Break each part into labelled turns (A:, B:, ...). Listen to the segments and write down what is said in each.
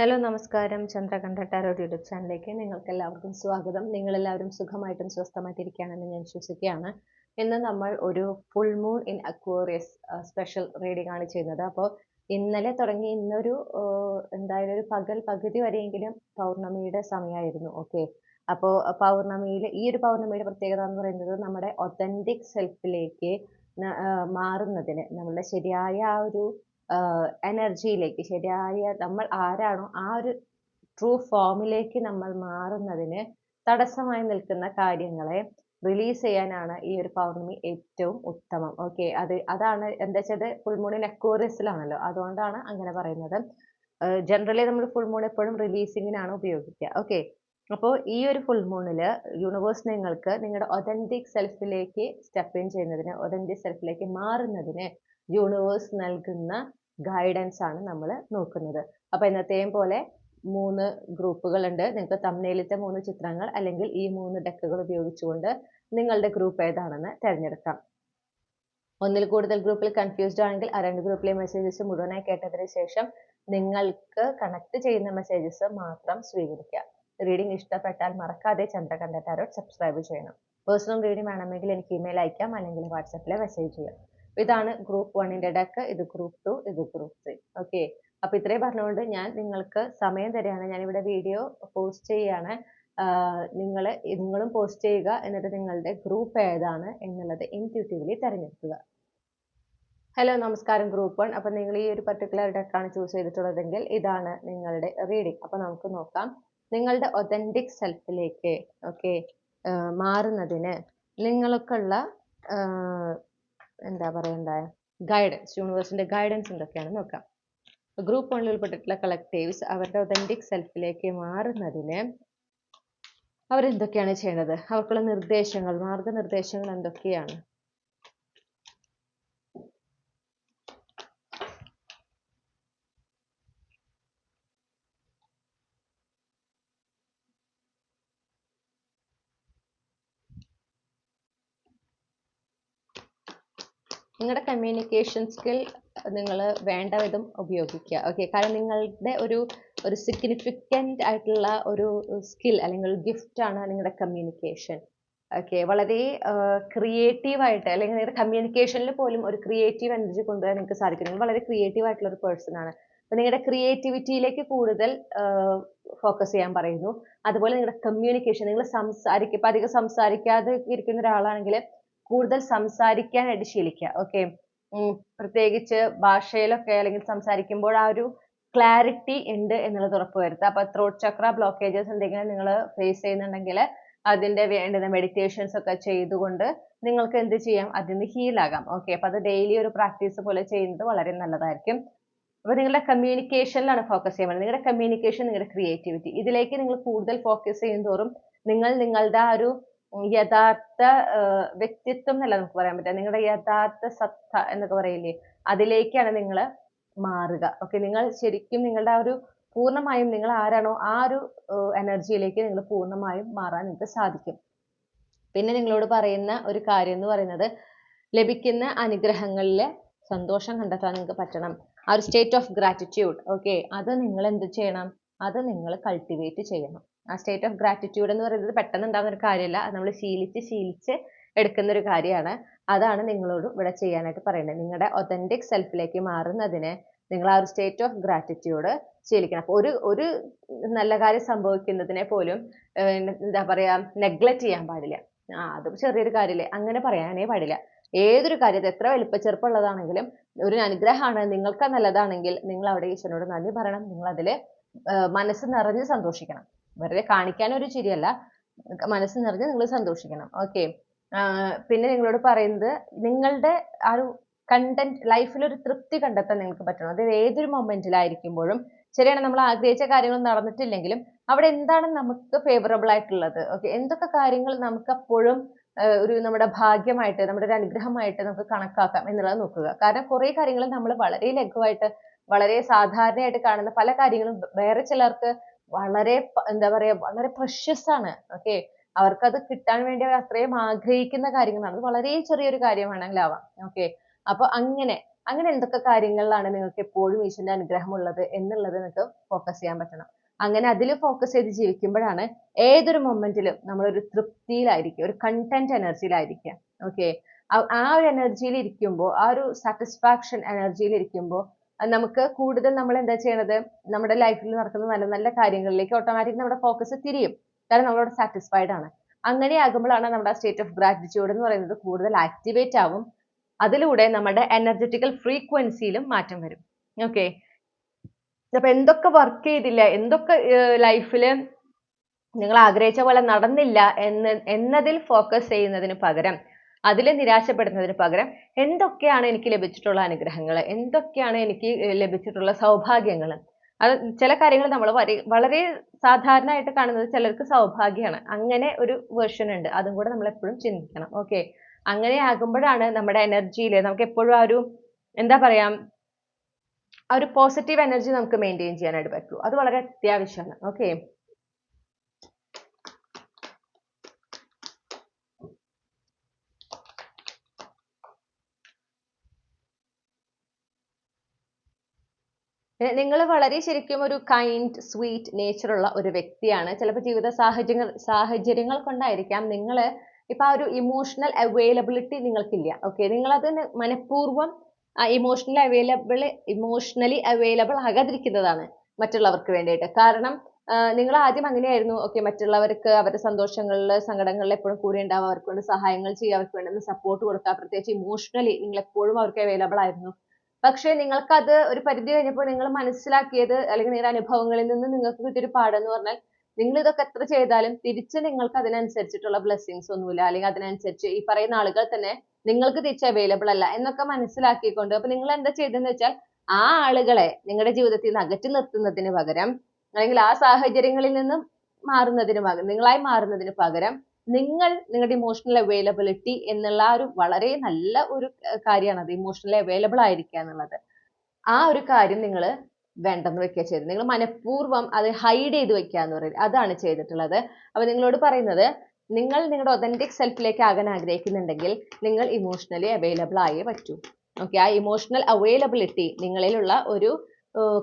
A: Hello നമസ്കാരം. Chandrakantha tarot YouTube ചാനലിലേക്ക് നിങ്ങൾക്കെല്ലാവർക്കും സ്വാഗതം. നിങ്ങളെല്ലാവരും സുഖമായിട്ടും സ്വസ്ഥമായിട്ടിരിക്കുകയാണെന്ന് ഞാൻ വിശ്വസിക്കുകയാണ്. ഇന്ന് നമ്മൾ ഒരു full moon in Aquarius special reading ആണ് ചെയ്യുന്നത്. അപ്പോൾ ഇന്നലെ തുടങ്ങി ഇന്നൊരു എന്തായാലും ഒരു പകൽ പകുതി വരെയെങ്കിലും പൗർണമിയുടെ സമയമായിരുന്നു. ഓക്കെ, അപ്പോൾ പൗർണമിയിൽ ഈ ഒരു പൗർണമിയുടെ പ്രത്യേകത എന്ന് പറയുന്നത് നമ്മുടെ ഒതൻറ്റിക് സെൽഫിലേക്ക് മാറുന്നതിന് നമ്മളുടെ ശരിയായ ആ ഒരു എനർജിയിലേക്ക്, ശരിയായ നമ്മൾ ആരാണോ ആ ഒരു ട്രൂ ഫോമിലേക്ക് നമ്മൾ മാറുന്നതിന് തടസ്സമായി നിൽക്കുന്ന കാര്യങ്ങളെ റിലീസ് ചെയ്യാനാണ് ഈ ഒരു പൗർണമി ഏറ്റവും ഉത്തമം. ഓക്കെ, അതാണ് എന്താ വെച്ചാൽ ഫുൾ മൂൺ ഇൻ അക്വേറിയസിലാണല്ലോ, അതുകൊണ്ടാണ് അങ്ങനെ പറയുന്നത്. ജനറലി നമ്മൾ ഫുൾ മൂൺ എപ്പോഴും റിലീസിങ്ങിനാണ് ഉപയോഗിക്കുക. ഓക്കെ, അപ്പോൾ ഈ ഒരു ഫുൾ മൂണിൽ യൂണിവേഴ്സ് നിങ്ങൾക്ക് നിങ്ങളുടെ ഒതൻറ്റിക് സെൽഫിലേക്ക് സ്റ്റെപ്പ് ഇൻ ചെയ്യുന്നതിന്, ഒതൻറ്റിക് സെൽഫിലേക്ക് മാറുന്നതിന് യൂണിവേഴ്സ് നൽകുന്ന ഗൈഡൻസ് ആണ് നമ്മൾ നോക്കുന്നത്. അപ്പോൾ എന്നത്തെയും പോലെ 3 ഗ്രൂപ്പുകളുണ്ട്. നിങ്ങൾക്ക് തംബ്നെയിലത്തെ 3 ചിത്രങ്ങൾ അല്ലെങ്കിൽ ഈ 3 ഡെക്കുകൾ ഉപയോഗിച്ചുകൊണ്ട് നിങ്ങളുടെ ഗ്രൂപ്പ് ഏതാണെന്ന് തിരഞ്ഞെടുക്കാം. ഒന്നിൽ കൂടുതൽ ഗ്രൂപ്പിൽ കൺഫ്യൂസ്ഡ് ആണെങ്കിൽ ആ 2 ഗ്രൂപ്പിലെ മെസ്സേജസ് മുഴുവനായി കേട്ടതിന് ശേഷം നിങ്ങൾക്ക് കണക്ട് ചെയ്യുന്ന മെസ്സേജസ് മാത്രം സ്വീകരിക്കുക. റീഡിംഗ് ഇഷ്ടപ്പെട്ടാൽ മറക്കാതെ ചന്ദ്രകണ്ഠ ടാരോട്ട് സബ്സ്ക്രൈബ് ചെയ്യണം. പേഴ്സണൽ റീഡിംഗ് വേണമെങ്കിൽ എനിക്ക് ഇമെയിൽ അയക്കാം, അല്ലെങ്കിൽ വാട്സാപ്പിൽ മെസ്സേജ് ചെയ്യാം. ഇതാണ് ഗ്രൂപ്പ് 1ന്റെ ഡെക്ക്, ഇത് ഗ്രൂപ്പ് 2, ഇത് ഗ്രൂപ്പ് 3. ഓക്കെ, അപ്പോൾ ഇത്രയും പറഞ്ഞുകൊണ്ട് ഞാൻ നിങ്ങൾക്ക് സമയം തരികയാണ്. ഞാനിവിടെ വീഡിയോ പോസ്റ്റ് ചെയ്യാണ്. നിങ്ങളും പോസ്റ്റ് ചെയ്യുക, എന്നിട്ട് നിങ്ങളുടെ ഗ്രൂപ്പ് ഏതാണ് എന്നുള്ളത് ഇൻറ്റ്യൂട്ടീവ്ലി തിരഞ്ഞെടുക്കുക. ഹലോ നമസ്കാരം ഗ്രൂപ്പ് 1. അപ്പോൾ നിങ്ങൾ ഈ ഒരു പർട്ടിക്കുലർ ഡെക്കാണ് ചൂസ് ചെയ്തിട്ടുള്ളതെങ്കിൽ ഇതാണ് നിങ്ങളുടെ റീഡിംഗ്. അപ്പോൾ നമുക്ക് നോക്കാം. നിങ്ങളുടെ ഒതൻറ്റിക് സെൽഫിലേക്ക് ഓക്കെ മാറുന്നതിന് നിങ്ങൾക്കുള്ള എന്താ പറയണ്ടേ ഗൈഡൻസ്, യൂണിവേഴ്സിന്റെ ഗൈഡൻസ് എന്തൊക്കെയാണെന്ന് നോക്കാം. ഗ്രൂപ്പ് 1 ഉൾപ്പെട്ടിട്ടുള്ള കളക്റ്റീവ്സ് അവരുടെ ഒതൻറ്റിക് സെൽഫിലേക്ക് മാറുന്നതിന് അവരെന്തൊക്കെയാണ് ചെയ്യേണ്ടത്, അവർക്കുള്ള നിർദ്ദേശങ്ങൾ, മാർഗനിർദ്ദേശങ്ങൾ എന്തൊക്കെയാണ്? നിങ്ങളുടെ കമ്മ്യൂണിക്കേഷൻ സ്കിൽ നിങ്ങൾ വേണ്ട വിധം ഉപയോഗിക്കുക. ഓക്കെ, കാരണം നിങ്ങളുടെ ഒരു സിഗ്നിഫിക്കൻ്റ് ആയിട്ടുള്ള ഒരു സ്കിൽ അല്ലെങ്കിൽ ഗിഫ്റ്റ് ആണ് നിങ്ങളുടെ കമ്മ്യൂണിക്കേഷൻ. ഓക്കെ, വളരെ ക്രിയേറ്റീവായിട്ട്, അല്ലെങ്കിൽ നിങ്ങളുടെ കമ്മ്യൂണിക്കേഷനിൽ പോലും ഒരു ക്രിയേറ്റീവ് എനർജി കൊണ്ടുവരാൻ നിങ്ങൾക്ക് സാധിക്കും. നിങ്ങൾ വളരെ ക്രിയേറ്റീവ് ആയിട്ടുള്ള ഒരു പേഴ്സൺ ആണ്. അപ്പോൾ നിങ്ങളുടെ ക്രിയേറ്റിവിറ്റിയിലേക്ക് കൂടുതൽ ഫോക്കസ് ചെയ്യാൻ പറയുന്നു. അതുപോലെ നിങ്ങളുടെ കമ്മ്യൂണിക്കേഷൻ, നിങ്ങൾ ഇപ്പം അധികം സംസാരിക്കാതെ ഇരിക്കുന്ന ഒരാളാണെങ്കിൽ കൂടുതൽ സംസാരിക്കാനായിട്ട് ശീലിക്കുക. ഓക്കെ, പ്രത്യേകിച്ച് ഭാഷയിലൊക്കെ അല്ലെങ്കിൽ സംസാരിക്കുമ്പോൾ ആ ഒരു ക്ലാരിറ്റി ഉണ്ട് എന്നുള്ളത് ഉറപ്പുവരുത്തുക. അപ്പോൾ ത്രോട്ട് ചക്ര ബ്ലോക്കേജസ് എന്തെങ്കിലും നിങ്ങൾ ഫേസ് ചെയ്യുന്നുണ്ടെങ്കിൽ അതിന്റെ വേണ്ടുന്ന മെഡിറ്റേഷൻസ് ഒക്കെ ചെയ്തുകൊണ്ട് നിങ്ങൾക്ക് എന്ത് ചെയ്യാം, അതിൽ നിന്ന് ഹീലാകാം. ഓക്കെ, അപ്പോൾ അത് ഡെയിലി ഒരു പ്രാക്ടീസ് പോലെ ചെയ്യുന്നത് വളരെ നല്ലതായിരിക്കും. അപ്പോൾ നിങ്ങളുടെ കമ്മ്യൂണിക്കേഷനിലാണ് ഫോക്കസ് ചെയ്യാൻ പറ്റുന്നത്. നിങ്ങളുടെ കമ്മ്യൂണിക്കേഷൻ, നിങ്ങളുടെ ക്രിയേറ്റിവിറ്റി, ഇതിലേക്ക് നിങ്ങൾ കൂടുതൽ ഫോക്കസ് ചെയ്യും തോറും നിങ്ങളുടെ ആ ഒരു യഥാർത്ഥ വ്യക്തിത്വം എന്നല്ല നമുക്ക് പറയാൻ പറ്റുക, നിങ്ങളുടെ യഥാർത്ഥ സത്ത എന്നൊക്കെ പറയില്ലേ, അതിലേക്കാണ് നിങ്ങൾ മാറുക. ഓക്കെ, നിങ്ങൾ ശരിക്കും നിങ്ങളുടെ ആ ഒരു പൂർണ്ണമായും നിങ്ങൾ ആരാണോ ആ ഒരു എനർജിയിലേക്ക് നിങ്ങൾ പൂർണ്ണമായും മാറാൻ നിങ്ങൾക്ക് സാധിക്കും. പിന്നെ നിങ്ങളോട് പറയുന്ന ഒരു കാര്യം എന്ന് പറയുന്നത്, ലഭിക്കുന്ന അനുഗ്രഹങ്ങളിലെ സന്തോഷം കണ്ടെത്താൻ നിങ്ങൾക്ക് പറ്റണം. ആ ഒരു സ്റ്റേറ്റ് ഓഫ് ഗ്രാറ്റിറ്റ്യൂഡ്, ഓക്കെ, അത് നിങ്ങൾ എന്ത് ചെയ്യണം, അത് നിങ്ങൾ കൾട്ടിവേറ്റ് ചെയ്യണം. ആ സ്റ്റേറ്റ് ഓഫ് ഗ്രാറ്റിറ്റ്യൂഡ് എന്ന് പറയുന്നത് പെട്ടെന്ന് ഉണ്ടാകുന്ന ഒരു കാര്യമല്ല, അത് നമ്മൾ ശീലിച്ച് എടുക്കുന്ന ഒരു കാര്യമാണ്. അതാണ് നിങ്ങളോട് ഇവിടെ ചെയ്യാനായിട്ട് പറയുന്നത്. നിങ്ങളുടെ ഒതൻറ്റിക് സെൽഫിലേക്ക് മാറുന്നതിന് നിങ്ങൾ ആ ഒരു സ്റ്റേറ്റ് ഓഫ് ഗ്രാറ്റിറ്റ്യൂഡ് ശീലിക്കണം. അപ്പോൾ ഒരു നല്ല കാര്യം സംഭവിക്കുന്നതിനെ പോലും എന്താ പറയാ, നെഗ്ലക്റ്റ് ചെയ്യാൻ പാടില്ല. അത് ചെറിയൊരു കാര്യമല്ലേ, അങ്ങനെ പറയാനേ പാടില്ല. ഏതൊരു കാര്യത്തെ എത്ര വലിപ്പച്ചെറുപ്പമുള്ളതാണെങ്കിലും ഒരു അനുഗ്രഹമാണ്, നിങ്ങൾക്ക് നല്ലതാണെങ്കിൽ നിങ്ങൾ അവിടെ ഈശ്വരനോട് നന്ദി പറയണം. നിങ്ങൾ അതിൽ മനസ്സ് നിറഞ്ഞ് സന്തോഷിക്കണം. വെറുതെ കാണിക്കാനൊരു ചിരിയല്ല, മനസ്സ് നിറഞ്ഞ് നിങ്ങൾ സന്തോഷിക്കണം. ഓക്കെ, പിന്നെ നിങ്ങളോട് പറയുന്നത്, നിങ്ങളുടെ ആ ഒരു കണ്ടന്റ് ലൈഫിൽ ഒരു തൃപ്തി കണ്ടെത്താൻ നിങ്ങൾക്ക് പറ്റണം. അത് ഏതൊരു മൊമെന്റിലായിരിക്കുമ്പോഴും ശരിയാണ്, നമ്മൾ ആഗ്രഹിച്ച കാര്യങ്ങൾ നടന്നിട്ടില്ലെങ്കിലും അവിടെ എന്താണ് നമുക്ക് ഫേവറബിൾ ആയിട്ടുള്ളത്, ഓക്കെ, എന്തൊക്കെ കാര്യങ്ങൾ നമുക്ക് അപ്പോഴും ഒരു നമ്മുടെ ഭാഗ്യമായിട്ട്, നമ്മുടെ ഒരു അനുഗ്രഹമായിട്ട് നമുക്ക് കണക്കാക്കാം എന്നുള്ളത് നോക്കുക. കാരണം കുറെ കാര്യങ്ങൾ നമ്മൾ വളരെ ലഘുവായിട്ട്, വളരെ സാധാരണയായിട്ട് കാണുന്ന പല കാര്യങ്ങളും വേറെ ചിലർക്ക് വളരെ എന്താ പറയാ, വളരെ പ്രഷ്യസ് ആണ്. ഓക്കെ, അവർക്കത് കിട്ടാൻ വേണ്ടി അവർ അത്രയും ആഗ്രഹിക്കുന്ന കാര്യങ്ങളാണ്. അത് വളരെ ചെറിയൊരു കാര്യമാണെങ്കിലാവാം. ഓക്കെ, അപ്പൊ അങ്ങനെ അങ്ങനെ എന്തൊക്കെ കാര്യങ്ങളിലാണ് നിങ്ങൾക്ക് എപ്പോഴും ഈശ്വരന്റെ അനുഗ്രഹം ഉള്ളത് എന്നുള്ളത് നിങ്ങൾക്ക് ഫോക്കസ് ചെയ്യാൻ പറ്റണം. അങ്ങനെ അതിൽ ഫോക്കസ് ചെയ്ത് ജീവിക്കുമ്പോഴാണ് ഏതൊരു മൊമെന്റിലും നമ്മളൊരു തൃപ്തിയിലായിരിക്കും, ഒരു കണ്ടന്റ് എനർജിയിലായിരിക്കുക. ഓക്കെ, ആ ഒരു എനർജിയിൽ ഇരിക്കുമ്പോൾ, ആ ഒരു സാറ്റിസ്ഫാക്ഷൻ എനർജിയിൽ ഇരിക്കുമ്പോൾ നമുക്ക് കൂടുതൽ നമ്മൾ എന്താ ചെയ്യണത്, നമ്മുടെ ലൈഫിൽ നടക്കുന്ന നല്ല നല്ല കാര്യങ്ങളിലേക്ക് ഓട്ടോമാറ്റിക് നമ്മുടെ ഫോക്കസ് തിരിയും. കാരണം നമ്മളോട് സാറ്റിസ്ഫൈഡ് ആണ്. അങ്ങനെ ആകുമ്പോഴാണ് നമ്മുടെ സ്റ്റേറ്റ് ഓഫ് ഗ്രാറ്റിറ്റ്യൂഡ് എന്ന് പറയുന്നത് കൂടുതൽ ആക്ടിവേറ്റ് ആവും. അതിലൂടെ നമ്മുടെ എനർജറ്റിക്കൽ ഫ്രീക്വൻസിയിലും മാറ്റം വരും. ഓക്കെ, അപ്പൊ എന്തൊക്കെ വർക്ക് ചെയ്തില്ല, എന്തൊക്കെ ലൈഫിൽ നിങ്ങൾ ആഗ്രഹിച്ച പോലെ നടന്നില്ല എന്നതിൽ ഫോക്കസ് ചെയ്യുന്നതിന് പകരം, അതിൽ നിരാശപ്പെടുന്നതിന് പകരം എന്തൊക്കെയാണ് എനിക്ക് ലഭിച്ചിട്ടുള്ള അനുഗ്രഹങ്ങൾ, എന്തൊക്കെയാണ് എനിക്ക് ലഭിച്ചിട്ടുള്ള സൗഭാഗ്യങ്ങൾ. അത് ചില കാര്യങ്ങൾ നമ്മൾ വളരെ സാധാരണയായിട്ട് കാണുന്നത് ചിലർക്ക് സൗഭാഗ്യമാണ്. അങ്ങനെ ഒരു വേർഷൻ ഉണ്ട്, അതും കൂടെ നമ്മൾ എപ്പോഴും ചിന്തിക്കണം. ഓക്കെ, അങ്ങനെ ആകുമ്പോഴാണ് നമ്മുടെ എനർജിയിൽ നമുക്ക് എപ്പോഴും ആ ഒരു എന്താ പറയാ, ആ ഒരു പോസിറ്റീവ് എനർജി നമുക്ക് മെയിൻറ്റെയിൻ ചെയ്യാനായിട്ട് പറ്റൂ. അത് വളരെ അത്യാവശ്യമാണ്. ഓക്കെ, നിങ്ങൾ വളരെ ശരിക്കും ഒരു കൈൻഡ് സ്വീറ്റ് നേച്ചർ ഉള്ള ഒരു വ്യക്തിയാണ്. ചിലപ്പോൾ ജീവിത സാഹചര്യങ്ങൾ കൊണ്ടായിരിക്കാം നിങ്ങൾ ഇപ്പൊ ആ ഒരു ഇമോഷണൽ അവൈലബിലിറ്റി നിങ്ങൾക്കില്ല. ഓക്കെ, നിങ്ങളത് മനഃപൂർവ്വം ഇമോഷണലി അവൈലബിൾ ആകാതിരിക്കുന്നതാണ് മറ്റുള്ളവർക്ക് വേണ്ടിയിട്ട്. കാരണം നിങ്ങൾ ആദ്യം അങ്ങനെയായിരുന്നു. ഓക്കെ, മറ്റുള്ളവർക്ക് അവരുടെ സന്തോഷങ്ങളിൽ സങ്കടങ്ങളിൽ എപ്പോഴും കൂടെ ഉണ്ടാവുക, അവർക്ക് വേണ്ടി സഹായങ്ങൾ ചെയ്യുക, അവർക്ക് വേണ്ടുന്ന സപ്പോർട്ട് കൊടുക്കുക, പ്രത്യേകിച്ച് ഇമോഷണലി നിങ്ങൾ എപ്പോഴും അവർക്ക് അവൈലബിൾ ആയിരുന്നു. പക്ഷെ നിങ്ങൾക്കത് ഒരു പരിധി കഴിഞ്ഞപ്പോൾ നിങ്ങൾ മനസ്സിലാക്കിയത്, അല്ലെങ്കിൽ നിങ്ങളുടെ അനുഭവങ്ങളിൽ നിന്ന് നിങ്ങൾക്ക് കിട്ടിയൊരു പാഠം എന്ന് പറഞ്ഞാൽ, നിങ്ങൾ ഇതൊക്കെ എത്ര ചെയ്താലും തിരിച്ച് നിങ്ങൾക്ക് അതിനനുസരിച്ചിട്ടുള്ള ബ്ലെസ്സിങ്സ് ഒന്നുമില്ല, അല്ലെങ്കിൽ അതിനനുസരിച്ച് ഈ പറയുന്ന ആളുകൾ തന്നെ നിങ്ങൾക്ക് തിരിച്ച് അവൈലബിൾ അല്ല എന്നൊക്കെ മനസ്സിലാക്കിക്കൊണ്ട് അപ്പൊ നിങ്ങൾ എന്താ ചെയ്തതെന്ന് വെച്ചാൽ, ആ ആളുകളെ നിങ്ങളുടെ ജീവിതത്തിൽ നിന്ന് അകറ്റി നിർത്തുന്നതിന് പകരം, അല്ലെങ്കിൽ ആ സാഹചര്യങ്ങളിൽ നിന്ന് മാറുന്നതിന് പകരം, നിങ്ങളായി മാറുന്നതിന് പകരം നിങ്ങളുടെ ഇമോഷണൽ അവൈലബിലിറ്റി എന്നുള്ള ഒരു വളരെ നല്ല ഒരു കാര്യമാണ് അത്. ഇമോഷണലി അവൈലബിൾ ആയിരിക്കുക എന്നുള്ളത്, ആ ഒരു കാര്യം നിങ്ങൾ വേണ്ടെന്ന് വെക്കുക ചെയ്തത്. നിങ്ങൾ മനഃപൂർവ്വം അത് ഹൈഡ് ചെയ്ത് വെക്കുക എന്ന് പറയുന്നത്, അതാണ് ചെയ്തിട്ടുള്ളത്. അപ്പൊ നിങ്ങളോട് പറയുന്നത്, നിങ്ങൾ നിങ്ങളുടെ ഒതന്റിക് സെൽഫിലേക്ക് ആകാൻ ആഗ്രഹിക്കുന്നുണ്ടെങ്കിൽ നിങ്ങൾ ഇമോഷണലി അവൈലബിൾ ആയേ പറ്റൂ. ഓക്കെ, ആ ഇമോഷണൽ അവൈലബിലിറ്റി നിങ്ങളിലുള്ള ഒരു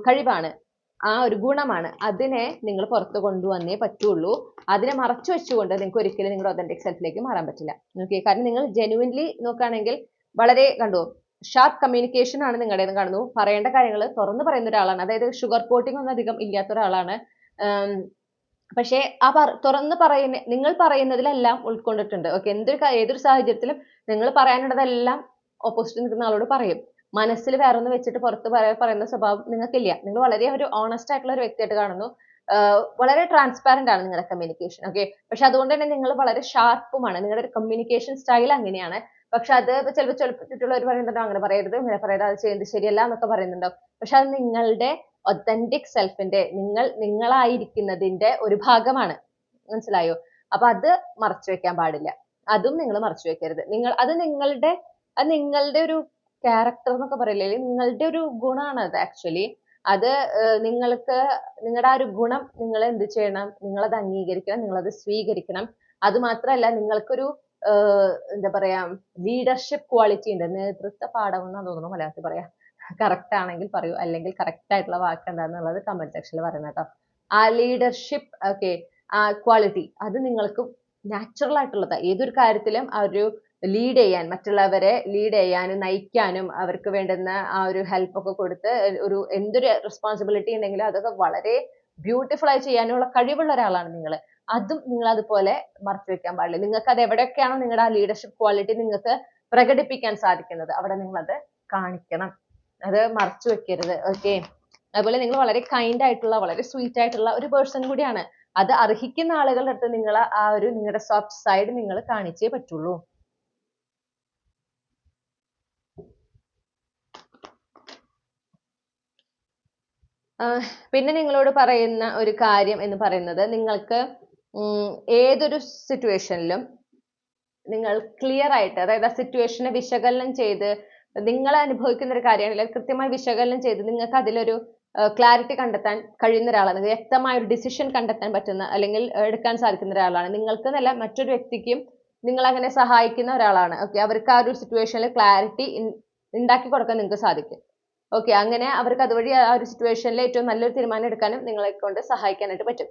A: കഴിവാണ്, ആ ഒരു ഗുണമാണ്. അതിനെ നിങ്ങൾ പുറത്ത് കൊണ്ടുവന്നേ പറ്റുള്ളൂ. അതിനെ മറച്ചു വെച്ചുകൊണ്ട് നിങ്ങൾക്ക് ഒരിക്കലും നിങ്ങളുടെ ഒതന്റിക് സെൽഫിലേക്ക് മാറാൻ പറ്റില്ല. ഓക്കെ, കാരണം നിങ്ങൾ ജെനുവിൻലി നോക്കുകയാണെങ്കിൽ വളരെ ഷാർപ്പ് കമ്മ്യൂണിക്കേഷൻ ആണ് നിങ്ങളുടേത് കാണുന്നു. പറയേണ്ട കാര്യങ്ങൾ തുറന്നു പറയുന്ന ഒരാളാണ്. അതായത് ഷുഗർ കോട്ടിംഗ് ഒന്നും അധികം ഇല്ലാത്ത ഒരാളാണ്. പക്ഷേ ആ തുറന്ന് നിങ്ങൾ പറയുന്നതിലെല്ലാം ഉൾക്കൊണ്ടിട്ടുണ്ട്. ഓക്കെ, ഏതൊരു സാഹചര്യത്തിലും നിങ്ങൾ പറയാനുള്ളതെല്ലാം ഓപ്പോസിറ്റ് നിൽക്കുന്ന ആളോട് പറയും. മനസ്സിൽ വേറൊന്ന് വെച്ചിട്ട് പുറത്ത് പറയുന്ന സ്വഭാവം നിങ്ങൾക്കില്ല. നിങ്ങൾ വളരെ ഒരു ഓണസ്റ്റ് ആയിട്ടുള്ള ഒരു വ്യക്തിയായിട്ട് കാണുന്നു. വളരെ ട്രാൻസ്പാരന്റ് ആണ് നിങ്ങളുടെ കമ്മ്യൂണിക്കേഷൻ. ഓക്കെ, പക്ഷെ അതുകൊണ്ട് തന്നെ നിങ്ങൾ വളരെ ഷാർപ്പുമാണ്. നിങ്ങളുടെ ഒരു കമ്മ്യൂണിക്കേഷൻ സ്റ്റൈൽ അങ്ങനെയാണ്. പക്ഷെ അത് ചിലപ്പോൾ ചുറ്റുള്ളവർ പറയുന്നുണ്ടോ അങ്ങനെ പറയരുത്, ഇങ്ങനെ പറയരുത്, അത് ചെയ്യുന്നത് ശരിയല്ല എന്നൊക്കെ പറയുന്നുണ്ടോ. പക്ഷെ അത് നിങ്ങളുടെ ഒതന്റിക് സെൽഫിന്റെ, നിങ്ങളായിരിക്കുന്നതിന്റെ ഒരു ഭാഗമാണ്. മനസ്സിലായോ? അപ്പൊ അത് മറച്ചു വെക്കാൻ പാടില്ല. അതും നിങ്ങൾ മറച്ചു വെക്കരുത്. അത് നിങ്ങളുടെ ഒരു ക്യാരക്ടർ എന്നൊക്കെ പറയില്ലേ, നിങ്ങളുടെ ഒരു ഗുണമാണ് അത് ആക്ച്വലി. അത് നിങ്ങൾക്ക് നിങ്ങളുടെ ആ ഒരു ഗുണം നിങ്ങൾ എന്ത് ചെയ്യണം, നിങ്ങളത് അംഗീകരിക്കണം, നിങ്ങളത് സ്വീകരിക്കണം. അത് മാത്രമല്ല, നിങ്ങൾക്കൊരു എന്താ പറയാ, ലീഡർഷിപ്പ് ക്വാളിറ്റി ഉണ്ട്. നേതൃത്വ പാഠം എന്നാണ് തോന്നുന്നു മലയാളത്തിൽ പറയാ. കറക്റ്റ് ആണെങ്കിൽ പറയൂ, അല്ലെങ്കിൽ കറക്റ്റ് ആയിട്ടുള്ള വാക്ക് എന്താണെന്നുള്ളത് കമന്റ് സെക്ഷനിൽ പറയണം കേട്ടോ. ആ ലീഡർഷിപ്പ്, ഓക്കെ, ആ ക്വാളിറ്റി അത് നിങ്ങൾക്ക് നാച്ചുറൽ ആയിട്ടുള്ളതാണ്. ഏതൊരു കാര്യത്തിലും ആ ഒരു ലീഡ് ചെയ്യാൻ, മറ്റുള്ളവരെ ലീഡ് ചെയ്യാനും നയിക്കാനും അവർക്ക് വേണ്ടുന്ന ആ ഒരു ഹെൽപ്പ് ഒക്കെ കൊടുത്ത് എന്തൊരു റെസ്പോൺസിബിലിറ്റി ഉണ്ടെങ്കിലും അതൊക്കെ വളരെ ബ്യൂട്ടിഫുൾ ആയി ചെയ്യാനുള്ള കഴിവുള്ള ഒരാളാണ് നിങ്ങൾ. അതും നിങ്ങൾ അതുപോലെ മറച്ചു വെക്കാൻ പാടില്ല. നിങ്ങൾക്ക് അത് എവിടെയൊക്കെയാണോ നിങ്ങളുടെ ആ ലീഡർഷിപ്പ് ക്വാളിറ്റി നിങ്ങൾക്ക് പ്രകടിപ്പിക്കാൻ സാധിക്കുന്നത് അവിടെ നിങ്ങൾ അത് കാണിക്കണം. അത് മറച്ചു വെക്കരുത്. ഓക്കെ, അതുപോലെ നിങ്ങൾ വളരെ കൈൻഡ് ആയിട്ടുള്ള, വളരെ സ്വീറ്റ് ആയിട്ടുള്ള ഒരു പേഴ്സൺ കൂടിയാണ്. അത് അർഹിക്കുന്ന ആളുകളുടെ അടുത്ത് നിങ്ങൾ ആ ഒരു നിങ്ങളുടെ സോഫ്റ്റ് സൈഡ് നിങ്ങൾ കാണിച്ചേ പറ്റുള്ളൂ. പിന്നെ നിങ്ങളോട് പറയുന്ന ഒരു കാര്യം എന്ന് പറയുന്നത്, നിങ്ങൾക്ക് ഏതൊരു സിറ്റുവേഷനിലും നിങ്ങൾ ക്ലിയർ ആയിട്ട്, അതായത് ആ സിറ്റുവേഷനെ വിശകലനം ചെയ്ത്, നിങ്ങൾ അനുഭവിക്കുന്ന ഒരു കാര്യമാണെങ്കിൽ കൃത്യമായി വിശകലനം ചെയ്ത് നിങ്ങൾക്ക് അതിലൊരു ക്ലാരിറ്റി കണ്ടെത്താൻ കഴിയുന്ന ഒരാളാണ്. വ്യക്തമായ ഒരു ഡിസിഷൻ കണ്ടെത്താൻ പറ്റുന്ന, അല്ലെങ്കിൽ എടുക്കാൻ സാധിക്കുന്ന ഒരാളാണ്. നിങ്ങൾക്ക് എന്നല്ല, മറ്റൊരു വ്യക്തിക്കും നിങ്ങൾ അങ്ങനെ സഹായിക്കുന്ന ഒരാളാണ്. ഓക്കെ, അവർക്ക് ആ ഒരു സിറ്റുവേഷനിൽ ക്ലാരിറ്റി ഉണ്ടാക്കി കൊടുക്കാൻ നിങ്ങൾക്ക് സാധിക്കും. ഓക്കെ, അങ്ങനെ അവർക്ക് അതുവഴി ആ ഒരു സിറ്റുവേഷനിൽ ഏറ്റവും നല്ലൊരു തീരുമാനം എടുക്കാനും നിങ്ങളെ കൊണ്ട് സഹായിക്കാനായിട്ട് പറ്റും.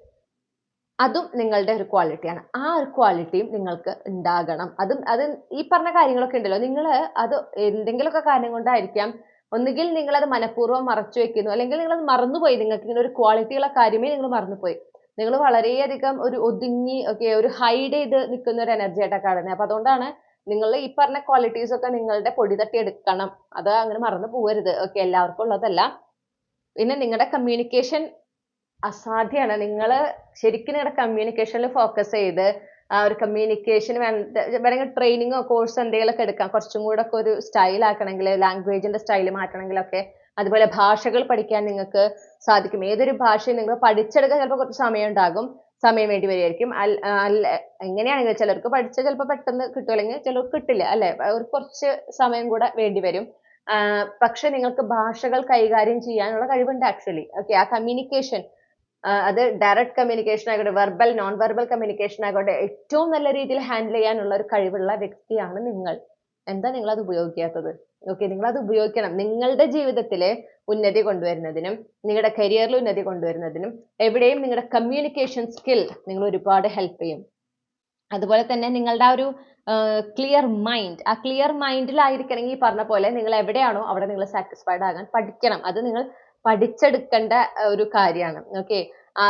A: അതും നിങ്ങളുടെ ഒരു ക്വാളിറ്റിയാണ്. ആ ഒരു ക്വാളിറ്റിയും നിങ്ങൾക്ക് ഉണ്ടാകണം. അത് ഈ പറഞ്ഞ കാര്യങ്ങളൊക്കെ ഉണ്ടല്ലോ, നിങ്ങൾ അത് എന്തെങ്കിലുമൊക്കെ കാര്യം കൊണ്ടായിരിക്കാം, ഒന്നുകിൽ നിങ്ങൾ അത് മനഃപൂർവ്വം മറച്ചു വെക്കുന്നു, അല്ലെങ്കിൽ നിങ്ങൾ അത് മറന്നുപോയി. നിങ്ങൾക്ക് ഇങ്ങനെ ഒരു ക്വാളിറ്റിയുള്ള കാര്യമേ നിങ്ങൾ മറന്നുപോയി. നിങ്ങൾ വളരെയധികം ഒരു ഒതുങ്ങി ഒരു ഹൈഡ് ചെയ്ത് നിൽക്കുന്ന ഒരു എനർജി ആയിട്ടാണ് കാണുന്നത്. അപ്പൊ അതുകൊണ്ടാണ് നിങ്ങൾ ഈ പറഞ്ഞ ക്വാളിറ്റീസ് ഒക്കെ നിങ്ങളുടെ പൊടി തട്ടി എടുക്കണം. അത് അങ്ങനെ മറന്നു പോകരുത്. ഓക്കെ, എല്ലാവർക്കും ഉള്ളതല്ല. പിന്നെ നിങ്ങളുടെ കമ്മ്യൂണിക്കേഷൻ അസാധ്യമാണ്. നിങ്ങൾ ശരിക്കും നിങ്ങളുടെ കമ്മ്യൂണിക്കേഷനിൽ ഫോക്കസ് ചെയ്ത് ആ ഒരു കമ്മ്യൂണിക്കേഷന് വേണമെങ്കിൽ ട്രെയിനിങ്ങോ കോഴ്സോ എന്തെങ്കിലുമൊക്കെ എടുക്കാം. കുറച്ചും കൂടെ ഒക്കെ ഒരു സ്റ്റൈൽ ആക്കണമെങ്കിൽ, ലാംഗ്വേജിന്റെ സ്റ്റൈൽ മാറ്റണമെങ്കിലൊക്കെ. അതുപോലെ ഭാഷകൾ പഠിക്കാൻ നിങ്ങൾക്ക് സാധിക്കും. ഏതൊരു ഭാഷയും നിങ്ങൾ പഠിച്ചെടുക്കാൻ ചിലപ്പോൾ കുറച്ച് സമയം ഉണ്ടാകും, സമയം വേണ്ടി വരുമായിരിക്കും. എങ്ങനെയാണെങ്കിൽ ചിലർക്ക് പഠിച്ച ചിലപ്പോൾ പെട്ടെന്ന് കിട്ടും, അല്ലെങ്കിൽ ചിലർക്ക് കിട്ടില്ല, അല്ലെ? ഒരു കുറച്ച് സമയം കൂടെ വേണ്ടി വരും. പക്ഷെ നിങ്ങൾക്ക് ഭാഷകൾ കൈകാര്യം ചെയ്യാനുള്ള കഴിവുണ്ട് ആക്ച്വലി. ഓക്കെ, ആ കമ്മ്യൂണിക്കേഷൻ, അത് ഡയറക്റ്റ് കമ്മ്യൂണിക്കേഷൻ ആയിക്കോട്ടെ, വെർബൽ നോൺ വെർബൽ കമ്മ്യൂണിക്കേഷൻ ആയിക്കോട്ടെ, ഏറ്റവും നല്ല രീതിയിൽ ഹാൻഡിൽ ചെയ്യാനുള്ള ഒരു കഴിവുള്ള വ്യക്തിയാണ് നിങ്ങൾ. എന്താ നിങ്ങൾ അത് ഉപയോഗിക്കാത്തത്? ഓക്കെ, നിങ്ങൾ അത് ഉപയോഗിക്കണം. നിങ്ങളുടെ ജീവിതത്തിലെ ഉന്നതി കൊണ്ടുവരുന്നതിനും നിങ്ങളുടെ കരിയറിൽ ഉന്നതി കൊണ്ടുവരുന്നതിനും എവിടെയും നിങ്ങളുടെ കമ്മ്യൂണിക്കേഷൻ സ്കിൽ നിങ്ങൾ ഒരുപാട് ഹെൽപ്പ് ചെയ്യും. അതുപോലെ തന്നെ നിങ്ങളുടെ ആ ഒരു ക്ലിയർ മൈൻഡ്, ആ ക്ലിയർ മൈൻഡിലായിരിക്കണമെങ്കിൽ ഈ പറഞ്ഞ പോലെ നിങ്ങൾ എവിടെയാണോ അവിടെ നിങ്ങൾ സാറ്റിസ്ഫൈഡ് ആകാൻ പഠിക്കണം. അത് നിങ്ങൾ പഠിച്ചെടുക്കേണ്ട ഒരു കാര്യമാണ്. ഓക്കെ,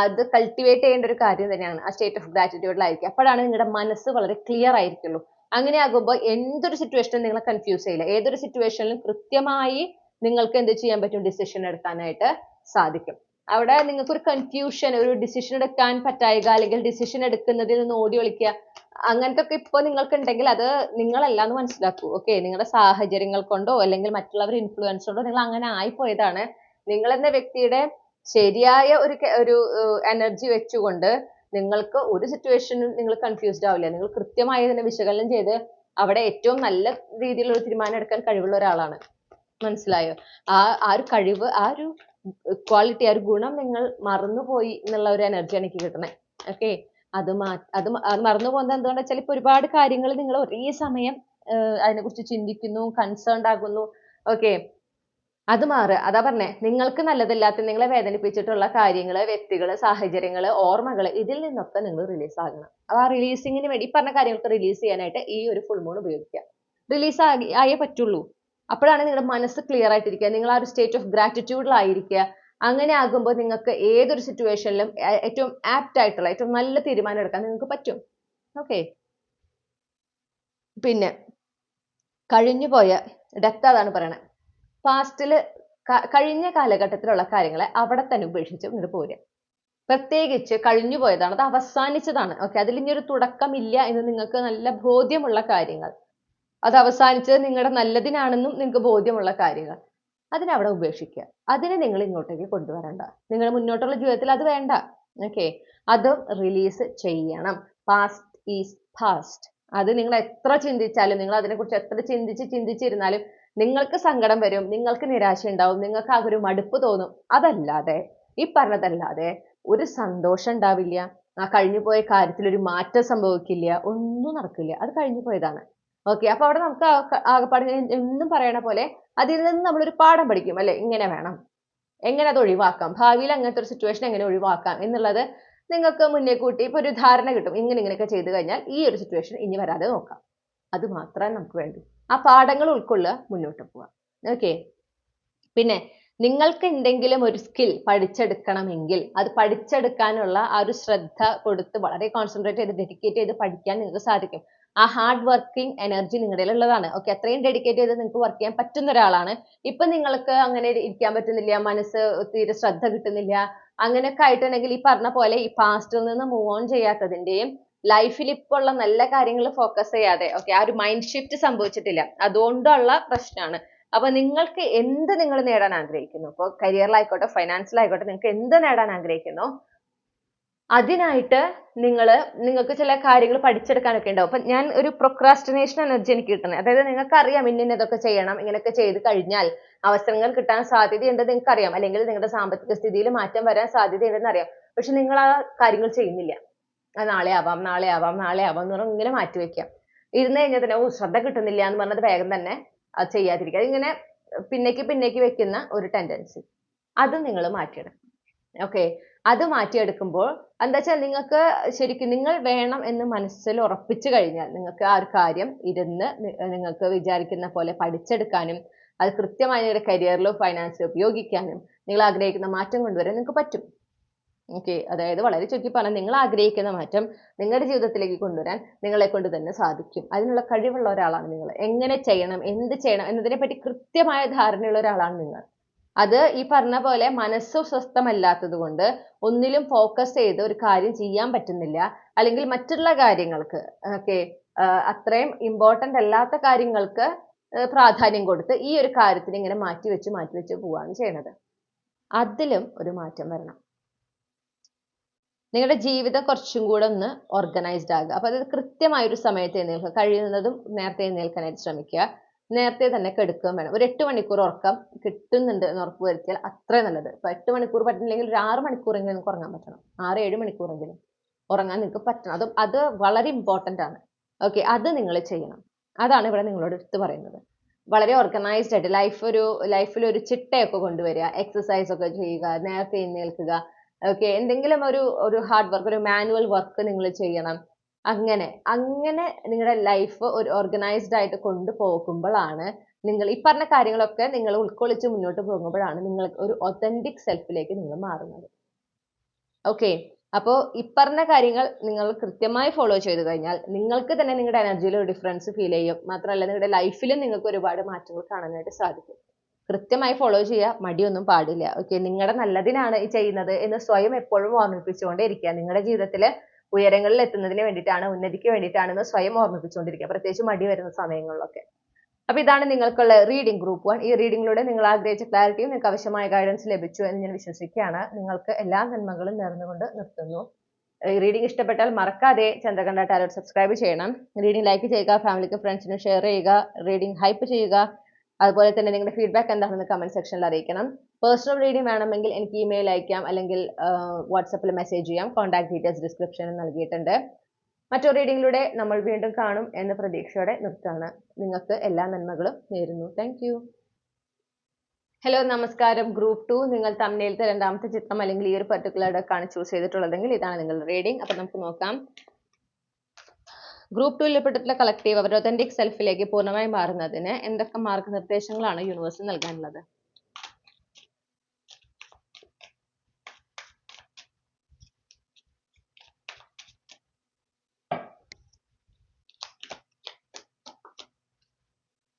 A: അത് കൾട്ടിവേറ്റ് ചെയ്യേണ്ട ഒരു കാര്യം തന്നെയാണ്. ആ സ്റ്റേറ്റ് ഓഫ് ഗ്രാറ്റിറ്റ്യൂഡിലായിരിക്കും. അപ്പോഴാണ് നിങ്ങളുടെ മനസ്സ് വളരെ ക്ലിയർ ആയിരിക്കുള്ളൂ. അങ്ങനെ ആകുമ്പോൾ എന്തൊരു സിറ്റുവേഷനും നിങ്ങളെ കൺഫ്യൂസ് ചെയ്യില്ല. ഏതൊരു സിറ്റുവേഷനിലും കൃത്യമായി നിങ്ങൾക്ക് എന്ത് ചെയ്യാൻ പറ്റും? ഡിസിഷൻ എടുക്കാനായിട്ട് സാധിക്കും. അവിടെ നിങ്ങൾക്ക് ഒരു കൺഫ്യൂഷൻ, ഒരു ഡിസിഷൻ എടുക്കാൻ പറ്റായിക, അല്ലെങ്കിൽ ഡിസിഷൻ എടുക്കുന്നതിൽ നിന്ന് ഓടി ഒളിക്കുക, അങ്ങനത്തെ ഒക്കെ ഇപ്പോൾ നിങ്ങൾക്ക് ഉണ്ടെങ്കിൽ അത് നിങ്ങളല്ല എന്ന് മനസ്സിലാക്കൂ. ഓക്കെ, നിങ്ങളുടെ സാഹചര്യങ്ങൾ കൊണ്ടോ അല്ലെങ്കിൽ മറ്റുള്ളവർ ഇൻഫ്ലുവൻസ് കൊണ്ടോ നിങ്ങൾ അങ്ങനെ ആയിപ്പോയതാണ്. നിങ്ങൾ എന്ന വ്യക്തിയുടെ ശരിയായ ഒരു എനർജി വെച്ചുകൊണ്ട് നിങ്ങൾക്ക് ഒരു സിറ്റുവേഷനും നിങ്ങൾ കൺഫ്യൂസ്ഡ് ആവില്ല. നിങ്ങൾ കൃത്യമായി തന്നെ വിശകലനം ചെയ്ത് അവിടെ ഏറ്റവും നല്ല രീതിയിലുള്ള തീരുമാനം എടുക്കാൻ കഴിവുള്ള ഒരാളാണ്. മനസ്സിലായോ? ആ ഒരു കഴിവ്, ആ ഒരു ക്വാളിറ്റി, ആ ഒരു ഗുണം നിങ്ങൾ മറന്നുപോയി എന്നുള്ള ഒരു എനർജിയാണ് എനിക്ക് കിട്ടണേ. ഓക്കെ, അത് മറന്നു പോകുന്നത് എന്തുകൊണ്ടാ വെച്ചാൽ ഇപ്പൊ ഒരുപാട് കാര്യങ്ങൾ നിങ്ങൾ ഒരേ സമയം അതിനെക്കുറിച്ച് ചിന്തിക്കുന്നു, കൺസേൺഡ് ആകുന്നു. ഓക്കെ, അത് മാറുക. അതാ പറഞ്ഞേ, നിങ്ങൾക്ക് നല്ലതല്ലാത്ത, നിങ്ങളെ വേദനിപ്പിച്ചിട്ടുള്ള കാര്യങ്ങൾ, വ്യക്തികൾ, സാഹചര്യങ്ങൾ, ഓർമ്മകൾ, ഇതിൽ നിന്നൊക്കെ നിങ്ങൾ റിലീസ് ആകണം. ആ റിലീസിങ്ങിന് വേണ്ടി ഈ പറഞ്ഞ കാര്യങ്ങൾക്ക് റിലീസ് ചെയ്യാനായിട്ട് ഈ ഒരു ഫുൾ മൂൺ ഉപയോഗിക്കുക. റിലീസ് ആയേ പറ്റുള്ളൂ. അപ്പോഴാണ് നിങ്ങളുടെ മനസ്സ് ക്ലിയർ ആയിട്ടിരിക്കുക, നിങ്ങൾ ആ ഒരു സ്റ്റേറ്റ് ഓഫ് ഗ്രാറ്റിറ്റ്യൂഡിലായിരിക്കുക. അങ്ങനെ ആകുമ്പോൾ നിങ്ങൾക്ക് ഏതൊരു സിറ്റുവേഷനിലും ഏറ്റവും ആപ്റ്റ് ആയിട്ടുള്ള, ഏറ്റവും നല്ല തീരുമാനം എടുക്കാൻ നിങ്ങൾക്ക് പറ്റും. ഓക്കെ, പിന്നെ കഴിഞ്ഞുപോയ ഡെത്ത് അതാണ് പറയണത്. പാസ്റ്റിൽ കഴിഞ്ഞ കാലഘട്ടത്തിലുള്ള കാര്യങ്ങളെ അവിടെ തന്നെ ഉപേക്ഷിച്ച് ഇങ്ങോട്ട് പോരുക. പ്രത്യേകിച്ച് കഴിഞ്ഞു പോയതാണ്, അത് അവസാനിച്ചതാണ്. ഓക്കെ, അതിൽ ഇനി ഒരു തുടക്കമില്ല എന്ന് നിങ്ങൾക്ക് നല്ല ബോധ്യമുള്ള കാര്യങ്ങൾ, അത് അവസാനിച്ചത് നിങ്ങളുടെ നല്ലതിനാണെന്നും നിങ്ങൾക്ക് ബോധ്യമുള്ള കാര്യങ്ങൾ, അതിനവിടെ ഉപേക്ഷിക്കുക. അതിനെ നിങ്ങൾ ഇങ്ങോട്ടേക്ക് കൊണ്ടുവരണ്ട. നിങ്ങൾ മുന്നോട്ടുള്ള ജീവിതത്തിൽ അത് വേണ്ട. ഓക്കെ, അത് റിലീസ് ചെയ്യണം. Past is past. അത് നിങ്ങൾ എത്ര ചിന്തിച്ചാലും, നിങ്ങൾ അതിനെക്കുറിച്ച് എത്ര ചിന്തിച്ചിരുന്നാലും നിങ്ങൾക്ക് സങ്കടം വരും, നിങ്ങൾക്ക് നിരാശ ഉണ്ടാവും, നിങ്ങൾക്ക് ആ ഒരു മടുപ്പ് തോന്നും. അതല്ലാതെ, ഈ പറഞ്ഞതല്ലാതെ ഒരു സന്തോഷം ഉണ്ടാവില്ല. ആ കഴിഞ്ഞുപോയ കാര്യത്തിൽ ഒരു മാറ്റം സംഭവിക്കില്ല, ഒന്നും നടക്കില്ല. അത് കഴിഞ്ഞു പോയതാണ്. ഓക്കെ, അപ്പൊ അവിടെ നമുക്ക് ആകെപ്പാടെ എന്നും പറയണ പോലെ അതിൽ നിന്ന് നമ്മളൊരു പാഠം പഠിക്കും, അല്ലെ? ഇങ്ങനെ വേണം, എങ്ങനെ അത് ഒഴിവാക്കാം, ഭാവിയിൽ അങ്ങനത്തെ ഒരു സിറ്റുവേഷൻ എങ്ങനെ ഒഴിവാക്കാം എന്നുള്ളത് നിങ്ങൾക്ക് മുന്നേ കൂട്ടി ഇപ്പൊ ഒരു ധാരണ കിട്ടും. ഇങ്ങനെയൊക്കെ ചെയ്തു കഴിഞ്ഞാൽ ഈ ഒരു സിറ്റുവേഷൻ ഇനി വരാതെ നോക്കാം. അത് മാത്രമേ നമുക്ക് വേണ്ടൂ. ആ പാഠങ്ങൾ ഉൾക്കൊള്ളുക, മുന്നോട്ട് പോവുക. ഓക്കെ, പിന്നെ നിങ്ങൾക്ക് എന്തെങ്കിലും ഒരു സ്കിൽ പഠിച്ചെടുക്കണമെങ്കിൽ അത് പഠിച്ചെടുക്കാനുള്ള ആ ഒരു ശ്രദ്ധ കൊടുത്ത് വളരെ കോൺസെൻട്രേറ്റ് ചെയ്ത് ഡെഡിക്കേറ്റ് ചെയ്ത് പഠിക്കാൻ നിങ്ങൾക്ക് സാധിക്കും. ആ ഹാർഡ് വർക്കിംഗ് എനർജി നിങ്ങളുടെ ഉള്ളതാണ്. ഓക്കെ, അത്രയും ഡെഡിക്കേറ്റ് ചെയ്ത് നിങ്ങൾക്ക് വർക്ക് ചെയ്യാൻ പറ്റുന്ന ഒരാളാണ്. ഇപ്പൊ നിങ്ങൾക്ക് അങ്ങനെ ഇരിക്കാൻ പറ്റുന്നില്ല, മനസ്സ് തീരെ ശ്രദ്ധ കിട്ടുന്നില്ല, അങ്ങനെയൊക്കെ ആയിട്ടുണ്ടെങ്കിൽ ഈ പറഞ്ഞ പോലെ ഈ പാസ്റ്റിൽ നിന്ന് മൂവ് ഓൺ ചെയ്യാത്തതിന്റെയും ലൈഫിൽ ഇപ്പോൾ ഉള്ള നല്ല കാര്യങ്ങൾ ഫോക്കസ് ചെയ്യാതെ, ഓക്കെ, ആ ഒരു മൈൻഡ് ഷിഫ്റ്റ് സംഭവിച്ചിട്ടില്ല, അതുകൊണ്ടുള്ള പ്രശ്നമാണ്. അപ്പൊ നിങ്ങൾക്ക് എന്ത് നിങ്ങൾ നേടാൻ ആഗ്രഹിക്കുന്നു, ഇപ്പോൾ കരിയറിലായിക്കോട്ടെ, ഫൈനാൻസിലായിക്കോട്ടെ, നിങ്ങൾക്ക് എന്ത് നേടാൻ ആഗ്രഹിക്കുന്നു, അതിനായിട്ട് നിങ്ങൾക്ക് ചില കാര്യങ്ങൾ പഠിച്ചെടുക്കാനൊക്കെ ഉണ്ടാവും. അപ്പൊ ഞാൻ ഒരു പ്രൊക്രാസ്റ്റിനേഷൻ എനർജി എനിക്ക് കിട്ടുന്നത്, അതായത് നിങ്ങൾക്ക് അറിയാം ഇതൊക്കെ ചെയ്യണം, ഇങ്ങനെയൊക്കെ ചെയ്ത് കഴിഞ്ഞാൽ അവസരങ്ങൾ കിട്ടാൻ സാധ്യതയുണ്ടെന്ന് നിങ്ങൾക്ക് അറിയാം, അല്ലെങ്കിൽ നിങ്ങളുടെ സാമ്പത്തിക സ്ഥിതിയിൽ മാറ്റം വരാൻ സാധ്യതയുണ്ടെന്ന് അറിയാം. പക്ഷെ നിങ്ങൾ ആ കാര്യങ്ങൾ ചെയ്യുന്നില്ല. നാളെ ആവാം, നാളെ ആവാം, നാളെ ആവാം എന്ന് പറഞ്ഞാൽ ഇങ്ങനെ മാറ്റിവെക്കാം. ഇരുന്ന് കഴിഞ്ഞാൽ തന്നെ ശ്രദ്ധ കിട്ടുന്നില്ല എന്ന് പറഞ്ഞത് വേഗം തന്നെ അത് ചെയ്യാതിരിക്കുക. ഇങ്ങനെ പിന്നേക്ക് വെക്കുന്ന ഒരു ടെൻഡൻസി, അത് നിങ്ങൾ മാറ്റിയെടുക്കണം. ഓക്കെ, അത് മാറ്റിയെടുക്കുമ്പോൾ എന്താ വെച്ചാൽ നിങ്ങൾക്ക് ശരിക്കും നിങ്ങൾ വേണം എന്ന് മനസ്സിൽ ഉറപ്പിച്ചു കഴിഞ്ഞാൽ നിങ്ങൾക്ക് ആ ഒരു കാര്യം ഇരുന്ന് നിങ്ങൾക്ക് വിചാരിക്കുന്ന പോലെ പഠിച്ചെടുക്കാനും അത് കൃത്യമായി നിങ്ങളുടെ കരിയറിലോ ഫൈനാൻസിലോ ഉപയോഗിക്കാനും നിങ്ങൾ ആഗ്രഹിക്കുന്ന മാറ്റം കൊണ്ടുവരാൻ നിങ്ങൾക്ക് പറ്റും. ഓക്കെ, അതായത് വളരെ ചുരുക്കി പറഞ്ഞാൽ നിങ്ങൾ ആഗ്രഹിക്കുന്ന മാറ്റം നിങ്ങളുടെ ജീവിതത്തിലേക്ക് കൊണ്ടുവരാൻ നിങ്ങളെ കൊണ്ട് തന്നെ സാധിക്കും. അതിനുള്ള കഴിവുള്ള ഒരാളാണ് നിങ്ങൾ. എങ്ങനെ ചെയ്യണം, എന്ത് ചെയ്യണം എന്നതിനെ പറ്റി കൃത്യമായ ധാരണയുള്ള ഒരാളാണ് നിങ്ങൾ. അത് ഈ പറഞ്ഞ പോലെ മനസ്സ് സ്വസ്ഥമല്ലാത്തത് കൊണ്ട് ഒന്നിലും ഫോക്കസ് ചെയ്ത് ഒരു കാര്യം ചെയ്യാൻ പറ്റുന്നില്ല, അല്ലെങ്കിൽ മറ്റുള്ള കാര്യങ്ങൾക്ക് അത്രയും ഇമ്പോർട്ടൻ്റ് അല്ലാത്ത കാര്യങ്ങൾക്ക് പ്രാധാന്യം കൊടുത്ത് ഈ ഒരു കാര്യത്തിന് ഇങ്ങനെ മാറ്റി വെച്ച് പോവാണ് ചെയ്യണത്. അതിലും ഒരു മാറ്റം വരണം. നിങ്ങളുടെ ജീവിതം കുറച്ചും കൂടെ ഒന്ന് ഓർഗനൈസ്ഡ് ആകുക. അപ്പോൾ അത് കൃത്യമായൊരു സമയത്ത് എഴുന്നേൽക്കുക, കഴിയുന്നതും നേരത്തെ എഴുന്നേൽക്കാനായിട്ട് ശ്രമിക്കുക. നേരത്തെ തന്നെ കിടക്കുകയും വേണം. ഒരു 8 മണിക്കൂർ ഉറക്കം കിട്ടുന്നുണ്ട് എന്ന് ഉറപ്പ് വരുത്തിയാൽ അത്രയും നല്ലത്. ഇപ്പോൾ 8 മണിക്കൂർ പറ്റുന്നില്ലെങ്കിൽ ഒരു 6 മണിക്കൂറെങ്കിലും നിങ്ങൾക്ക് ഉറങ്ങാൻ പറ്റണം. 6-7 മണിക്കൂറെങ്കിലും ഉറങ്ങാൻ നിങ്ങൾക്ക് പറ്റണം. അത് വളരെ ഇമ്പോർട്ടൻ്റ് ആണ്. ഓക്കെ, അത് നിങ്ങൾ ചെയ്യണം. അതാണ് ഇവിടെ നിങ്ങളോട് എടുത്ത് പറയുന്നത്. വളരെ ഓർഗനൈസ്ഡ് ആയിട്ട് ലൈഫിൽ ഒരു ചിട്ടയൊക്കെ കൊണ്ടുവരിക, എക്സസൈസ് ഒക്കെ ചെയ്യുക, നേരത്തെ എഴുന്നേൽക്കുക. ഓക്കെ, എന്തെങ്കിലും ഒരു ഹാർഡ് വർക്ക്, ഒരു മാനുവൽ വർക്ക് നിങ്ങൾ ചെയ്യണം. അങ്ങനെ നിങ്ങളുടെ ലൈഫ് ഒരു ഓർഗനൈസ്ഡ് ആയിട്ട് കൊണ്ടുപോകുമ്പോഴാണ് നിങ്ങൾ ഈ പറഞ്ഞ കാര്യങ്ങളൊക്കെ നിങ്ങൾ ഉൾക്കൊള്ളിച്ച് മുന്നോട്ട് പോകുമ്പോഴാണ് നിങ്ങൾ ഒരു ഒതന്റിക് സെൽഫിലേക്ക് നിങ്ങൾ മാറുന്നത്. ഓക്കെ, അപ്പോൾ ഈ പറഞ്ഞ കാര്യങ്ങൾ നിങ്ങൾ കൃത്യമായി ഫോളോ ചെയ്ത് കഴിഞ്ഞാൽ നിങ്ങൾക്ക് തന്നെ നിങ്ങളുടെ എനർജിയിൽ ഒരു ഡിഫറൻസ് ഫീൽ ചെയ്യും. മാത്രമല്ല നിങ്ങളുടെ ലൈഫിലും നിങ്ങൾക്ക് ഒരുപാട് മാറ്റങ്ങൾ കാണാനായിട്ട് സാധിക്കും. കൃത്യമായി ഫോളോ ചെയ്യുക, മടിയൊന്നും പാടില്ല. ഓക്കെ, നിങ്ങളുടെ നല്ലതിനാണ് ഈ ചെയ്യുന്നത് എന്ന് സ്വയം എപ്പോഴും ഓർമ്മിപ്പിച്ചുകൊണ്ടേ ഇരിക്കുക. നിങ്ങളുടെ ജീവിതത്തിൽ ഉയരങ്ങളിൽ എത്തുന്നതിന് വേണ്ടിയിട്ടാണ്, ഉന്നതിക്ക് വേണ്ടിയിട്ടാണെന്ന് സ്വയം ഓർമ്മിപ്പിച്ചുകൊണ്ടിരിക്കുക, പ്രത്യേകിച്ച് മടി വരുന്ന സമയങ്ങളിലൊക്കെ. അപ്പോൾ ഇതാണ് നിങ്ങൾക്കുള്ള റീഡിംഗ് ഗ്രൂപ്പ് 1. ഈ റീഡിങ്ങിലൂടെ നിങ്ങൾ ആഗ്രഹിച്ച ക്ലാരിറ്റിയും നിങ്ങൾക്ക് ആവശ്യമായ ഗൈഡൻസ് ലഭിച്ചു എന്ന് ഞാൻ വിശ്വസിക്കുകയാണ്. നിങ്ങൾക്ക് എല്ലാ നന്മകളും നേർന്നുകൊണ്ട് നിർത്തുന്നു. ഈ റീഡിംഗ് ഇഷ്ടപ്പെട്ടാൽ മറക്കാതെ ചന്ദ്രകണ്ഠ ടാരോട്ട് സബ്സ്ക്രൈബ് ചെയ്യണം. റീഡിംഗ് ലൈക്ക് ചെയ്യുക, ഫാമിലിക്ക് ഫ്രണ്ട്സിന് ഷെയർ ചെയ്യുക, റീഡിംഗ് ഹൈപ്പ് ചെയ്യുക. അതുപോലെ തന്നെ നിങ്ങളുടെ ഫീഡ്ബാക്ക് എന്താണെന്ന് കമന്റ് സെക്ഷനിൽ അറിയിക്കണം. പേഴ്സണൽ റീഡിംഗ് വേണമെങ്കിൽ എനിക്ക് ഇമെയിൽ അയക്കാം, അല്ലെങ്കിൽ വാട്സപ്പിൽ മെസ്സേജ് ചെയ്യാം. കോൺടാക്ട് ഡീറ്റെയിൽസ് ഡിസ്ക്രിപ്ഷനിൽ നൽകിയിട്ടുണ്ട്. മറ്റൊരു റീഡിങ്ങിലൂടെ നമ്മൾ വീണ്ടും കാണും എന്ന പ്രതീക്ഷയോടെ നിർത്താണ്. നിങ്ങൾക്ക് എല്ലാ നന്മകളും നേരുന്നു. Thank you. ഹലോ, നമസ്കാരം. ഗ്രൂപ്പ് 2 നിങ്ങൾ തമ്മിലത്തെ രണ്ടാമത്തെ ചിത്രം അല്ലെങ്കിൽ ഈ ഒരു പർട്ടിക്കുലർ ഡെക്കാണ് ചൂസ് ചെയ്തിട്ടുള്ളതെങ്കിൽ ഇതാണ് നിങ്ങളുടെ റീഡിംഗ്. അപ്പോൾ നമുക്ക് നോക്കാം. ഗ്രൂപ്പ് 2 പെട്ടിട്ടുള്ള കളക്റ്റീവ് അവരുടെ ഒതന്റിക് സെൽഫിലേക്ക് പൂർണ്ണമായി മാറുന്നതിന് എന്തൊക്കെ മാർഗനിർദ്ദേശങ്ങളാണ് യൂണിവേഴ്സ് നൽകാനുള്ളത്?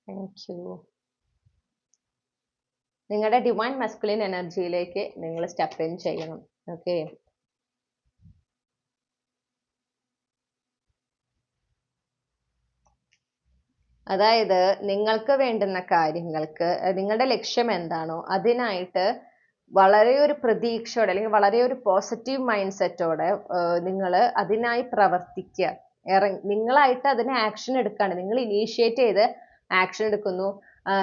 A: Thank you. നിങ്ങളുടെ ഡിവൈൻ മസ്കുലിൻ എനർജിയിലേക്ക് നിങ്ങൾ സ്റ്റെപ്പ് ഇൻ ചെയ്യണം. ഓക്കെ, അതായത് നിങ്ങൾക്ക് വേണ്ടുന്ന കാര്യങ്ങൾക്ക് നിങ്ങളുടെ ലക്ഷ്യം എന്താണോ അതിനായിട്ട് വളരെ ഒരു പ്രതീക്ഷയോടെ അല്ലെങ്കിൽ വളരെ ഒരു പോസിറ്റീവ് മൈൻഡ് സെറ്റോടെ നിങ്ങൾ അതിനായി പ്രവർത്തിക്കുക. നിങ്ങളായിട്ട് അതിന് ആക്ഷൻ എടുക്കുകയാണ്. നിങ്ങൾ ഇനീഷ്യേറ്റ് ചെയ്ത് ആക്ഷൻ എടുക്കുന്നു.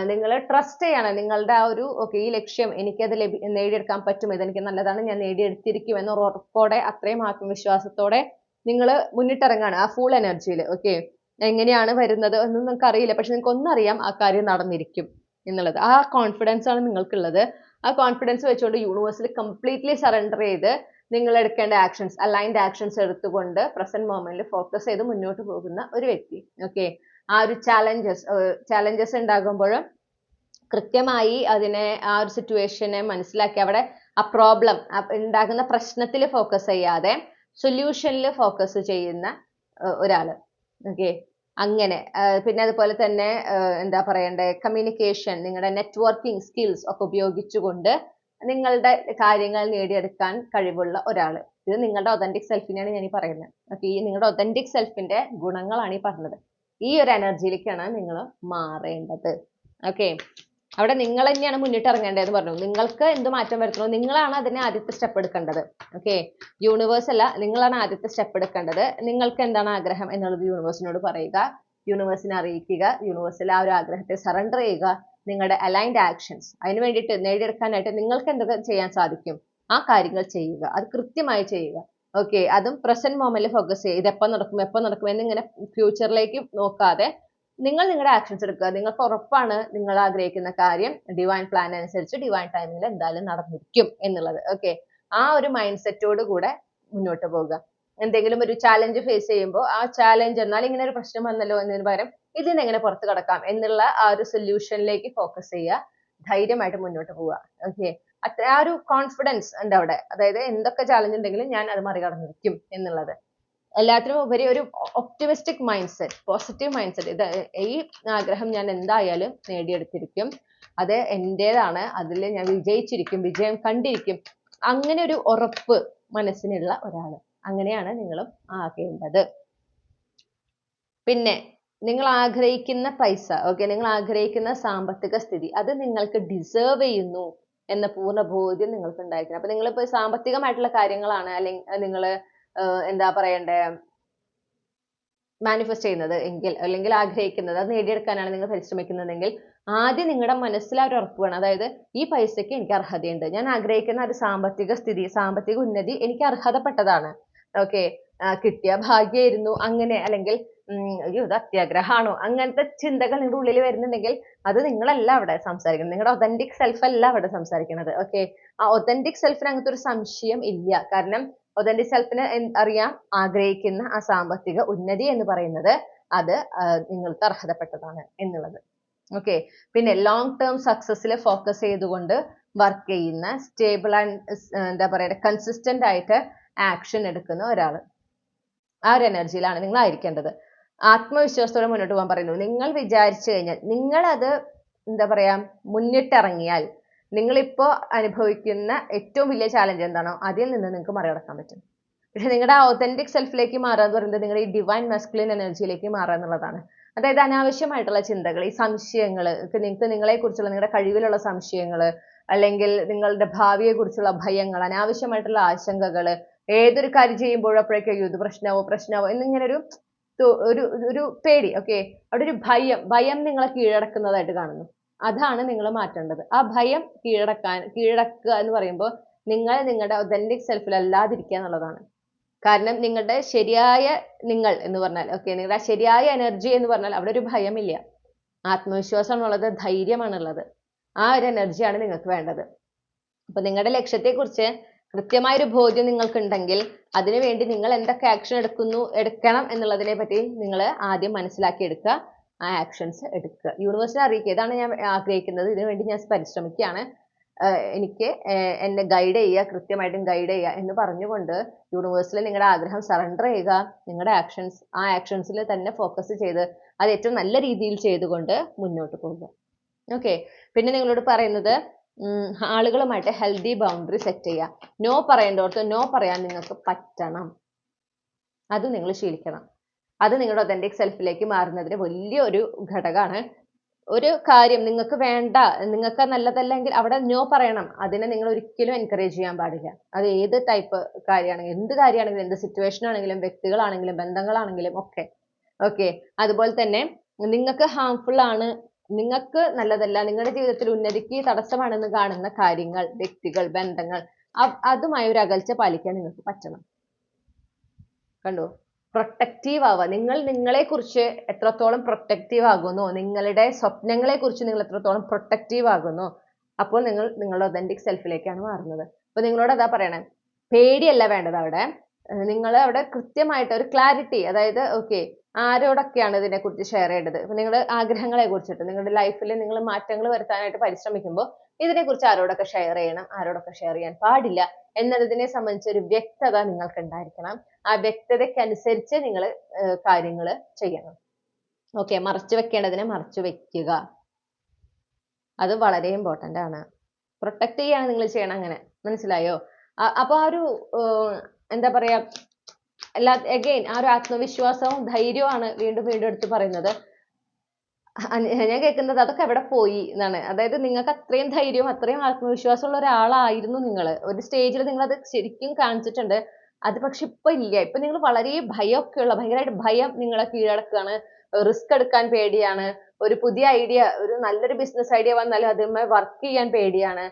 A: നിങ്ങൾ ട്രസ്റ്റ് ചെയ്യണം നിങ്ങളുടെ ആ ഒരു ഈ ലക്ഷ്യം എനിക്കത് നേടിയെടുക്കാൻ പറ്റും, ഇതെനിക്ക് നല്ലതാണ്, ഞാൻ നേടിയെടുത്തിരിക്കും എന്ന ഉറപ്പോടെ, അത്രയും ആത്മവിശ്വാസത്തോടെ നിങ്ങൾ മുന്നിട്ടിറങ്ങാണ് ആ ഫുൾ എനർജിയിൽ. ഓക്കെ, എങ്ങനെയാണ് വരുന്നത് എന്ന് നിങ്ങൾക്ക് അറിയില്ല, പക്ഷെ നിങ്ങൾക്ക് ഒന്നറിയാം ആ കാര്യം നടന്നിരിക്കും എന്നുള്ളത്. ആ കോൺഫിഡൻസ് ആണ് നിങ്ങൾക്കുള്ളത്. ആ കോൺഫിഡൻസ് വെച്ചുകൊണ്ട് യൂണിവേഴ്സിൽ കംപ്ലീറ്റ്ലി സറണ്ടർ ചെയ്ത് നിങ്ങൾ എടുക്കേണ്ട ആക്ഷൻസ്, അലൈൻഡ് ആക്ഷൻസ് എടുത്തുകൊണ്ട് പ്രസന്റ് മൊമെന്റിൽ ഫോക്കസ് ചെയ്ത് മുന്നോട്ട് പോകുന്ന ഒരു വ്യക്തി. ഓക്കെ, ആ ഒരു ചാലഞ്ചസ് ഉണ്ടാകുമ്പോൾ കൃത്യമായി അതിനെ ആ ഒരു സിറ്റുവേഷനെ മനസ്സിലാക്കി അവിടെ ആ പ്രോബ്ലം ഉണ്ടാകുന്ന പ്രശ്നത്തിൽ ഫോക്കസ് ചെയ്യാതെ സൊല്യൂഷനിൽ ഫോക്കസ് ചെയ്യുന്ന ഒരാള്. ഓക്കെ, അങ്ങനെ പിന്നെ അതുപോലെ തന്നെ എന്താ പറയണ്ടേ, കമ്മ്യൂണിക്കേഷൻ, നിങ്ങളുടെ നെറ്റ്വർക്കിംഗ് സ്കിൽസ് ഒക്കെ ഉപയോഗിച്ചുകൊണ്ട് നിങ്ങളുടെ കാര്യങ്ങൾ നേടിയെടുക്കാൻ കഴിവുള്ള ഒരാൾ. ഇത് നിങ്ങളുടെ ഒതന്റിക് സെൽഫിനെയാണ് ഞാൻ ഈ പറയുന്നത്. ഓക്കെ, ഈ നിങ്ങളുടെ ഒതന്റിക് സെൽഫിന്റെ ഗുണങ്ങളാണ് ഈ പറഞ്ഞത്. ഈ ഒരു എനർജിയിലേക്കാണ് നിങ്ങൾ മാറേണ്ടത്. ഓക്കെ, അവിടെ നിങ്ങൾ തന്നെയാണ് മുന്നിട്ട് ഇറങ്ങേണ്ടതെന്ന് പറഞ്ഞു. നിങ്ങൾക്ക് എന്ത് മാറ്റം വരുത്തണോ നിങ്ങളാണ് അതിനെ ആദ്യത്തെ സ്റ്റെപ്പ് എടുക്കേണ്ടത്. ഓക്കെ, യൂണിവേഴ്സ് അല്ല, നിങ്ങളാണ് ആദ്യത്തെ സ്റ്റെപ്പ് എടുക്കേണ്ടത്. നിങ്ങൾക്ക് എന്താണ് ആഗ്രഹം എന്നുള്ളത് യൂണിവേഴ്സിനോട് പറയുക, യൂണിവേഴ്സിനെ അറിയിക്കുക, യൂണിവേഴ്സിൽ ആ ഒരു ആഗ്രഹത്തെ സറണ്ടർ ചെയ്യുക. നിങ്ങളുടെ അലൈൻഡ് ആക്ഷൻസ് അതിന് വേണ്ടിയിട്ട് നേടിയെടുക്കാനായിട്ട് നിങ്ങൾക്ക് എന്തൊക്കെ ചെയ്യാൻ സാധിക്കും ആ കാര്യങ്ങൾ ചെയ്യുക, അത് കൃത്യമായി ചെയ്യുക. ഓക്കെ, അതും പ്രസന്റ് മൊമെന്റിൽ ഫോക്കസ് ചെയ്യുക. ഇത് എപ്പോൾ നടക്കും എന്നിങ്ങനെ ഫ്യൂച്ചറിലേക്ക് നോക്കാതെ നിങ്ങൾ നിങ്ങളുടെ ആക്ഷൻസ് എടുക്കുക. നിങ്ങൾക്ക് ഉറപ്പാണ് നിങ്ങൾ ആഗ്രഹിക്കുന്ന കാര്യം ഡിവൈൻ പ്ലാൻ അനുസരിച്ച് ഡിവൈൻ ടൈമിൽ എന്തായാലും നടന്നിരിക്കും എന്നുള്ളത്. ഓക്കെ, ആ ഒരു മൈൻഡ് സെറ്റോട് കൂടെ മുന്നോട്ട് പോകുക. എന്തെങ്കിലും ഒരു ചാലഞ്ച് ഫേസ് ചെയ്യുമ്പോൾ ആ ചാലഞ്ച് എന്നാൽ ഇങ്ങനെ ഒരു പ്രശ്നം വന്നല്ലോ എന്നതിന് പകരം ഇതിൽ നിന്ന് എങ്ങനെ പുറത്ത് കടക്കാം എന്നുള്ള ആ ഒരു സൊല്യൂഷനിലേക്ക് ഫോക്കസ് ചെയ്യുക, ധൈര്യമായിട്ട് മുന്നോട്ട് പോവുക. ഓക്കെ, ആ ഒരു കോൺഫിഡൻസ് ഉണ്ട് അവിടെ. അതായത് എന്തൊക്കെ ചാലഞ്ച് ഉണ്ടെങ്കിലും ഞാൻ അത് മറികടന്നിരിക്കും എന്നുള്ളത്. എല്ലാത്തിനും ഉപരി ഒരു optimistic mind set, positive mind set. ഇത് ഈ ആഗ്രഹം ഞാൻ എന്തായാലും നേടിയെടുത്തിരിക്കും, അത് എന്റേതാണ്, അതിൽ ഞാൻ വിജയിച്ചിരിക്കും, വിജയം കണ്ടിരിക്കും, അങ്ങനെ ഒരു ഉറപ്പ് മനസ്സിനുള്ള ഒരാള്. അങ്ങനെയാണ് നിങ്ങളും ആകേണ്ടത്. പിന്നെ നിങ്ങൾ ആഗ്രഹിക്കുന്ന പൈസ, ഓക്കെ, നിങ്ങൾ ആഗ്രഹിക്കുന്ന സാമ്പത്തിക സ്ഥിതി, അത് നിങ്ങൾക്ക് ഡിസേർവ് ചെയ്യുന്നു എന്ന പൂർണ്ണ ബോധ്യം നിങ്ങൾക്ക് ഉണ്ടായിരിക്കണം. അപ്പൊ നിങ്ങളിപ്പോ സാമ്പത്തികമായിട്ടുള്ള കാര്യങ്ങളാണ് അല്ലെങ്കിൽ നിങ്ങൾ എന്താ പറയണ്ടേ മാനിഫെസ്റ്റ് ചെയ്യുന്നത് എങ്കിൽ, അല്ലെങ്കിൽ ആഗ്രഹിക്കുന്നത്, അത് നേടിയെടുക്കാനാണ് നിങ്ങൾ പരിശ്രമിക്കുന്നതെങ്കിൽ ആദ്യം നിങ്ങളുടെ മനസ്സിൽ ആ ഒരു ഉറപ്പ് വേണം. അതായത് ഈ പൈസയ്ക്ക് എനിക്ക് അർഹതയുണ്ട്, ഞാൻ ആഗ്രഹിക്കുന്ന ഒരു സാമ്പത്തിക സ്ഥിതി, സാമ്പത്തിക ഉന്നതി എനിക്ക് അർഹതപ്പെട്ടതാണ്. ഓക്കെ, കിട്ടിയ ഭാഗ്യമായിരുന്നു അങ്ങനെ, അല്ലെങ്കിൽ അയ്യോ ഇത് അത്യാഗ്രഹമാണോ, അങ്ങനത്തെ ചിന്തകൾ നിങ്ങളുടെ ഉള്ളിൽ വരുന്നുണ്ടെങ്കിൽ അത് നിങ്ങളല്ല അവിടെ സംസാരിക്കുന്നത്, നിങ്ങളുടെ ഒതന്റിക് സെൽഫ് അല്ല അവിടെ സംസാരിക്കുന്നത്. ഓക്കെ, ആ ഒതന്റിക് സെൽഫിന് അങ്ങനത്തെ ഒരു സംശയം ഇല്ല. കാരണം ഒതന്റിക് സെൽഫിന് അറിയാം ആഗ്രഹിക്കുന്ന ആ സാമ്പത്തിക ഉന്നതി എന്ന് പറയുന്നത് അത് നിങ്ങൾക്ക് അർഹതപ്പെട്ടതാണ് എന്നുള്ളത്. ഓക്കെ, പിന്നെ ലോങ് ടേം സക്സസിൽ ഫോക്കസ് ചെയ്തുകൊണ്ട് വർക്ക് ചെയ്യുന്ന, സ്റ്റേബിൾ ആൻഡ് എന്താ പറയുക കൺസിസ്റ്റന്റ് ആയിട്ട് ആക്ഷൻ എടുക്കുന്ന ഒരാൾ, ആ ഒരു എനർജിയിലാണ് നിങ്ങൾ ആയിരിക്കേണ്ടത്. ആത്മവിശ്വാസത്തോടെ മുന്നോട്ട് പോകാൻ പറയുന്നു. നിങ്ങൾ വിചാരിച്ചു കഴിഞ്ഞാൽ, നിങ്ങൾ അത് എന്താ പറയാ മുന്നിട്ടിറങ്ങിയാൽ, നിങ്ങളിപ്പോ അനുഭവിക്കുന്ന ഏറ്റവും വലിയ ചാലഞ്ച് എന്താണോ അതിൽ നിന്ന് നിങ്ങൾക്ക് മറികടക്കാൻ പറ്റും. പക്ഷെ നിങ്ങളുടെ ഒതന്റിക് സെൽഫിലേക്ക് മാറുക എന്ന് പറയുന്നത് നിങ്ങളുടെ ഈ ഡിവൈൻ മസ്കുലിൻ എനർജിയിലേക്ക് മാറുക എന്നുള്ളതാണ്. അതായത് അനാവശ്യമായിട്ടുള്ള ചിന്തകൾ, ഈ സംശയങ്ങൾ, നിങ്ങൾക്ക് നിങ്ങളെ കുറിച്ചുള്ള, നിങ്ങളുടെ കഴിവിലുള്ള സംശയങ്ങൾ, അല്ലെങ്കിൽ നിങ്ങളുടെ ഭാവിയെ കുറിച്ചുള്ള ഭയങ്ങൾ, അനാവശ്യമായിട്ടുള്ള ആശങ്കകൾ, ഏതൊരു കാര്യം ചെയ്യുമ്പോഴും അപ്പോഴേക്കും ഇത് പ്രശ്നമാവോ എന്നിങ്ങനെ ഒരു ഒരു ഒരു പേടി. ഓക്കെ, അവിടെ ഒരു ഭയം നിങ്ങളെ കീഴടക്കുന്നതായിട്ട് കാണുന്നു. അതാണ് നിങ്ങൾ മാറ്റേണ്ടത്. ആ ഭയം കീഴടക്കുക എന്ന് പറയുമ്പോൾ നിങ്ങൾ നിങ്ങളുടെ ഒതന്റിക് സെൽഫിൽ അല്ലാതിരിക്കുക എന്നുള്ളതാണ്. കാരണം നിങ്ങളുടെ ശരിയായ നിങ്ങൾ എന്ന് പറഞ്ഞാൽ, ഓക്കെ, നിങ്ങളുടെ ശരിയായ എനർജി എന്ന് പറഞ്ഞാൽ അവിടെ ഒരു ഭയമില്ല, ആത്മവിശ്വാസമാണുള്ളത്, ധൈര്യമാണുള്ളത്. ആ ഒരു എനർജിയാണ് നിങ്ങൾക്ക് വേണ്ടത്. അപ്പൊ നിങ്ങളുടെ ലക്ഷ്യത്തെക്കുറിച്ച് കൃത്യമായൊരു ബോധ്യം നിങ്ങൾക്കുണ്ടെങ്കിൽ അതിനുവേണ്ടി നിങ്ങൾ എന്തൊക്കെ ആക്ഷൻ എടുക്കണം എന്നുള്ളതിനെ പറ്റി നിങ്ങൾ ആദ്യം മനസ്സിലാക്കി എടുക്കുക, ആ ആക്ഷൻസ് എടുക്കുക, യൂണിവേഴ്സിനെ അറിയിക്കുക. ഇതാണ് ഞാൻ ആഗ്രഹിക്കുന്നത്, ഇതിനുവേണ്ടി ഞാൻ പരിശ്രമിക്കുകയാണ്, എനിക്ക് എന്നെ ഗൈഡ് ചെയ്യുക, കൃത്യമായിട്ടും ഗൈഡ് ചെയ്യുക എന്ന് പറഞ്ഞുകൊണ്ട് യൂണിവേഴ്സിൽ നിങ്ങളുടെ ആഗ്രഹം സറണ്ടർ ചെയ്യുക. നിങ്ങളുടെ ആക്ഷൻസ്, ആ ആക്ഷൻസിൽ തന്നെ ഫോക്കസ് ചെയ്ത് അത് ഏറ്റവും നല്ല രീതിയിൽ ചെയ്തുകൊണ്ട് മുന്നോട്ട് പോകുക. ഓക്കെ, പിന്നെ നിങ്ങളോട് പറയുന്നത് ആളുകളുമായിട്ട് ഹെൽത്തി ബൗണ്ടറി സെറ്റ് ചെയ്യുക. നോ പറയേണ്ടോടത്ത് നോ പറയാൻ നിങ്ങൾക്ക് പറ്റണം, അത് നിങ്ങൾ ശീലിക്കണം. അത് നിങ്ങളുടെ ഒതന്റിക് സെൽഫിലേക്ക് മാറുന്നതിന് വലിയൊരു ഘടകമാണ്. ഒരു കാര്യം നിങ്ങൾക്ക് വേണ്ട, നിങ്ങൾക്ക് നല്ലതല്ലെങ്കിൽ അവിടെ നോ പറയണം. അതിനെ നിങ്ങൾ ഒരിക്കലും എൻകറേജ് ചെയ്യാൻ പാടില്ല. അത് ഏത് ടൈപ്പ് കാര്യമാണെങ്കിലും, എന്ത് കാര്യമാണെങ്കിലും, എന്ത് സിറ്റുവേഷൻ ആണെങ്കിലും, വ്യക്തികളാണെങ്കിലും, ബന്ധങ്ങളാണെങ്കിലും ഒക്കെ. ഓക്കെ, അതുപോലെ തന്നെ നിങ്ങൾക്ക് ഹാംഫുൾ ആണ്, നിങ്ങൾക്ക് നല്ലതല്ല, നിങ്ങളുടെ ജീവിതത്തിൽ ഉന്നതിക്ക് തടസ്സമാണെന്ന് കാണുന്ന കാര്യങ്ങൾ, വ്യക്തികൾ, ബന്ധങ്ങൾ, അതുമായി ഒരു അകൽച്ച പാലിക്കാൻ നിങ്ങൾക്ക് പറ്റണം. കണ്ടോ, പ്രൊട്ടക്റ്റീവ് ആവുക. നിങ്ങൾ നിങ്ങളെ കുറിച്ച് എത്രത്തോളം പ്രൊട്ടക്റ്റീവ് ആകുന്നു, നിങ്ങളുടെ സ്വപ്നങ്ങളെ കുറിച്ച് നിങ്ങൾ എത്രത്തോളം പ്രൊട്ടക്റ്റീവ് ആകുന്നു, അപ്പോൾ നിങ്ങൾ നിങ്ങളുടെ ഒതന്റിക് സെൽഫിലേക്കാണ് മാറുന്നത്. അപ്പൊ നിങ്ങളോട് അതാ പറയണേ, പേടിയല്ല വേണ്ടത് അവിടെ. നിങ്ങൾ അവിടെ കൃത്യമായിട്ട് ഒരു ക്ലാരിറ്റി, അതായത് ഓക്കെ ആരോടൊക്കെയാണ് ഇതിനെക്കുറിച്ച് ഷെയർ ചെയ്യേണ്ടത്. ഇപ്പൊ നിങ്ങളുടെ ആഗ്രഹങ്ങളെ കുറിച്ചിട്ട്, നിങ്ങളുടെ ലൈഫിൽ നിങ്ങൾ മാറ്റങ്ങൾ വരുത്താനായിട്ട് പരിശ്രമിക്കുമ്പോൾ ഇതിനെക്കുറിച്ച് ആരോടൊക്കെ ഷെയർ ചെയ്യണം, ആരോടൊക്കെ ഷെയർ ചെയ്യാൻ പാടില്ല എന്നതിനെ സംബന്ധിച്ച് ഒരു വ്യക്തത നിങ്ങൾക്ക് ഉണ്ടായിരിക്കണം. ആ വ്യക്തതയ്ക്കനുസരിച്ച് നിങ്ങൾ കാര്യങ്ങൾ ചെയ്യണം. ഓക്കെ, മറച്ചു വെക്കേണ്ടതിനെ മറച്ചു വെക്കുക, അത് വളരെ ഇമ്പോർട്ടൻ്റ് ആണ്. പ്രൊട്ടക്ട് ചെയ്യാണ് നിങ്ങൾ ചെയ്യണം. അങ്ങനെ മനസ്സിലായോ? അപ്പൊ ആ ഒരു എന്താ പറയാ, അഗെയിൻ ആ ഒരു ആത്മവിശ്വാസവും ധൈര്യവുമാണ് വീണ്ടും വീണ്ടും എടുത്ത് പറയുന്നത്. ഞാൻ കേൾക്കുന്നത് അതൊക്കെ എവിടെ പോയി എന്നാണ്. അതായത് നിങ്ങൾക്ക് അത്രയും ധൈര്യവും അത്രയും ആത്മവിശ്വാസമുള്ള ഒരാളായിരുന്നു നിങ്ങൾ. ഒരു സ്റ്റേജിൽ നിങ്ങൾ അത് ശരിക്കും കാണിച്ചിട്ടുണ്ട്. അത് പക്ഷെ ഇപ്പൊ ഇല്ല. ഇപ്പൊ നിങ്ങൾ വളരെ ഭയമൊക്കെയുള്ള, ഭയങ്കരമായിട്ട് ഭയം നിങ്ങളെ കീഴടക്കുകയാണ്. റിസ്ക് എടുക്കാൻ പേടിയാണ്. ഒരു പുതിയ ഐഡിയ, ഒരു നല്ലൊരു ബിസിനസ് ഐഡിയ വന്നാലും അതുമായി വർക്ക് ചെയ്യാൻ പേടിയാണ്.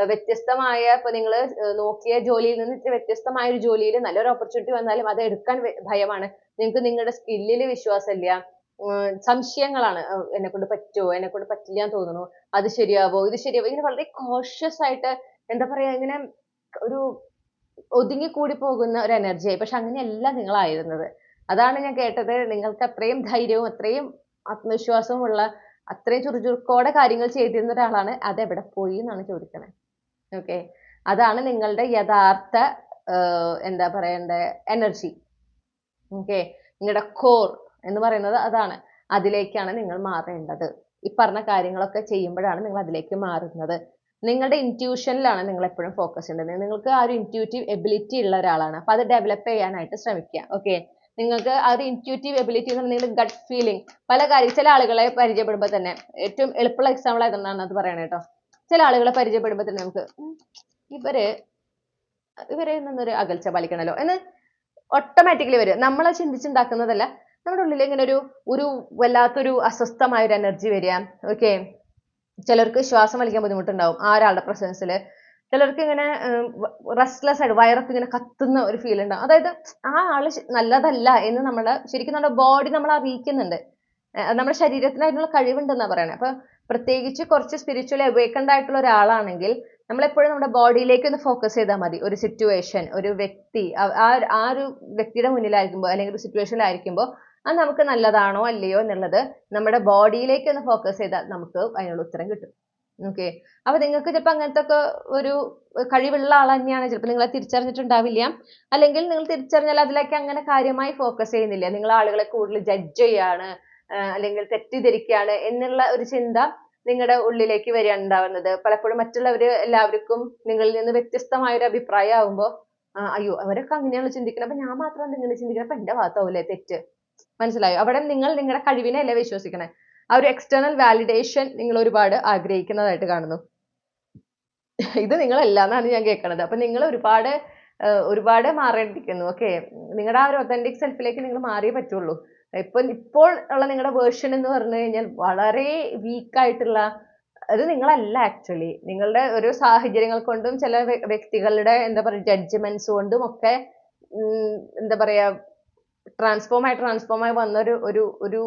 A: വ്യത്യസ്തമായ, ഇപ്പൊ നിങ്ങൾ നോക്കിയ ജോലിയിൽ നിന്ന് ഇത്തിരി വ്യത്യസ്തമായ ഒരു ജോലിയിൽ നല്ലൊരു ഓപ്പർച്യൂണിറ്റി വന്നാലും അത് എടുക്കാൻ ഭയമാണ്. നിങ്ങൾക്ക് നിങ്ങളുടെ സ്കില്ലിൽ വിശ്വാസമില്ല. സംശയങ്ങളാണ്. എന്നെ കൊണ്ട് പറ്റുമോ, എന്നെ കൊണ്ട് പറ്റില്ല എന്ന് തോന്നുന്നു, അത് ശരിയാവോ, ഇത് ശരിയാവോ, ഇങ്ങനെ വളരെ കോഷ്യസ് ആയിട്ട് എന്താ പറയാ, ഇങ്ങനെ ഒരു ഒതുങ്ങിക്കൂടി പോകുന്ന ഒരു എനർജിയായി. പക്ഷെ അങ്ങനെയല്ല നിങ്ങളായിരുന്നത്. അതാണ് ഞാൻ കേട്ടത്. നിങ്ങൾക്ക് അത്രയും ധൈര്യവും അത്രയും ആത്മവിശ്വാസവും ഉള്ള, അത്രയും ചുറുചുറുക്കോടെ കാര്യങ്ങൾ ചെയ്തിരുന്ന ഒരാളാണ്. അതെവിടെ പോയി എന്നാണ് ചോദിക്കണേ. ഓക്കെ, അതാണ് നിങ്ങളുടെ യഥാർത്ഥ എന്താ പറയണ്ടേ, എനർജി. ഓക്കെ, നിങ്ങളുടെ കോർ എന്ന് പറയുന്നത് അതാണ്. അതിലേക്കാണ് നിങ്ങൾ മാറേണ്ടത്. ഈ പറഞ്ഞ കാര്യങ്ങളൊക്കെ ചെയ്യുമ്പോഴാണ് നിങ്ങൾ അതിലേക്ക് മാറുന്നത്. നിങ്ങളുടെ ഇൻറ്റ്യൂഷനിലാണ് നിങ്ങൾ എപ്പോഴും ഫോക്കസ് ചെയ്യേണ്ടത്. നിങ്ങൾക്ക് ആ ഒരു ഇൻറ്റ്യൂട്ടീവ് എബിലിറ്റി ഉള്ള ഒരാളാണ്. അപ്പൊ അത് ഡെവലപ്പ് ചെയ്യാനായിട്ട് ശ്രമിക്കുക. ഓക്കെ, നിങ്ങൾക്ക് ആ ഒരു ഇൻറ്റ്യൂട്ടീവ് എബിലിറ്റി എന്ന് പറഞ്ഞാൽ ഗട്ട് ഫീലിംഗ്. പല കാര്യം, ചില ആളുകളെ പരിചയപ്പെടുമ്പോൾ തന്നെ ഏറ്റവും എളുപ്പമുള്ള എക്സാമ്പിൾ ആയതുകൊണ്ടാണ് അത് പറയണേ കേട്ടോ. ചില ആളുകളെ പരിചയപ്പെടുമ്പോൾ തന്നെ നമുക്ക് ഇവരെ നിന്നൊരു അകൽച്ച പാലിക്കണല്ലോ എന്ന് ഓട്ടോമാറ്റിക്കലി വരും. നമ്മൾ ചിന്തിച്ചുണ്ടാക്കുന്നതല്ല, നമ്മുടെ ഉള്ളിൽ ഇങ്ങനെ ഒരു വല്ലാത്തൊരു അസ്വസ്ഥമായ ഒരു എനർജി വരിക. ഓക്കെ, ചിലർക്ക് ശ്വാസം വലിക്കാൻ ബുദ്ധിമുട്ടുണ്ടാവും ആ ഒരാളുടെ പ്രസൻസിൽ. ചിലർക്ക് ഇങ്ങനെ റെസ്റ്റ്ലെസ് ആയിട്ട് വയറൊക്കെ ഇങ്ങനെ കത്തുന്ന ഒരു ഫീൽ ഉണ്ടാവും. അതായത് ആ ആള് നല്ലതല്ല എന്ന് ശരിക്കും നമ്മുടെ ബോഡി നമ്മൾ അറിയിക്കുന്നുണ്ട്. നമ്മുടെ ശരീരത്തിന് അതിനുള്ള കഴിവുണ്ടെന്നാ പറയണേ. അപ്പൊ പ്രത്യേകിച്ച് കുറച്ച് സ്പിരിച്വലി അവേക്കൻഡ് ആയിട്ടുള്ള ഒരാളാണെങ്കിൽ നമ്മളെപ്പോഴും നമ്മുടെ ബോഡിയിലേക്ക് ഒന്ന് ഫോക്കസ് ചെയ്താൽ മതി. ഒരു സിറ്റുവേഷൻ, ഒരു വ്യക്തി, ആ ഒരു വ്യക്തിയുടെ മുന്നിലായിരിക്കുമ്പോൾ അല്ലെങ്കിൽ ഒരു സിറ്റുവേഷനിലായിരിക്കുമ്പോൾ അത് നമുക്ക് നല്ലതാണോ അല്ലയോ എന്നുള്ളത് നമ്മുടെ ബോഡിയിലേക്ക് ഒന്ന് ഫോക്കസ് ചെയ്താൽ നമുക്ക് അതിനുള്ള ഉത്തരം കിട്ടും. ഓക്കെ, അപ്പൊ നിങ്ങൾക്ക് ചിലപ്പോൾ അങ്ങനത്തെ ഒക്കെ ഒരു കഴിവുള്ള ആൾ തന്നെയാണ്. ചിലപ്പോൾ നിങ്ങളെ തിരിച്ചറിഞ്ഞിട്ടുണ്ടാവില്ല, അല്ലെങ്കിൽ നിങ്ങൾ തിരിച്ചറിഞ്ഞാൽ അതിലേക്ക് അങ്ങനെ കാര്യമായി ഫോക്കസ് ചെയ്യുന്നില്ല. നിങ്ങൾ ആളുകളെ കൂടുതൽ ജഡ്ജ് ചെയ്യാണ്, അല്ലെങ്കിൽ തെറ്റിദ്ധരിക്കുകയാണ് എന്നുള്ള ഒരു ചിന്ത നിങ്ങളുടെ ഉള്ളിലേക്ക് വരികയാണ് ഉണ്ടാവുന്നത്. പലപ്പോഴും മറ്റുള്ളവര് എല്ലാവർക്കും നിങ്ങളിൽ നിന്ന് വ്യത്യസ്തമായ ഒരു അഭിപ്രായം ആവുമ്പോൾ അയ്യോ അവരൊക്കെ അങ്ങനെയാണ് ചിന്തിക്കുന്നത്, അപ്പൊ ഞാൻ മാത്രമാണ് ഇങ്ങനെ ചിന്തിക്കുന്നത്, അപ്പൊ എന്റെ ഭാഗത്താവൂലേ തെറ്റ്. മനസ്സിലായോ? അവിടെ നിങ്ങൾ നിങ്ങളുടെ കഴിവിനെ അല്ലേ വിശ്വസിക്കണേ. ആ ഒരു എക്സ്റ്റേണൽ വാലിഡേഷൻ നിങ്ങൾ ഒരുപാട് ആഗ്രഹിക്കുന്നതായിട്ട് കാണുന്നു. ഇത് നിങ്ങളല്ല എന്നാണ് ഞാൻ കേൾക്കണത്. അപ്പൊ നിങ്ങൾ ഒരുപാട് മാറേണ്ടിരിക്കുന്നു. ഓക്കെ, നിങ്ങളുടെ ആ ഒരു ഒതന്റിക് സെൽഫിലേക്ക് നിങ്ങൾ മാറിയേ പറ്റുള്ളൂ. ഇപ്പോൾ ഉള്ള നിങ്ങളുടെ വേർഷൻ എന്ന് പറഞ്ഞു കഴിഞ്ഞാൽ വളരെ വീക്കായിട്ടുള്ള, അത് നിങ്ങളല്ല ആക്ച്വലി. നിങ്ങളുടെ ഒരു സാഹചര്യങ്ങൾ കൊണ്ടും ചില വ്യക്തികളുടെ എന്താ പറയുക ജഡ്ജ്മെന്റ്സ് കൊണ്ടും ഒക്കെ എന്താ പറയാ ട്രാൻസ്ഫോമായി വന്ന ഒരു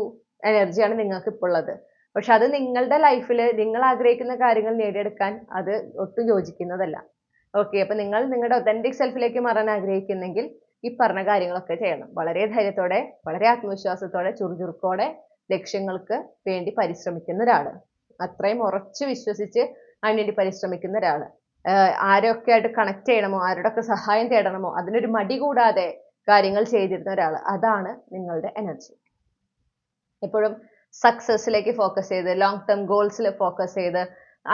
A: എനർജിയാണ് നിങ്ങൾക്ക് ഇപ്പോൾ ഉള്ളത്. പക്ഷെ അത് നിങ്ങളുടെ ലൈഫിൽ നിങ്ങൾ ആഗ്രഹിക്കുന്ന കാര്യങ്ങൾ നേടിയെടുക്കാൻ അത് ഒട്ടും യോജിക്കുന്നതല്ല. ഓക്കെ, അപ്പൊ നിങ്ങൾ നിങ്ങളുടെ ഒതന്റിക് സെൽഫിലേക്ക് മാറാൻ ആഗ്രഹിക്കുന്നെങ്കിൽ ഈ പറഞ്ഞ കാര്യങ്ങളൊക്കെ ചെയ്യണം. വളരെ ധൈര്യത്തോടെ, വളരെ ആത്മവിശ്വാസത്തോടെ, ചുറുചുറുക്കോടെ ലക്ഷ്യങ്ങൾക്ക് വേണ്ടി പരിശ്രമിക്കുന്ന ഒരാള്, അത്രയും ഉറച്ചു വിശ്വസിച്ച് അതിനുവേണ്ടി പരിശ്രമിക്കുന്ന ഒരാള്, ആരൊക്കെ ആയിട്ട് കണക്ട് ചെയ്യണമോ, ആരോടൊക്കെ സഹായം തേടണമോ അതിനൊരു മടി കൂടാതെ കാര്യങ്ങൾ ചെയ്തിരുന്ന ഒരാൾ, അതാണ് നിങ്ങളുടെ എനർജി. എപ്പോഴും സക്സസിലേക്ക് ഫോക്കസ് ചെയ്ത്, ലോങ് ടേം ഗോൾസിൽ ഫോക്കസ് ചെയ്ത്,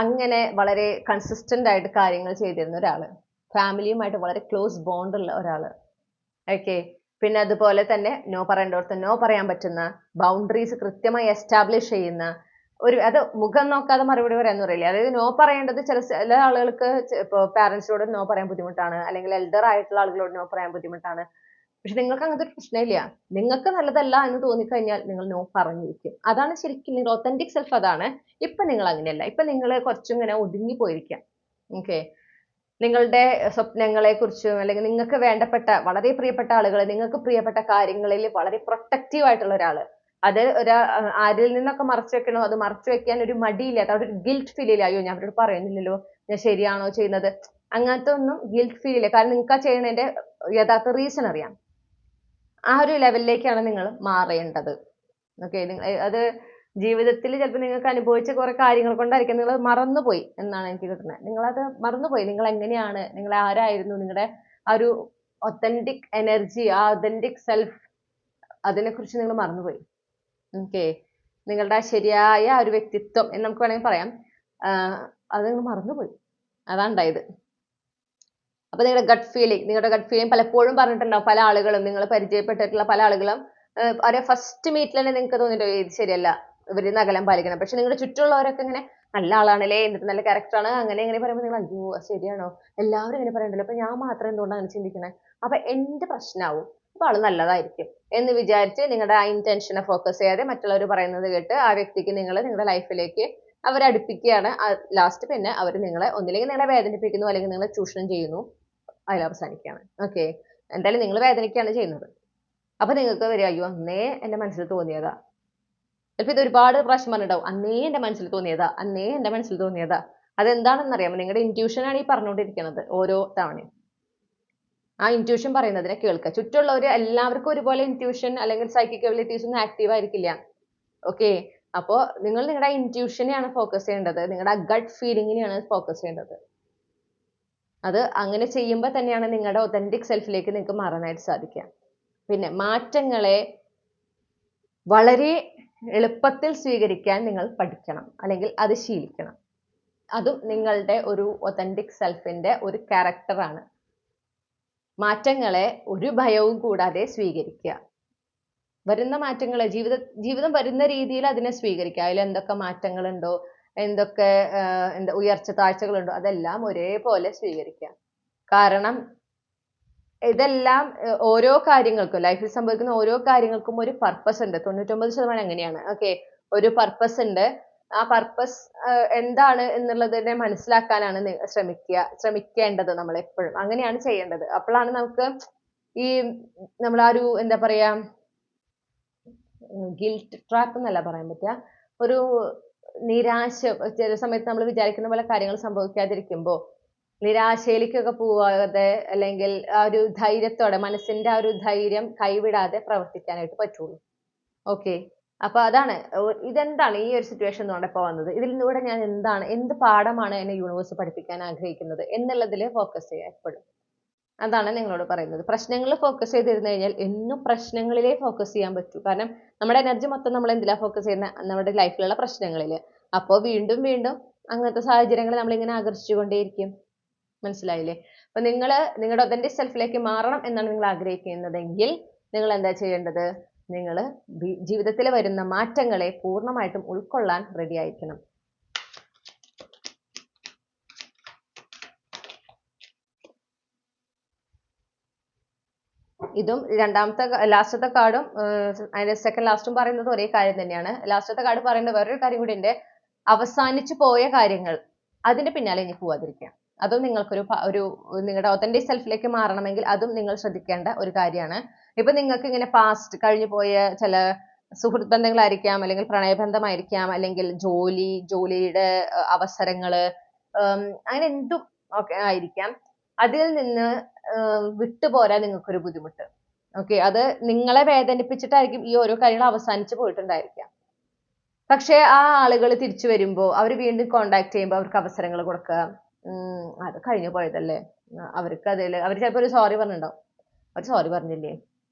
A: അങ്ങനെ വളരെ കൺസിസ്റ്റന്റ് ആയിട്ട് കാര്യങ്ങൾ ചെയ്തിരുന്ന ഒരാള്, ഫാമിലിയുമായിട്ട് വളരെ ക്ലോസ് ബോണ്ട് ഉള്ള ഒരാള്. ഓക്കെ, പിന്നെ അതുപോലെ തന്നെ നോ പറയേണ്ടടുത്ത് നോ പറയാൻ പറ്റുന്ന, ബൗണ്ടറീസ് കൃത്യമായി എസ്റ്റാബ്ലിഷ് ചെയ്യുന്ന അത് മുഖം നോക്കാതെ മറുപടി പറയാന്ന് പറയില്ലേ. അതായത് നോ പറയേണ്ടത് ചില ആളുകൾക്ക് ഇപ്പോൾ പാരന്റ്സിനോട് നോ പറയാൻ ബുദ്ധിമുട്ടാണ്, അല്ലെങ്കിൽ എൽഡർ ആയിട്ടുള്ള ആളുകളോട് നോ പറയാൻ ബുദ്ധിമുട്ടാണ്. പക്ഷെ നിങ്ങൾക്ക് അങ്ങനത്തെ ഒരു പ്രശ്നമില്ല. നിങ്ങൾക്ക് നല്ലതല്ല എന്ന് തോന്നിക്കഴിഞ്ഞാൽ നിങ്ങൾ നോ പറഞ്ഞിരിക്കും. അതാണ് ശരിക്കും നിങ്ങളുടെ ഒതന്റിക് സെൽഫ്. അതാണ്. ഇപ്പൊ നിങ്ങൾ അങ്ങനെയല്ല. ഇപ്പൊ നിങ്ങൾ കുറച്ചും ഇങ്ങനെ ഒതുങ്ങി പോയിരിക്കാം. ഓക്കെ, നിങ്ങളുടെ സ്വപ്നങ്ങളെ കുറിച്ചും അല്ലെങ്കിൽ നിങ്ങൾക്ക് വേണ്ടപ്പെട്ട വളരെ പ്രിയപ്പെട്ട ആളുകൾ, നിങ്ങൾക്ക് പ്രിയപ്പെട്ട കാര്യങ്ങളിൽ വളരെ പ്രൊട്ടക്റ്റീവ് ആയിട്ടുള്ള ഒരാള്, അത് ആരിൽ നിന്നൊക്കെ മറച്ചു വെക്കണോ അത് മറച്ചു വെക്കാൻ ഒരു മടിയില്ലാത്ത, അവിടെ ഒരു ഗിൽറ്റ് ഫീൽ ഇല്ല. അയ്യോ ഞാൻ അവരോട് പറയുന്നില്ലല്ലോ, ഞാൻ ശരിയാണോ ചെയ്യുന്നത്, അങ്ങനത്തെ ഒന്നും ഗിൽറ്റ് ഫീൽ ഇല്ല. കാരണം നിങ്ങൾക്ക് ആ ചെയ്യുന്നതിന്റെ യഥാർത്ഥ റീസൺ അറിയാം. ആ ഒരു ലെവലിലേക്കാണ് നിങ്ങൾ മാറേണ്ടത്. ഓക്കെ, അത് ജീവിതത്തിൽ ചിലപ്പോൾ നിങ്ങൾക്ക് അനുഭവിച്ച കുറെ കാര്യങ്ങൾ കൊണ്ടായിരിക്കും നിങ്ങൾ മറന്നുപോയി എന്നാണ് എനിക്ക് കിട്ടുന്നത്. നിങ്ങളത് മറന്നുപോയി. നിങ്ങൾ എങ്ങനെയാണ്, നിങ്ങൾ ആരായിരുന്നു, നിങ്ങളുടെ ആ ഒരു ഒത്തന്റിക് എനർജി, ആ ഒതന്റിക് സെൽഫ്, അതിനെക്കുറിച്ച് നിങ്ങൾ മറന്നുപോയി. ഓക്കെ, നിങ്ങളുടെ ആ ശരിയായ ഒരു വ്യക്തിത്വം എന്ന് നമുക്ക് വേണമെങ്കിൽ പറയാം, അത് നിങ്ങൾ മറന്നുപോയി. അതാണ് ഉണ്ടായത്. അപ്പൊ നിങ്ങളുടെ ഗട്ട് ഫീലിംഗ് പലപ്പോഴും പറഞ്ഞിട്ടുണ്ടാവും. പല ആളുകളും, നിങ്ങൾ പരിചയപ്പെട്ടിട്ടുള്ള പല ആളുകളും അവരെ ഫസ്റ്റ് മീറ്റിൽ തന്നെ നിങ്ങൾക്ക് തോന്നിട്ടോ ഇത് ശരിയല്ല, ഇവരിൽ നിന്ന് അകലം പാലിക്കണം. പക്ഷെ നിങ്ങളുടെ ചുറ്റുമുള്ളവരൊക്കെ ഇങ്ങനെ നല്ല ആളാണല്ലേ, എന്നിട്ട് നല്ല ക്യാരക്ടറാണ്, അങ്ങനെ ഇങ്ങനെ പറയുമ്പോൾ നിങ്ങൾ അയ്യോ ശരിയാണോ, എല്ലാവരും ഇങ്ങനെ പറയണ്ടല്ലോ, അപ്പൊ ഞാൻ മാത്രം എന്തുകൊണ്ടാണ് അങ്ങനെ ചിന്തിക്കണേ, അപ്പൊ എന്റെ പ്രശ്നമാവും, അപ്പൊ ആള് നല്ലതായിരിക്കും എന്ന് വിചാരിച്ച് നിങ്ങളുടെ ആ ഇന്റൻഷനെ ഫോക്കസ് ചെയ്യാതെ മറ്റുള്ളവർ പറയുന്നത് കേട്ട് ആ വ്യക്തിക്ക് നിങ്ങളുടെ ലൈഫിലേക്ക് അവരടുപ്പിക്കുകയാണ്. ലാസ്റ്റ് പിന്നെ അവർ നിങ്ങളെ ഒന്നില്ലെങ്കിൽ നിങ്ങളെ വേദനിപ്പിക്കുന്നു, അല്ലെങ്കിൽ നിങ്ങളെ ചൂഷണം ചെയ്യുന്നു, അതിൽ അവസാനിക്കുകയാണ്. ഓക്കെ, എന്തായാലും നിങ്ങൾ വേദനിക്കുകയാണ് ചെയ്യുന്നത്. അപ്പൊ നിങ്ങൾക്ക് വരിക അയ്യോ അന്നേ എന്റെ മനസ്സിൽ തോന്നിയതാ, ചിലപ്പോൾ ഇത് ഒരുപാട് പ്രാവശ്യം പറഞ്ഞിട്ടുണ്ടാവും, അന്നേ എൻ്റെ മനസ്സിൽ തോന്നിയതാ, അന്നേ എൻ്റെ മനസ്സിൽ തോന്നിയതാ. അതെന്താണെന്ന് അറിയാമോ? നിങ്ങളുടെ ഇൻറ്റ്യൂഷനാണ് ഈ പറഞ്ഞുകൊണ്ടിരിക്കുന്നത് ഓരോ തവണയും. ആ ഇൻറ്റ്യൂഷൻ പറയുന്നതിനെ കേൾക്കുക. ചുറ്റുമുള്ളവർ എല്ലാവർക്കും ഒരുപോലെ ഇൻറ്റ്യൂഷൻ അല്ലെങ്കിൽ സൈക്കിക് എബിലിറ്റീസ് ഒന്നും ആക്റ്റീവ് ആയിരിക്കില്ല. ഓക്കെ, അപ്പോൾ നിങ്ങൾ നിങ്ങളുടെ ഇൻറ്റ്യൂഷനെയാണ് ഫോക്കസ് ചെയ്യേണ്ടത്, നിങ്ങളുടെ ഗട്ട് ഫീലിങ്ങിനെയാണ് ഫോക്കസ് ചെയ്യേണ്ടത്. അത് അങ്ങനെ ചെയ്യുമ്പോൾ തന്നെയാണ് നിങ്ങളുടെ ഒതന്റിക് സെൽഫിലേക്ക് നിങ്ങൾക്ക് മാറാനായിട്ട് സാധിക്കുക. പിന്നെ മാറ്റങ്ങളെ വളരെ എളുപ്പത്തിൽ സ്വീകരിക്കാൻ നിങ്ങൾ പഠിക്കണം, അല്ലെങ്കിൽ അത് ശീലിക്കണം. അതും നിങ്ങളുടെ ഒരു ഒതന്റിക് സെൽഫിന്റെ ഒരു ക്യാരക്ടറാണ്. മാറ്റങ്ങളെ ഒരു ഭയവും കൂടാതെ സ്വീകരിക്കുക. വരുന്ന മാറ്റങ്ങളെ ജീവിതം വരുന്ന രീതിയിൽ അതിനെ സ്വീകരിക്കുക. അതിൽ എന്തൊക്കെ മാറ്റങ്ങളുണ്ടോ, എന്തൊക്കെ എന്താ ഉയർച്ച താഴ്ചകളുണ്ടോ, അതെല്ലാം ഒരേപോലെ സ്വീകരിക്കുക. കാരണം ഇതെല്ലാം ഓരോ കാര്യങ്ങൾക്കും, ലൈഫിൽ സംഭവിക്കുന്ന ഓരോ കാര്യങ്ങൾക്കും ഒരു പർപ്പസ് ഉണ്ട്. 99% അങ്ങനെയാണ്. ഓക്കെ, ഒരു പർപ്പസ് ഉണ്ട്. ആ പർപ്പസ് എന്താണ് എന്നുള്ളതിനെ മനസ്സിലാക്കാനാണ് ശ്രമിക്കേണ്ടത് നമ്മൾ എപ്പോഴും. അങ്ങനെയാണ് ചെയ്യേണ്ടത്. അപ്പോഴാണ് നമുക്ക് ഈ നമ്മൾ ആ ഒരു എന്താ പറയാ, ഗിൽറ്റ് ട്രാപ്പ് എന്നല്ല പറയാൻ പറ്റുക, ഒരു നിരാശ, ചില സമയത്ത് നമ്മൾ വിചാരിക്കുന്ന പോലെ കാര്യങ്ങൾ സംഭവിക്കാതിരിക്കുമ്പോൾ നിരാശയിലേക്കൊക്കെ പോവാതെ, അല്ലെങ്കിൽ ആ ഒരു ധൈര്യത്തോടെ, മനസ്സിന്റെ ആ ഒരു ധൈര്യം കൈവിടാതെ പ്രവർത്തിക്കാനായിട്ട് പറ്റുള്ളൂ. ഓക്കെ, അപ്പൊ അതാണ് ഇതെന്താണ് ഈ ഒരു സിറ്റുവേഷൻ എന്നുകൊണ്ട് ഇപ്പോൾ വന്നത്, ഇതിലൂടെ ഞാൻ എന്ത് പാഠമാണ് എന്നെ യൂണിവേഴ്സ് പഠിപ്പിക്കാൻ ആഗ്രഹിക്കുന്നത് എന്നുള്ളതിൽ ഫോക്കസ് ചെയ്യുക എപ്പോഴും. അതാണ് നിങ്ങളോട് പറയുന്നത്. പ്രശ്നങ്ങളിൽ ഫോക്കസ് ചെയ്തിരുന്നു കഴിഞ്ഞാൽ എന്നും പ്രശ്നങ്ങളിലേ ഫോക്കസ് ചെയ്യാൻ പറ്റൂ. കാരണം നമ്മുടെ എനർജി മൊത്തം നമ്മൾ എന്തിലാ ഫോക്കസ് ചെയ്യുന്നത്? നമ്മുടെ ലൈഫിലുള്ള പ്രശ്നങ്ങളിൽ. അപ്പോൾ വീണ്ടും വീണ്ടും അങ്ങനത്തെ സാഹചര്യങ്ങൾ നമ്മളിങ്ങനെ ആകർഷിച്ചുകൊണ്ടേയിരിക്കും. മനസ്സിലായില്ലേ? അപ്പൊ നിങ്ങളുടെ ഒതന്റിക് സെൽഫിലേക്ക് മാറണം എന്നാണ് നിങ്ങൾ ആഗ്രഹിക്കുന്നതെങ്കിൽ നിങ്ങൾ എന്താ ചെയ്യേണ്ടത്? നിങ്ങൾ ജീവിതത്തിൽ വരുന്ന മാറ്റങ്ങളെ പൂർണ്ണമായിട്ടും ഉൾക്കൊള്ളാൻ റെഡി ആയിരിക്കണം. ഇതും ലാസ്റ്റത്തെ കാർഡും അതിന്റെ സെക്കൻഡ് ലാസ്റ്റും പറയുന്നത് ഒരേ കാര്യം തന്നെയാണ്. ലാസ്റ്റത്തെ കാർഡ് പറയുന്നത് വേറൊരു കാര്യം കൂടി ഉണ്ട്. അവസാനിച്ചു പോയ കാര്യങ്ങൾ, അതിന്റെ പിന്നാലെ ഇനി പോവാതിരിക്കുക. അതും നിങ്ങൾക്കൊരു നിങ്ങളുടെ ഒതന്റിക് സെൽഫിലേക്ക് മാറണമെങ്കിൽ അതും നിങ്ങൾ ശ്രദ്ധിക്കേണ്ട ഒരു കാര്യമാണ്. ഇപ്പൊ നിങ്ങൾക്ക് ഇങ്ങനെ പാസ്റ്റ് കഴിഞ്ഞു പോയ ചില സുഹൃത്ത് ബന്ധങ്ങളായിരിക്കാം, അല്ലെങ്കിൽ പ്രണയബന്ധമായിരിക്കാം, അല്ലെങ്കിൽ ജോലിയുടെ അവസരങ്ങള്, അങ്ങനെ എന്തും ഒക്കെ ആയിരിക്കാം. അതിൽ നിന്ന് വിട്ടുപോരാൻ നിങ്ങൾക്കൊരു ബുദ്ധിമുട്ട്. ഓക്കെ, അത് നിങ്ങളെ വേദനിപ്പിച്ചിട്ടായിരിക്കും ഈ ഓരോ കാര്യങ്ങൾ അവസാനിച്ചു പോയിട്ടുണ്ടായിരിക്കാം. പക്ഷെ ആ ആളുകൾ തിരിച്ചു വരുമ്പോൾ അവർ വീണ്ടും കോണ്ടാക്ട് ചെയ്യുമ്പോൾ അവർക്ക് അവസരങ്ങൾ കൊടുക്കുക. അത് കഴിഞ്ഞു പോയതല്ലേ, അവർക്ക് അവർ ചിലപ്പോൾ ഒരു സോറി പറഞ്ഞിട്ടുണ്ടാവും. അവർ സോറി പറഞ്ഞില്ലേ,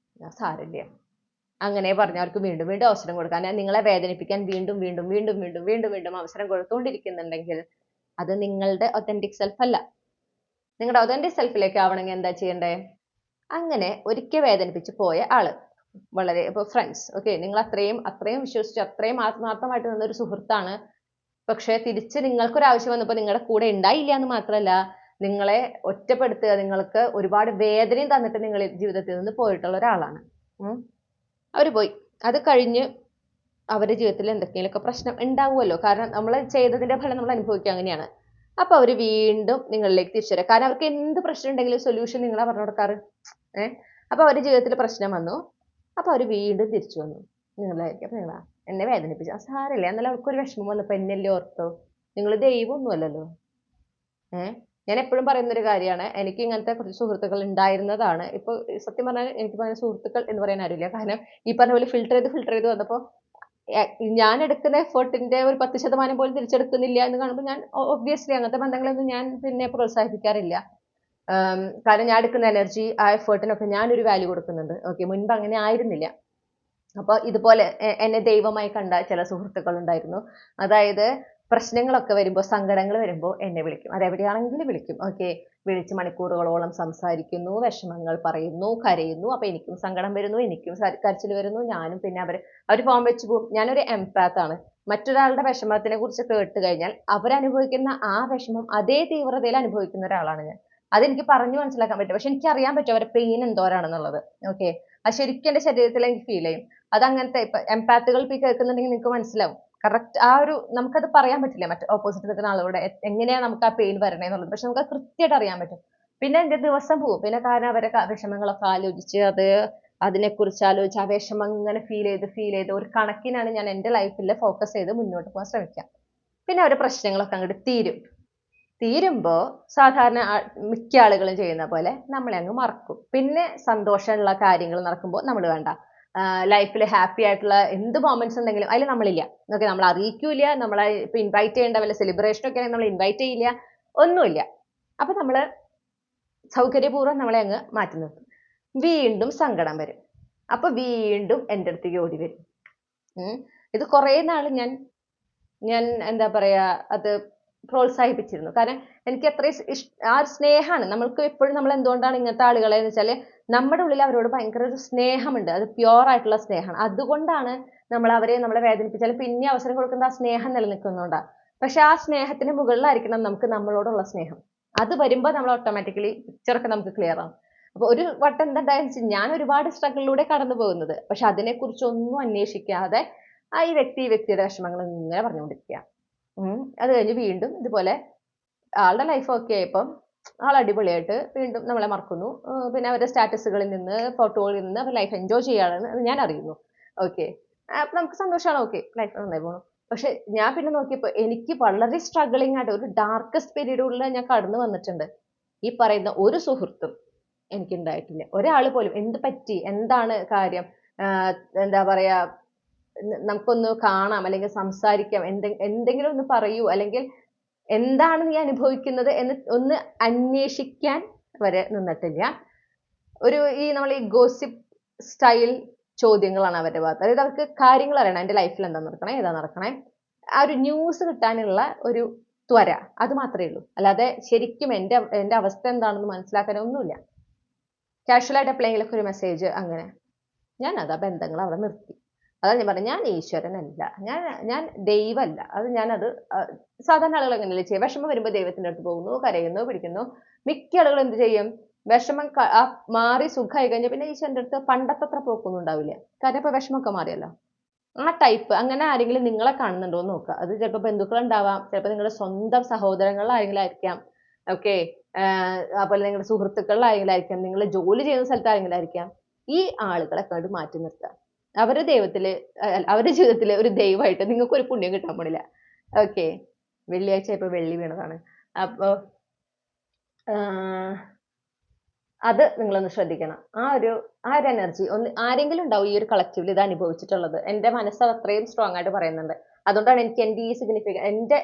A: സാരില്ലേ, അങ്ങനെ പറഞ്ഞ് അവർക്ക് വീണ്ടും വീണ്ടും അവസരം കൊടുക്കാൻ, നിങ്ങളെ വേദനിപ്പിക്കാൻ വീണ്ടും വീണ്ടും വീണ്ടും വീണ്ടും വീണ്ടും വീണ്ടും അവസരം കൊടുത്തുകൊണ്ടിരിക്കുന്നുണ്ടെങ്കിൽ അത് നിങ്ങളുടെ ഒതന്റിക് സെൽഫ് അല്ല. നിങ്ങളുടെ ഒതന്റിക് സെൽഫിലേക്ക് ആവണമെങ്കിൽ എന്താ ചെയ്യണ്ടേ? അങ്ങനെ ഒരിക്കൽ വേദനിപ്പിച്ച് പോയ ആള്, വളരെ ഇപ്പൊ ഫ്രണ്ട്സ്, ഓക്കെ, നിങ്ങൾ അത്രയും വിശ്വസിച്ച് അത്രയും ആത്മാർത്ഥമായിട്ട് നിന്നൊരു സുഹൃത്താണ്. പക്ഷെ തിരിച്ച് നിങ്ങൾക്കൊരു ആവശ്യം വന്നപ്പോൾ നിങ്ങളുടെ കൂടെ ഉണ്ടായില്ല എന്ന് മാത്രമല്ല, നിങ്ങളെ ഒറ്റപ്പെടുത്തുക, നിങ്ങൾക്ക് ഒരുപാട് വേദനയും തന്നിട്ട് നിങ്ങൾ ജീവിതത്തിൽ നിന്ന് പോയിട്ടുള്ള ഒരാളാണ്. അവർ പോയി, അത് കഴിഞ്ഞ് അവരുടെ ജീവിതത്തിൽ എന്തൊക്കെയൊക്കെ പ്രശ്നം ഉണ്ടാവുമല്ലോ. കാരണം നമ്മൾ ചെയ്തതിന്റെ ഫലം നമ്മൾ അനുഭവിക്കുക, അങ്ങനെയാണ്. അപ്പൊ അവർ വീണ്ടും നിങ്ങളിലേക്ക് തിരിച്ചു വരാം. കാരണം അവർക്ക് എന്ത് പ്രശ്നം ഉണ്ടെങ്കിലും സൊല്യൂഷൻ നിങ്ങളാ പറഞ്ഞു കൊടുക്കാറ്. അപ്പൊ അവരുടെ ജീവിതത്തിൽ പ്രശ്നം വന്നു, അപ്പൊ അവർ വീണ്ടും തിരിച്ചു വന്നു നിങ്ങളായിരിക്കും. അപ്പൊ നിങ്ങളാ എന്നെ വേദനിപ്പിച്ചു, സാരമില്ല, എന്നാലും അവർക്കൊരു വിഷമം വന്നപ്പോ എന്നല്ലേ ഓർത്തോ, നിങ്ങൾ ദൈവമൊന്നും അല്ലല്ലോ. ഞാൻ എപ്പോഴും പറയുന്നൊരു കാര്യമാണ്, എനിക്ക് ഇങ്ങനത്തെ കുറച്ച് സുഹൃത്തുക്കൾ ഉണ്ടായിരുന്നതാണ്. ഇപ്പൊ സത്യം പറഞ്ഞാൽ എനിക്ക് പറഞ്ഞ സുഹൃത്തുക്കൾ എന്ന് പറയാൻ ആരുമില്ല. കാരണം ഈ പറഞ്ഞ പോലെ ഫിൽട്ടർ ചെയ്ത് വന്നപ്പോൾ ഞാൻ എടുക്കുന്ന എഫേർട്ടിന്റെ ഒരു 10% പോലും തിരിച്ചെടുക്കുന്നില്ല എന്ന് കാണുമ്പോൾ ഞാൻ ഒബ്വിയസ്ലി അങ്ങനത്തെ ബന്ധങ്ങളൊന്നും ഞാൻ പിന്നെ പ്രോത്സാഹിപ്പിക്കാറില്ല. കാരണം ഞാൻ എടുക്കുന്ന എനർജി, ആ എഫേർട്ടിനൊക്കെ ഞാനൊരു വാല്യൂ കൊടുക്കുന്നുണ്ട്. ഓക്കെ, മുൻപ് അങ്ങനെ ആയിരുന്നില്ല. അപ്പൊ ഇതുപോലെ എന്നെ ദൈവമായി കണ്ട ചില സുഹൃത്തുക്കൾ ഉണ്ടായിരുന്നു. അതായത് പ്രശ്നങ്ങളൊക്കെ വരുമ്പോൾ, സങ്കടങ്ങൾ വരുമ്പോൾ എന്നെ വിളിക്കും, അതെവിടെയാണെങ്കിലും വിളിക്കും. ഓക്കെ, വിളിച്ച് മണിക്കൂറുകളോളം സംസാരിക്കുന്നു, വിഷമങ്ങൾ പറയുന്നു, കരയുന്നു. അപ്പൊ എനിക്കും സങ്കടം വരുന്നു, എനിക്കും കരച്ചിൽ വരുന്നു. ഞാനും പിന്നെ അവർ ഫോം വെച്ച് പോകും. ഞാനൊരു എംപാത്താണ്. മറ്റൊരാളുടെ വിഷമത്തിനെ കുറിച്ച് കേട്ട് കഴിഞ്ഞാൽ അവരനുഭവിക്കുന്ന ആ വിഷമം അതേ തീവ്രതയിൽ അനുഭവിക്കുന്ന ഒരാളാണ് ഞാൻ. അതെനിക്ക് പറഞ്ഞു മനസ്സിലാക്കാൻ പറ്റും. പക്ഷെ എനിക്ക് അറിയാൻ പറ്റും അവരുടെ പെയിൻ എന്തോരാണെന്നുള്ളത്. ഓക്കെ, അത് ശരിക്കും എൻ്റെ ശരീരത്തിൽ എനിക്ക് ഫീൽ ചെയ്യും. അതങ്ങനത്തെ ഇപ്പൊ എംപാത്തുകൾ ഇപ്പൊ കേൾക്കുന്നുണ്ടെങ്കിൽ നിങ്ങൾക്ക് മനസ്സിലാവും. കറക്റ്റ് ആ ഒരു നമുക്കത് പറയാൻ പറ്റില്ല മറ്റേ ഓപ്പോസിറ്റ് നിൽക്കുന്ന ആളോട് എങ്ങനെയാണ് നമുക്ക് ആ പെയിൻ വരണേ എന്നുള്ളത്. പക്ഷെ നമുക്ക് കൃത്യമായിട്ട് അറിയാൻ പറ്റും. പിന്നെ എൻ്റെ ദിവസം പോകും. പിന്നെ കാരണം അവരെ വിഷമങ്ങളൊക്കെ ആലോചിച്ച് അത് അതിനെക്കുറിച്ച് ആലോചിച്ച് ആ വിഷമം അങ്ങനെ ഫീൽ ചെയ്ത് ഒരു കണക്കിനാണ് ഞാൻ എൻ്റെ ലൈഫിൽ ഫോക്കസ് ചെയ്ത് മുന്നോട്ട് പോകാൻ ശ്രമിക്കുക. പിന്നെ അവരുടെ പ്രശ്നങ്ങളൊക്കെ അങ്ങോട്ട് തീരുമ്പോൾ സാധാരണ മിക്ക ആളുകളും ചെയ്യുന്ന പോലെ നമ്മളെ അങ്ങ് മറക്കും. പിന്നെ സന്തോഷമുള്ള കാര്യങ്ങൾ നടക്കുമ്പോൾ നമ്മൾ വേണ്ട, ലൈഫിൽ ഹാപ്പി ആയിട്ടുള്ള എന്ത് മൊമെന്റ്സ് ഉണ്ടെങ്കിലും അതിൽ നമ്മളില്ല. ഓക്കെ, നമ്മൾ അറിയിക്കൂല, നമ്മളെ ഇപ്പൊ ഇൻവൈറ്റ് ചെയ്യേണ്ട വല്ല സെലിബ്രേഷനൊക്കെ ആണെങ്കിൽ നമ്മൾ ഇൻവൈറ്റ് ചെയ്യില്ല, ഒന്നുമില്ല. അപ്പൊ നമ്മള് സൗകര്യപൂർവ്വം നമ്മളെ അങ്ങ് മാറ്റി നിർത്തും. വീണ്ടും സങ്കടം വരും. അപ്പൊ വീണ്ടും എൻ്റെ അടുത്തേക്ക് ഓടി വരും. ഇത് കുറേ നാൾ ഞാൻ എന്താ പറയാ അത് പ്രോത്സാഹിപ്പിച്ചിരുന്നു. കാരണം എനിക്ക് അത്രയും ആ ഒരു സ്നേഹമാണ്. നമ്മൾക്ക് എപ്പോഴും നമ്മൾ എന്തുകൊണ്ടാണ് ഇങ്ങനത്തെ ആളുകളെ എന്ന് വെച്ചാൽ നമ്മുടെ ഉള്ളിൽ അവരോട് ഭയങ്കര ഒരു സ്നേഹമുണ്ട്. അത് പ്യുവർ ആയിട്ടുള്ള സ്നേഹമാണ്. അതുകൊണ്ടാണ് നമ്മളെ വേദനിപ്പിച്ചാൽ പിന്നെ അവസരം കൊടുക്കുന്ന ആ സ്നേഹം നിലനിൽക്കുന്നുണ്ടാണ്. പക്ഷെ ആ സ്നേഹത്തിന് മുകളിലായിരിക്കണം നമുക്ക് നമ്മളോടുള്ള സ്നേഹം. അത് വരുമ്പോൾ നമ്മൾ ഓട്ടോമാറ്റിക്കലി പിക്ചറൊക്കെ നമുക്ക് ക്ലിയർ ആവും. അപ്പൊ ഒരു വട്ടം എന്താണെന്ന് വെച്ചാൽ ഞാൻ ഒരുപാട് സ്ട്രഗിളിലൂടെ കടന്നു പോകുന്നത്, പക്ഷെ അതിനെക്കുറിച്ചൊന്നും അന്വേഷിക്കാതെ ഈ വ്യക്തിയുടെ വിഷമങ്ങൾ ഇങ്ങനെ പറഞ്ഞുകൊണ്ടിരിക്കുക. അത് കഴിഞ്ഞ് വീണ്ടും ഇതുപോലെ ആളുടെ ലൈഫ് ഓക്കെ ആയപ്പം ആൾ അടിപൊളിയായിട്ട് വീണ്ടും നമ്മളെ മറക്കുന്നു. പിന്നെ അവരുടെ സ്റ്റാറ്റസുകളിൽ നിന്ന്, ഫോട്ടോകളിൽ നിന്ന് അവർ ലൈഫ് എൻജോയ് ചെയ്യാണെന്ന് ഞാൻ അറിയുന്നു. ഓക്കെ, അപ്പൊ നമുക്ക് സന്തോഷമാണ്. ഓക്കെ, ലൈഫ് നന്നായി പോകണം. പക്ഷെ ഞാൻ പിന്നെ നോക്കിയപ്പോൾ എനിക്ക് വളരെ സ്ട്രഗിളിങ് ആയിട്ട് ഒരു ഡാർക്കസ്റ്റ് പീരീഡിലൂടെ ഞാൻ കടന്നു വന്നിട്ടുണ്ട്. ഈ പറയുന്ന ഒരു സുഹൃത്തും എനിക്കുണ്ടായിട്ടില്ല. ഒരാൾ പോലും എന്ത് പറ്റി, എന്താണ് കാര്യം, എന്താ പറയാ, നമുക്കൊന്ന് കാണാം അല്ലെങ്കിൽ സംസാരിക്കാം, എന്തെങ്കിലും ഒന്ന് പറയൂ, അല്ലെങ്കിൽ എന്താണ് നീ അനുഭവിക്കുന്നത് എന്ന് ഒന്ന് അന്വേഷിക്കാൻ വരെ നിന്നിട്ടില്ല. നമ്മൾ ഈ ഗോസിപ്പ് സ്റ്റൈൽ ചോദ്യങ്ങളാണ് അവരുടെ ഭാഗത്ത്. അതായത് അവർക്ക് കാര്യങ്ങൾ അറിയണം, എൻ്റെ ലൈഫിൽ എന്താ നടക്കണേ, ഏതാ നടക്കണേ, ആ ഒരു ന്യൂസ് കിട്ടാനുള്ള ഒരു ത്വര, അത് മാത്രമേ ഉള്ളൂ. അല്ലാതെ ശരിക്കും എൻ്റെ അവസ്ഥ എന്താണെന്ന് മനസ്സിലാക്കാനൊന്നുമില്ല. കാഷ്വലായിട്ട് എപ്പോഴെങ്കിലൊക്കെ ഒരു മെസ്സേജ്, അങ്ങനെ. ഞാൻ അതാ ബന്ധങ്ങൾ അവിടെ നിർത്തി. അതാണ് ഞാൻ പറഞ്ഞത്, ഞാൻ ഈശ്വരനല്ല, ഞാൻ ദൈവമല്ല. ഞാനത് സാധാരണ ആളുകൾ എങ്ങനെയല്ലേ ചെയ്യുക? വിഷമം വരുമ്പോൾ ദൈവത്തിൻ്റെ അടുത്ത് പോകുന്നു, കരയുന്നു, പിടിക്കുന്നു. മിക്ക ആളുകളും എന്ത് ചെയ്യും? വിഷമം മാറി സുഖമായി കഴിഞ്ഞാൽ പിന്നെ ഈശ്വരൻ്റെ അടുത്ത് പണ്ടത്തെ അത്ര പോക്കൊന്നും ഉണ്ടാവില്ല. കാരണം ഇപ്പൊ വിഷമമൊക്കെ മാറിയല്ലോ. ആ ടൈപ്പ് അങ്ങനെ ആരെങ്കിലും നിങ്ങളെ കാണുന്നുണ്ടോ എന്ന് നോക്കുക. അത് ചിലപ്പോൾ ബന്ധുക്കൾ ഉണ്ടാവാം, ചിലപ്പോൾ നിങ്ങളുടെ സ്വന്തം സഹോദരങ്ങളിൽ ആരെങ്കിലും ആയിരിക്കാം. ഓക്കെ, അതുപോലെ നിങ്ങളുടെ സുഹൃത്തുക്കളിൽ ആരെങ്കിലും ആയിരിക്കാം, നിങ്ങൾ ജോലി ചെയ്യുന്ന സ്ഥലത്ത് ആരെങ്കിലും ആയിരിക്കാം. ഈ ആളുകളെ കണ്ട് മാറ്റി നിർത്തുക. അവരുടെ ജീവിതത്തിൽ ഒരു ദൈവമായിട്ട് നിങ്ങൾക്ക് ഒരു പുണ്യം കിട്ടാൻ പാടില്ല. ഓക്കെ, വെള്ളിയാഴ്ച ഇപ്പൊ വെള്ളി വീണതാണ്. അപ്പോൾ അത് നിങ്ങളൊന്ന് ശ്രദ്ധിക്കണം. ആ ഒരു എനർജി ആരെങ്കിലും ഉണ്ടാവും ഈ ഒരു കളക്റ്റീവിൽ ഇത് അനുഭവിച്ചിട്ടുള്ളത്. എൻ്റെ മനസ്സ് അത്രയും സ്ട്രോങ് ആയിട്ട് പറയുന്നുണ്ട്. അതുകൊണ്ടാണ് എനിക്ക് എൻ്റെ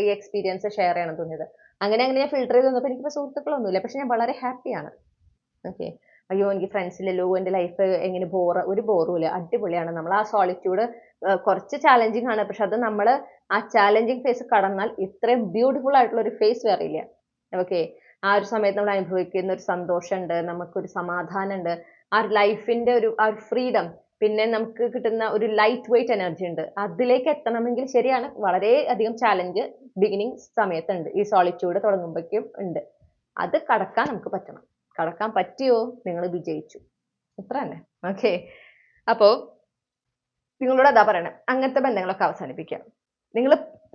A: ഈ എക്സ്പീരിയൻസ് ഷെയർ ചെയ്യണം തോന്നിയത്. അങ്ങനെ ഞാൻ ഫിൽട്ടർ ചെയ്ത് വന്നപ്പോൾ എനിക്കിപ്പോൾ സുഹൃത്തുക്കളൊന്നുമില്ല, പക്ഷെ ഞാൻ വളരെ ഹാപ്പിയാണ്. ഓക്കെ, അയ്യോ എനിക്ക് ഫ്രണ്ട്സ് ഇല്ലല്ലോ, എൻ്റെ ലൈഫ് എങ്ങനെ ഒരു ബോറുമില്ല, അടിപൊളിയാണ്. നമ്മൾ ആ സോളിറ്റ്യൂഡ് കുറച്ച് ചാലഞ്ചിങ് ആണ്, പക്ഷെ അത് നമ്മൾ ആ ചാലഞ്ചിങ് ഫേസ് കടന്നാൽ ഇത്രയും ബ്യൂട്ടിഫുൾ ആയിട്ടുള്ള ഒരു ഫേസ് വേറെ ഇല്ല. ഓക്കെ, ആ ഒരു സമയത്ത് നമ്മൾ അനുഭവിക്കുന്ന ഒരു സന്തോഷമുണ്ട്, നമുക്കൊരു സമാധാനമുണ്ട്, ആ ലൈഫിന്റെ ആ ഒരു ഫ്രീഡം, പിന്നെ നമുക്ക് കിട്ടുന്ന ഒരു ലൈറ്റ് വെയിറ്റ് എനർജി ഉണ്ട്. അതിലേക്ക് എത്തണമെങ്കിൽ ശരിയാണ് വളരെ അധികം ചാലഞ്ച് ബിഗിനിങ് സമയത്തുണ്ട്, ഈ സോളിറ്റ്യൂഡ് തുടങ്ങുമ്പോഴേക്കും ഉണ്ട്. അത് കടക്കാൻ നമുക്ക് പറ്റണം. കടക്കാൻ പറ്റിയോ, നിങ്ങൾ വിജയിച്ചു, അത്ര തന്നെ. ഓക്കെ, അപ്പോൾ നിങ്ങളോട് അതാ പറയണം, അങ്ങനത്തെ ബന്ധങ്ങളൊക്കെ അവസാനിപ്പിക്കാം.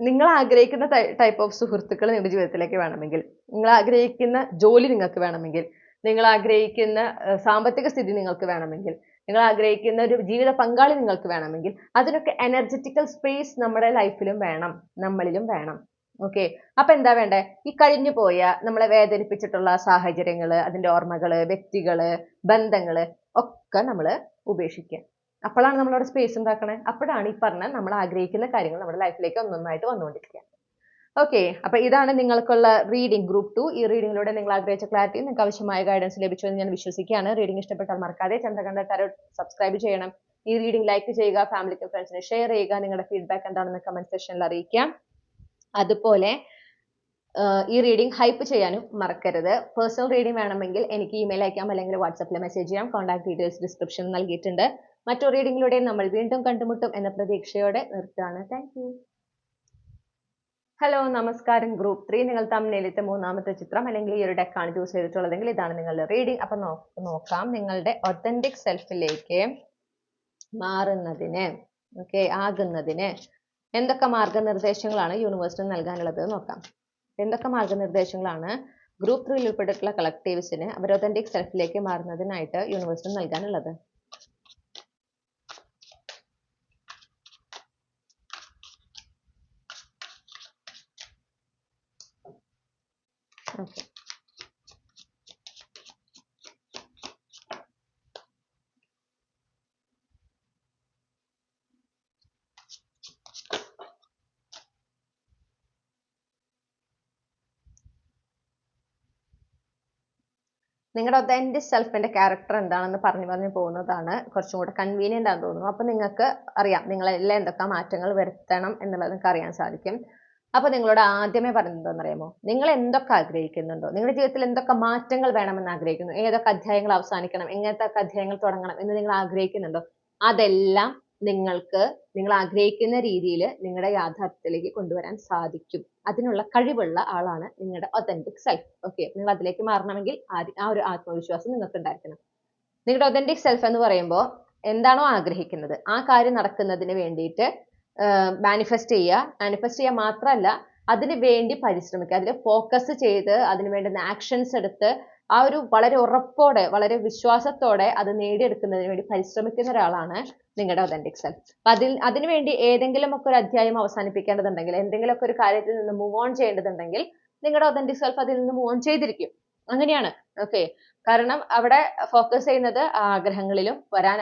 A: നിങ്ങൾ ആഗ്രഹിക്കുന്ന ടൈപ്പ് ഓഫ് സുഹൃത്തുക്കൾ നിങ്ങളുടെ ജീവിതത്തിലേക്ക് വേണമെങ്കിൽ, നിങ്ങൾ ആഗ്രഹിക്കുന്ന ജോലി നിങ്ങൾക്ക് വേണമെങ്കിൽ, നിങ്ങൾ ആഗ്രഹിക്കുന്ന സാമ്പത്തിക സ്ഥിതി നിങ്ങൾക്ക് വേണമെങ്കിൽ, നിങ്ങൾ ആഗ്രഹിക്കുന്ന ഒരു ജീവിത പങ്കാളി നിങ്ങൾക്ക് വേണമെങ്കിൽ, അതിനൊക്കെ എനർജറ്റിക്കൽ സ്പേസ് നമ്മുടെ ലൈഫിലും വേണം, നമ്മളിലും വേണം. ഓക്കെ, അപ്പൊ എന്താ വേണ്ടേ? ഈ കഴിഞ്ഞു പോയ നമ്മളെ വേദനിപ്പിച്ചിട്ടുള്ള സാഹചര്യങ്ങള്, അതിന്റെ ഓർമ്മകള്, വ്യക്തികള്, ബന്ധങ്ങള് ഒക്കെ നമ്മൾ ഉപേക്ഷിക്കുക. അപ്പോഴാണ് നമ്മളവിടെ സ്പേസ് ഉണ്ടാക്കണേ. അപ്പോഴാണ് ഈ പറഞ്ഞ നമ്മൾ ആഗ്രഹിക്കുന്ന കാര്യങ്ങൾ നമ്മുടെ ലൈഫിലേക്ക് ഒന്നൊന്നായിട്ട് വന്നുകൊണ്ടിരിക്കുക. ഓക്കെ, അപ്പൊ ഇതാണ് നിങ്ങൾക്കുള്ള റീഡിംഗ് ഗ്രൂപ്പ് 2. ഈ റീഡിങ്ങിലൂടെ നിങ്ങൾ ആഗ്രഹിച്ച ക്ലാരിറ്റി, നിങ്ങൾക്ക് ആവശ്യമായ ഗൈഡൻസ് ലഭിച്ചു എന്ന് ഞാൻ വിശ്വസിക്കുകയാണ്. റീഡിംഗ് ഇഷ്ടപ്പെട്ടാൽ മറക്കാതെ ചന്ദ്രകണ്ഠ ടാരോട്ട് സബ്സ്ക്രൈബ് ചെയ്യണം. ഈ റീഡിംഗ് ലൈക്ക് ചെയ്യുക, ഫാമിലിക്കും ഫ്രണ്ട്സിന് ഷെയർ ചെയ്യുക, നിങ്ങളുടെ ഫീഡ്ബാക്ക് എന്താണെന്ന് കമന്റ് സെക്ഷനിൽ അറിയിക്കാം. അതുപോലെ ഈ റീഡിംഗ് ഹൈപ്പ് ചെയ്യാനും മറക്കരുത്. പേഴ്സണൽ റീഡിംഗ് വേണമെങ്കിൽ എനിക്ക് ഇമെയിൽ അയക്കാം, അല്ലെങ്കിൽ വാട്സാപ്പിൽ മെസ്സേജ് ചെയ്യാം. കോൺടാക്ട് ഡീറ്റെയിൽസ് ഡിസ്ക്രിപ്ഷനിൽ നൽകിയിട്ടുണ്ട്. മറ്റൊരു റീഡിങ്ങിലൂടെ നമ്മൾ വീണ്ടും കണ്ടുമുട്ടും എന്ന പ്രതീക്ഷയോടെ നിർത്തുകയാണ്. Thank you. ഹലോ, നമസ്കാരം. ഗ്രൂപ്പ് 3 നിങ്ങൾ തമ്മിലിത്തെ മൂന്നാമത്തെ ചിത്രം അല്ലെങ്കിൽ ഈ ഒരു ഡെക്കാണ് ചൂസ് ചെയ്തിട്ടുള്ളതെങ്കിൽ ഇതാണ് നിങ്ങളുടെ റീഡിംഗ്. അപ്പൊ നോക്കാം നിങ്ങളുടെ ഒത്തന്റിക് സെൽഫിലേക്ക് മാറുന്നതിന്, ആകുന്നതിന് എന്തൊക്കെ മാർഗനിർദ്ദേശങ്ങളാണ് യൂണിവേഴ്സിന് നൽകാനുള്ളത് നോക്കാം. എന്തൊക്കെ മാർഗനിർദ്ദേശങ്ങളാണ് ഗ്രൂപ്പ് 3 ഉൾപ്പെട്ടിട്ടുള്ള കളക്ടീവ്സിന് അവർ ഒത്തന്റിക് സെൽഫിലേക്ക് മാറുന്നതിനായിട്ട് യൂണിവേഴ്സിന് നൽകാനുള്ളത്? ഓക്കെ. നിങ്ങളുടെ ഒതന്റിക് സെൽഫിന്റെ ക്യാരക്ടർ എന്താണെന്ന് പറഞ്ഞു പോകുന്നതാണ് കുറച്ചും കൂടെ കൺവീനിയന്റ് ആണെന്ന് തോന്നുന്നു. അപ്പൊ നിങ്ങൾക്ക് അറിയാം നിങ്ങളെല്ലാം എന്തൊക്കെ മാറ്റങ്ങൾ വരുത്തണം എന്നുള്ളത് നിങ്ങൾക്ക് അറിയാൻ സാധിക്കും. അപ്പൊ നിങ്ങളോട് ആദ്യമേ പറയുന്നത് എന്താണെന്നറിയാമോ? നിങ്ങൾ എന്തൊക്കെ ആഗ്രഹിക്കുന്നുണ്ടോ, നിങ്ങളുടെ ജീവിതത്തിൽ എന്തൊക്കെ മാറ്റങ്ങൾ വേണമെന്ന് ആഗ്രഹിക്കുന്നു, ഏതൊക്കെ അധ്യായങ്ങൾ അവസാനിക്കണം, എങ്ങനത്തെ അധ്യായങ്ങൾ തുടങ്ങണം എന്ന് നിങ്ങൾ ആഗ്രഹിക്കുന്നുണ്ടോ, അതെല്ലാം നിങ്ങൾക്ക് നിങ്ങൾ ആഗ്രഹിക്കുന്ന രീതിയിൽ നിങ്ങളുടെ യാഥാർത്ഥ്യത്തിലേക്ക് കൊണ്ടുവരാൻ സാധിക്കും. അതിനുള്ള കഴിവുള്ള ആളാണ് നിങ്ങളുടെ ഒതന്റിക് സെൽഫ്. ഓക്കെ, നിങ്ങൾ അതിലേക്ക് മാറണമെങ്കിൽ ആ ഒരു ആത്മവിശ്വാസം നിങ്ങൾക്ക് ഉണ്ടായിരിക്കണം. നിങ്ങളുടെ ഒതന്റിക് സെൽഫ് എന്ന് പറയുമ്പോൾ എന്താണോ ആഗ്രഹിക്കുന്നത് ആ കാര്യം നടക്കുന്നതിന് വേണ്ടിയിട്ട് മാനിഫെസ്റ്റ് ചെയ്യുക മാത്രമല്ല അതിന് വേണ്ടി പരിശ്രമിക്കുക, അതിൽ ഫോക്കസ് ചെയ്ത് അതിന് വേണ്ടുന്ന ആക്ഷൻസ് എടുത്ത് ആ ഒരു വളരെ ഉറപ്പോടെ വളരെ വിശ്വാസത്തോടെ അത് നേടിയെടുക്കുന്നതിന് വേണ്ടി പരിശ്രമിക്കുന്ന ഒരാളാണ് നിങ്ങളുടെ ഒതന്റിക് സെൽഫ്. അതിനുവേണ്ടി ഏതെങ്കിലുമൊക്കെ ഒരു അധ്യായം അവസാനിപ്പിക്കേണ്ടതുണ്ടെങ്കിൽ, എന്തെങ്കിലുമൊക്കെ ഒരു കാര്യത്തിൽ നിന്ന് മൂവ് ഓൺ ചെയ്യേണ്ടതുണ്ടെങ്കിൽ നിങ്ങളുടെ ഒതന്റിക് സെൽഫ് അതിൽ നിന്ന് മൂവ് ഓൺ ചെയ്തിരിക്കും. അങ്ങനെയാണ്. ഓക്കെ, കാരണം അവിടെ ഫോക്കസ് ചെയ്യുന്നത് ആഗ്രഹങ്ങളിലും വരാൻ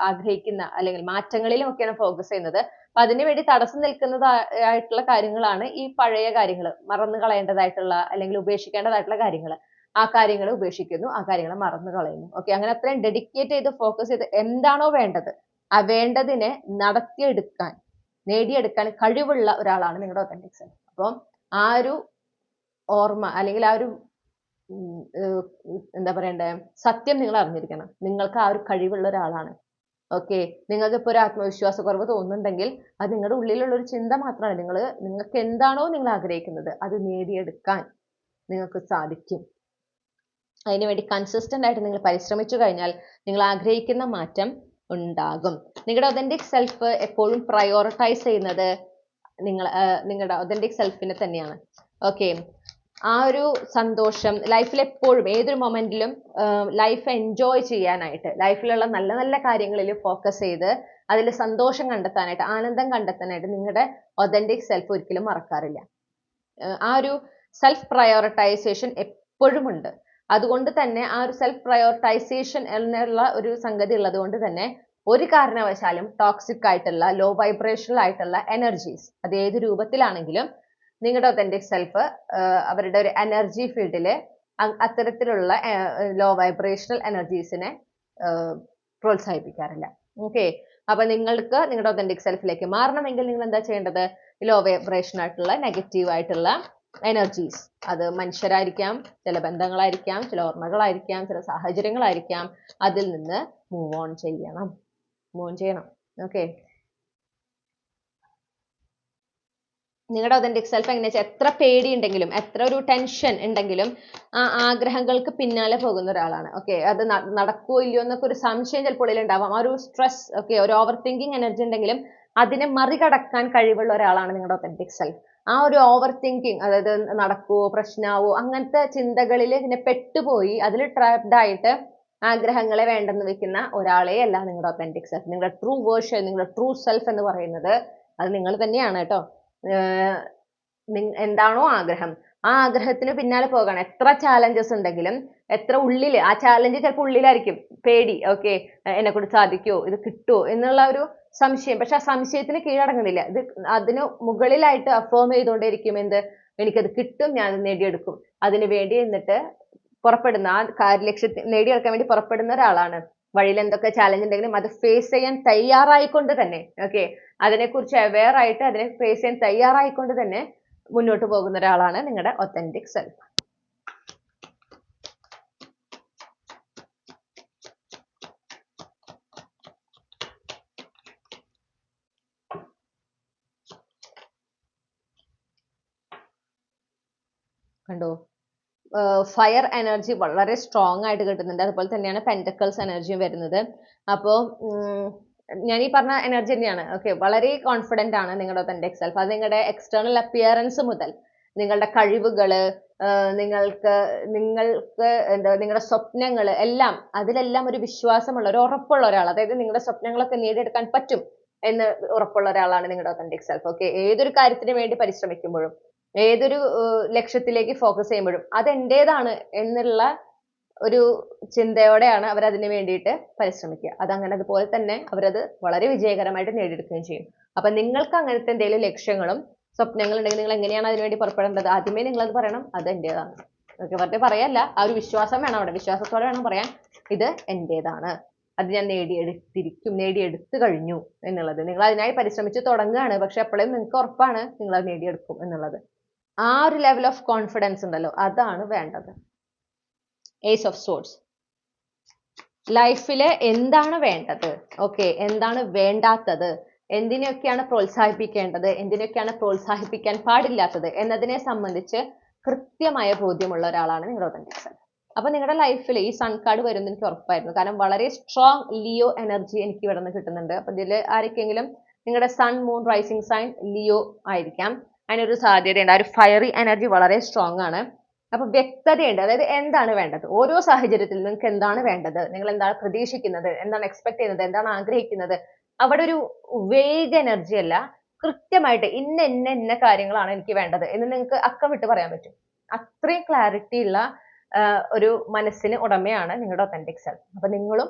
A: ആഗ്രഹിക്കുന്ന അല്ലെങ്കിൽ മാറ്റങ്ങളിലും ഒക്കെയാണ് ഫോക്കസ് ചെയ്യുന്നത്. അപ്പൊ അതിനുവേണ്ടി തടസ്സം നിൽക്കുന്നതായിട്ടുള്ള കാര്യങ്ങളാണ് ഈ പഴയ കാര്യങ്ങൾ, മറന്നു കളയേണ്ടതായിട്ടുള്ള അല്ലെങ്കിൽ ഉപേക്ഷിക്കേണ്ടതായിട്ടുള്ള കാര്യങ്ങൾ. ആ കാര്യങ്ങൾ ഉപേക്ഷിക്കുന്നു, ആ കാര്യങ്ങൾ മറന്നു കളയുന്നു. ഓക്കെ, അങ്ങനെ അത്രയും ഡെഡിക്കേറ്റ് ചെയ്ത് ഫോക്കസ് ചെയ്ത് എന്താണോ വേണ്ടത് ആ വേണ്ടതിനെ നടത്തിയെടുക്കാൻ നേടിയെടുക്കാൻ കഴിവുള്ള ഒരാളാണ് നിങ്ങളുടെ ഒതന്റിക് സെൽഫ്. അപ്പം ആ ഒരു ഓർമ്മ അല്ലെങ്കിൽ ആ ഒരു എന്താ പറയണ്ടേ സത്യം നിങ്ങൾ അറിഞ്ഞിരിക്കണം, നിങ്ങൾക്ക് ആ ഒരു കഴിവുള്ള ഒരാളാണ്. ഓക്കെ, നിങ്ങൾക്ക് ഇപ്പോൾ ഒരു ആത്മവിശ്വാസക്കുറവ് തോന്നുന്നുണ്ടെങ്കിൽ അത് നിങ്ങളുടെ ഉള്ളിലുള്ള ഒരു ചിന്ത മാത്രമാണ്. നിങ്ങൾക്ക് എന്താണോ നിങ്ങൾ ആഗ്രഹിക്കുന്നത് അത് നേടിയെടുക്കാൻ നിങ്ങൾക്ക് സാധിക്കും. അതിനുവേണ്ടി കൺസിസ്റ്റന്റ് ആയിട്ട് നിങ്ങൾ പരിശ്രമിച്ചു കഴിഞ്ഞാൽ നിങ്ങൾ ആഗ്രഹിക്കുന്ന മാറ്റം ഉണ്ടാകും. നിങ്ങളുടെ ഒതന്റിക് സെൽഫ് എപ്പോഴും പ്രയോറിറ്റൈസ് ചെയ്യുന്നത് നിങ്ങളുടെ ഒതന്റിക് സെൽഫിനെ തന്നെയാണ്. ഓക്കെ, ആ ഒരു സന്തോഷം ലൈഫിൽ എപ്പോഴും ഏതൊരു മൊമെന്റിലും ലൈഫ് എൻജോയ് ചെയ്യാനായിട്ട്, ലൈഫിലുള്ള നല്ല നല്ല കാര്യങ്ങളിൽ ഫോക്കസ് ചെയ്ത് അതിൽ സന്തോഷം കണ്ടെത്താനായിട്ട്, ആനന്ദം കണ്ടെത്താനായിട്ട് നിങ്ങളുടെ ഒതന്റിക് സെൽഫ് ഒരിക്കലും മറക്കാറില്ല. ആ ഒരു സെൽഫ് പ്രയോറിറ്റൈസേഷൻ എപ്പോഴും ഉണ്ട്. അതുകൊണ്ട് തന്നെ ആ ഒരു സെൽഫ് പ്രയോറിറ്റൈസേഷൻ എന്നുള്ള ഒരു സംഗതി ഉള്ളത് കൊണ്ട് തന്നെ ഒരു കാരണവശാലും ടോക്സിക് ആയിട്ടുള്ള ലോ വൈബ്രേഷണൽ ആയിട്ടുള്ള എനർജീസ് അത് ഏത് രൂപത്തിലാണെങ്കിലും നിങ്ങളുടെ ഒതന്റിക് സെൽഫ് അവരുടെ ഒരു എനർജി ഫീൽഡില് അത്തരത്തിലുള്ള ലോ വൈബ്രേഷണൽ എനർജീസിനെ പ്രോത്സാഹിപ്പിക്കാറില്ല. ഓക്കെ, അപ്പൊ നിങ്ങൾക്ക് നിങ്ങളുടെ ഒതന്റിക് സെൽഫിലേക്ക് മാറണമെങ്കിൽ നിങ്ങൾ എന്താ ചെയ്യേണ്ടത്? ലോ വൈബ്രേഷൻ ആയിട്ടുള്ള നെഗറ്റീവ് ആയിട്ടുള്ള എനർജീസ്, അത് മനുഷ്യരായിരിക്കാം, ചില ബന്ധങ്ങളായിരിക്കാം, ചില ഓർമ്മകളായിരിക്കാം, ചില സാഹചര്യങ്ങളായിരിക്കാം, അതിൽ നിന്ന് മൂവ് ഓൺ ചെയ്യണം. ഓക്കെ, നിങ്ങളുടെ ഒതന്റിക് സെൽഫ് എങ്ങനെയാ വെച്ചാൽ എത്ര പേടി ഉണ്ടെങ്കിലും എത്ര ഒരു ടെൻഷൻ ഉണ്ടെങ്കിലും ആ ആഗ്രഹങ്ങൾക്ക് പിന്നാലെ പോകുന്ന ഒരാളാണ്. ഓക്കെ, അത് നടക്കുമോ ഇല്ലയോ എന്നൊക്കെ ഒരു സംശയം ചിലപ്പോൾ ഉണ്ടാവാം. ആ ഒരു സ്ട്രെസ്, ഓക്കെ, ഒരു ഓവർ തിങ്കിങ് എനർജി ഉണ്ടെങ്കിലും അതിനെ മറികടക്കാൻ കഴിവുള്ള ഒരാളാണ് നിങ്ങളുടെ ഒതന്റിക് സെൽഫ്. ആ ഒരു ഓവർ തിങ്കിങ്, അതായത് നടക്കുവോ പ്രശ്നമാവോ അങ്ങനത്തെ ചിന്തകളിൽ ഇങ്ങനെ പെട്ടുപോയി അതിൽ ട്രാപ്ഡ് ആയിട്ട് ആഗ്രഹങ്ങളെ വേണ്ടെന്ന് വെക്കുന്ന ഒരാളെ അല്ല നിങ്ങളുടെ ഒതന്റിക് സെൽഫ്. നിങ്ങളുടെ ട്രൂ വേർഷൻ, നിങ്ങളുടെ ട്രൂ സെൽഫ് എന്ന് പറയുന്നത് അത് നിങ്ങൾ തന്നെയാണ് കേട്ടോ. എന്താണോ ആഗ്രഹം ആ ആഗ്രഹത്തിന് പിന്നാലെ പോകണം. എത്ര ചാലഞ്ചസ് ഉണ്ടെങ്കിലും, എത്ര ഉള്ളിൽ ആ ചാലഞ്ച് ചിലപ്പോൾ ഉള്ളിലായിരിക്കും, പേടി, ഓക്കെ എന്നെ കൊണ്ട് സാധിക്കുമോ, ഇത് കിട്ടുമോ എന്നുള്ള ഒരു സംശയം. പക്ഷെ ആ സംശയത്തിന് കീഴടങ്ങുന്നില്ല, ഇത് അതിന് മുകളിലായിട്ട് അഫേം ചെയ്തുകൊണ്ടേയിരിക്കും. എനിക്കത് കിട്ടും, ഞാൻ അത് നേടിയെടുക്കും. അതിന് വേണ്ടി എന്നിട്ട് പുറപ്പെടുന്ന ആ ലക്ഷ്യത്തെ നേടിയെടുക്കാൻ വേണ്ടി പുറപ്പെടുന്ന ഒരാളാണ്. വഴിയിൽ എന്തൊക്കെ ചാലഞ്ച് ഉണ്ടെങ്കിലും അത് ഫേസ് ചെയ്യാൻ തയ്യാറായിക്കൊണ്ട് തന്നെ, ഓക്കെ, അതിനെക്കുറിച്ച് അവെയർ ആയിട്ട് അതിനെ ഫേസ് ചെയ്യാൻ തയ്യാറായിക്കൊണ്ട് തന്നെ മുന്നോട്ട് പോകുന്ന ഒരാളാണ് നിങ്ങളുടെ ഒതന്റിക് സെൽഫ്. കണ്ടോ, ഫയർ എനർജി വളരെ സ്ട്രോങ് ആയിട്ട് കിട്ടുന്നുണ്ട്. അതുപോലെ തന്നെയാണ് പെന്റക്കിൾസ് എനർജിയും വരുന്നത്. അപ്പോൾ ഞാൻ ഈ പറഞ്ഞ എനർജി തന്നെയാണ്. ഓക്കെ, വളരെ കോൺഫിഡന്റ് ആണ് നിങ്ങളുടെ ഒതന്റിക് സെൽഫ്. അത് നിങ്ങളുടെ എക്സ്റ്റേണൽ അപ്പിയറൻസ് മുതൽ നിങ്ങളുടെ കഴിവുകൾ, നിങ്ങൾക്ക് എന്താ നിങ്ങളുടെ സ്വപ്നങ്ങൾ എല്ലാം, അതിലെല്ലാം ഒരു വിശ്വാസമുള്ള, ഒരു ഉറപ്പുള്ള ഒരാൾ, അതായത് നിങ്ങളുടെ സ്വപ്നങ്ങളൊക്കെ നേടിയെടുക്കാൻ പറ്റും എന്ന് ഉറപ്പുള്ള ഒരാളാണ് നിങ്ങളുടെ ഒതന്റിക് സെൽഫ്. ഓക്കെ, ഏതൊരു കാര്യത്തിന് വേണ്ടി പരിശ്രമിക്കുമ്പോഴും ഏതൊരു ലക്ഷ്യത്തിലേക്ക് ഫോക്കസ് ചെയ്യുമ്പോഴും അത് എന്റേതാണ് എന്നുള്ള ഒരു ചിന്തയോടെയാണ് അവർ അതിന് വേണ്ടിയിട്ട് പരിശ്രമിക്കുക. അതങ്ങനെ അതുപോലെ തന്നെ അവരത് വളരെ വിജയകരമായിട്ട് നേടിയെടുക്കുകയും ചെയ്യും. അപ്പൊ നിങ്ങൾക്ക് അങ്ങനത്തെ എന്തെങ്കിലും ലക്ഷ്യങ്ങളും സ്വപ്നങ്ങളും ഉണ്ടെങ്കിൽ നിങ്ങൾ എങ്ങനെയാണ് അതിനുവേണ്ടി പുറപ്പെടേണ്ടത്? ആദ്യമേ നിങ്ങളത് പറയണം, അത് എന്റേതാണ്. ഓക്കെ, വെറുതെ പറയല്ല, ആ ഒരു വിശ്വാസം വേണം അവിടെ. വിശ്വാസത്തോടെ വേണം പറയാൻ, ഇത് എന്റേതാണ്, അത് ഞാൻ നേടിയെടുത്തു കഴിഞ്ഞു എന്നുള്ളത്. നിങ്ങൾ അതിനായി പരിശ്രമിച്ച് തുടങ്ങുകയാണ്, പക്ഷെ അപ്പോഴും നിങ്ങൾക്ക് ഉറപ്പാണ് നിങ്ങൾ അത് നേടിയെടുക്കും എന്നുള്ളത്. ആ ഒരു ലെവൽ ഓഫ് കോൺഫിഡൻസ് ഉണ്ടല്ലോ, അതാണ് വേണ്ടത്. Ace of swords. ലൈഫില് എന്താണ് വേണ്ടത്, ഓക്കെ, എന്താണ് വേണ്ടാത്തത്, എന്തിനെയൊക്കെയാണ് പ്രോത്സാഹിപ്പിക്കേണ്ടത്, എന്തിനെയൊക്കെയാണ് പ്രോത്സാഹിപ്പിക്കാൻ പാടില്ലാത്തത് എന്നതിനെ സംബന്ധിച്ച് കൃത്യമായ ബോധ്യമുള്ള ഒരാളാണ് നിങ്ങളുടെ ഒതന്റിക് സെൽഫ്. അപ്പൊ നിങ്ങളുടെ ലൈഫിൽ ഈ സൺ കാർഡ് വരുമെന്ന് എനിക്ക് ഉറപ്പായിരുന്നു. കാരണം വളരെ സ്ട്രോങ് ലിയോ എനർജി എനിക്ക് ഇവിടെ നിന്ന് കിട്ടുന്നുണ്ട്. അപ്പൊ ഇതിൽ ആരൊക്കെങ്കിലും നിങ്ങളുടെ sun, moon, rising sign Leo ആയിരിക്കാം. അതിനൊരു സാധ്യതയുണ്ട്. ആ ഒരു ഫയറി എനർജി വളരെ സ്ട്രോങ് ആണ്. അപ്പൊ വ്യക്തതയുണ്ട്. അതായത് എന്താണ് വേണ്ടത്, ഓരോ സാഹചര്യത്തിൽ നിങ്ങൾക്ക് എന്താണ് വേണ്ടത്, നിങ്ങൾ എന്താണ് പ്രതീക്ഷിക്കുന്നത്, എന്താണ് എക്സ്പെക്ട് ചെയ്യുന്നത്, എന്താണ് ആഗ്രഹിക്കുന്നത്, അവിടെ ഒരു വേഗ എനർജി അല്ല, കൃത്യമായിട്ട് ഇന്ന കാര്യങ്ങളാണ് എനിക്ക് വേണ്ടത് എന്ന് നിങ്ങൾക്ക് അക്കം വിട്ട് പറയാൻ പറ്റും. അത്രയും ക്ലാരിറ്റി ഉള്ള ഒരു മനസ്സിന് ഉടമയാണ് നിങ്ങളുടെ ഒതന്റിക് സെൽഫ്. അപ്പൊ നിങ്ങളും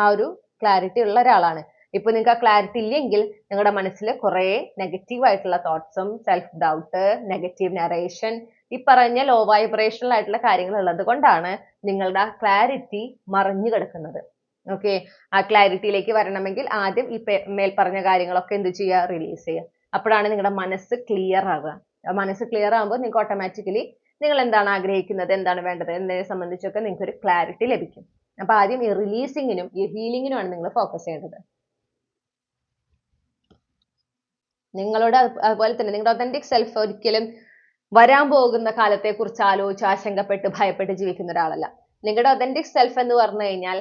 A: ആ ഒരു ക്ലാരിറ്റി ഉള്ള ഒരാളാണ്. ഇപ്പൊ നിങ്ങൾക്ക് ആ ക്ലാരിറ്റി ഇല്ലെങ്കിൽ നിങ്ങളുടെ മനസ്സിൽ കുറെ നെഗറ്റീവ് ആയിട്ടുള്ള തോട്ട്സും, സെൽഫ് ഡൗട്ട്, നെഗറ്റീവ് നറേഷൻ, ഈ പറഞ്ഞ ലോ വൈബ്രേഷണൽ ആയിട്ടുള്ള കാര്യങ്ങൾ ഉള്ളത് കൊണ്ടാണ് നിങ്ങളുടെ ആ ക്ലാരിറ്റി മറിഞ്ഞു കിടക്കുന്നത്. ഓക്കെ, ആ ക്ലാരിറ്റിയിലേക്ക് വരണമെങ്കിൽ ആദ്യം ഈ മേൽ പറഞ്ഞ കാര്യങ്ങളൊക്കെ എന്ത് ചെയ്യുക, റിലീസ് ചെയ്യുക. അപ്പോഴാണ് നിങ്ങളുടെ മനസ്സ് ക്ലിയർ ആവുക. മനസ്സ് ക്ലിയർ ആകുമ്പോൾ നിങ്ങൾക്ക് ഓട്ടോമാറ്റിക്കലി നിങ്ങൾ എന്താണ് ആഗ്രഹിക്കുന്നത്, എന്താണ് വേണ്ടത് എന്നതിനെ സംബന്ധിച്ചൊക്കെ നിങ്ങൾക്ക് ഒരു ക്ലാരിറ്റി ലഭിക്കും. അപ്പൊ ആദ്യം ഈ റിലീസിങ്ങിനും ഈ ഹീലിങ്ങിനുമാണ് നിങ്ങൾ ഫോക്കസ് ചെയ്യേണ്ടത്. നിങ്ങളോട് അതുപോലെ തന്നെ നിങ്ങളുടെ ഒതന്റിക് സെൽഫ് ഒരിക്കലും വരാൻ പോകുന്ന കാലത്തെക്കുറിച്ച് ആലോചിച്ച് ആശങ്കപ്പെട്ട് ഭയപ്പെട്ട് ജീവിക്കുന്ന ഒരാളല്ല. നിങ്ങളുടെ ഒതന്റിക് സെൽഫ് എന്ന് പറഞ്ഞു കഴിഞ്ഞാൽ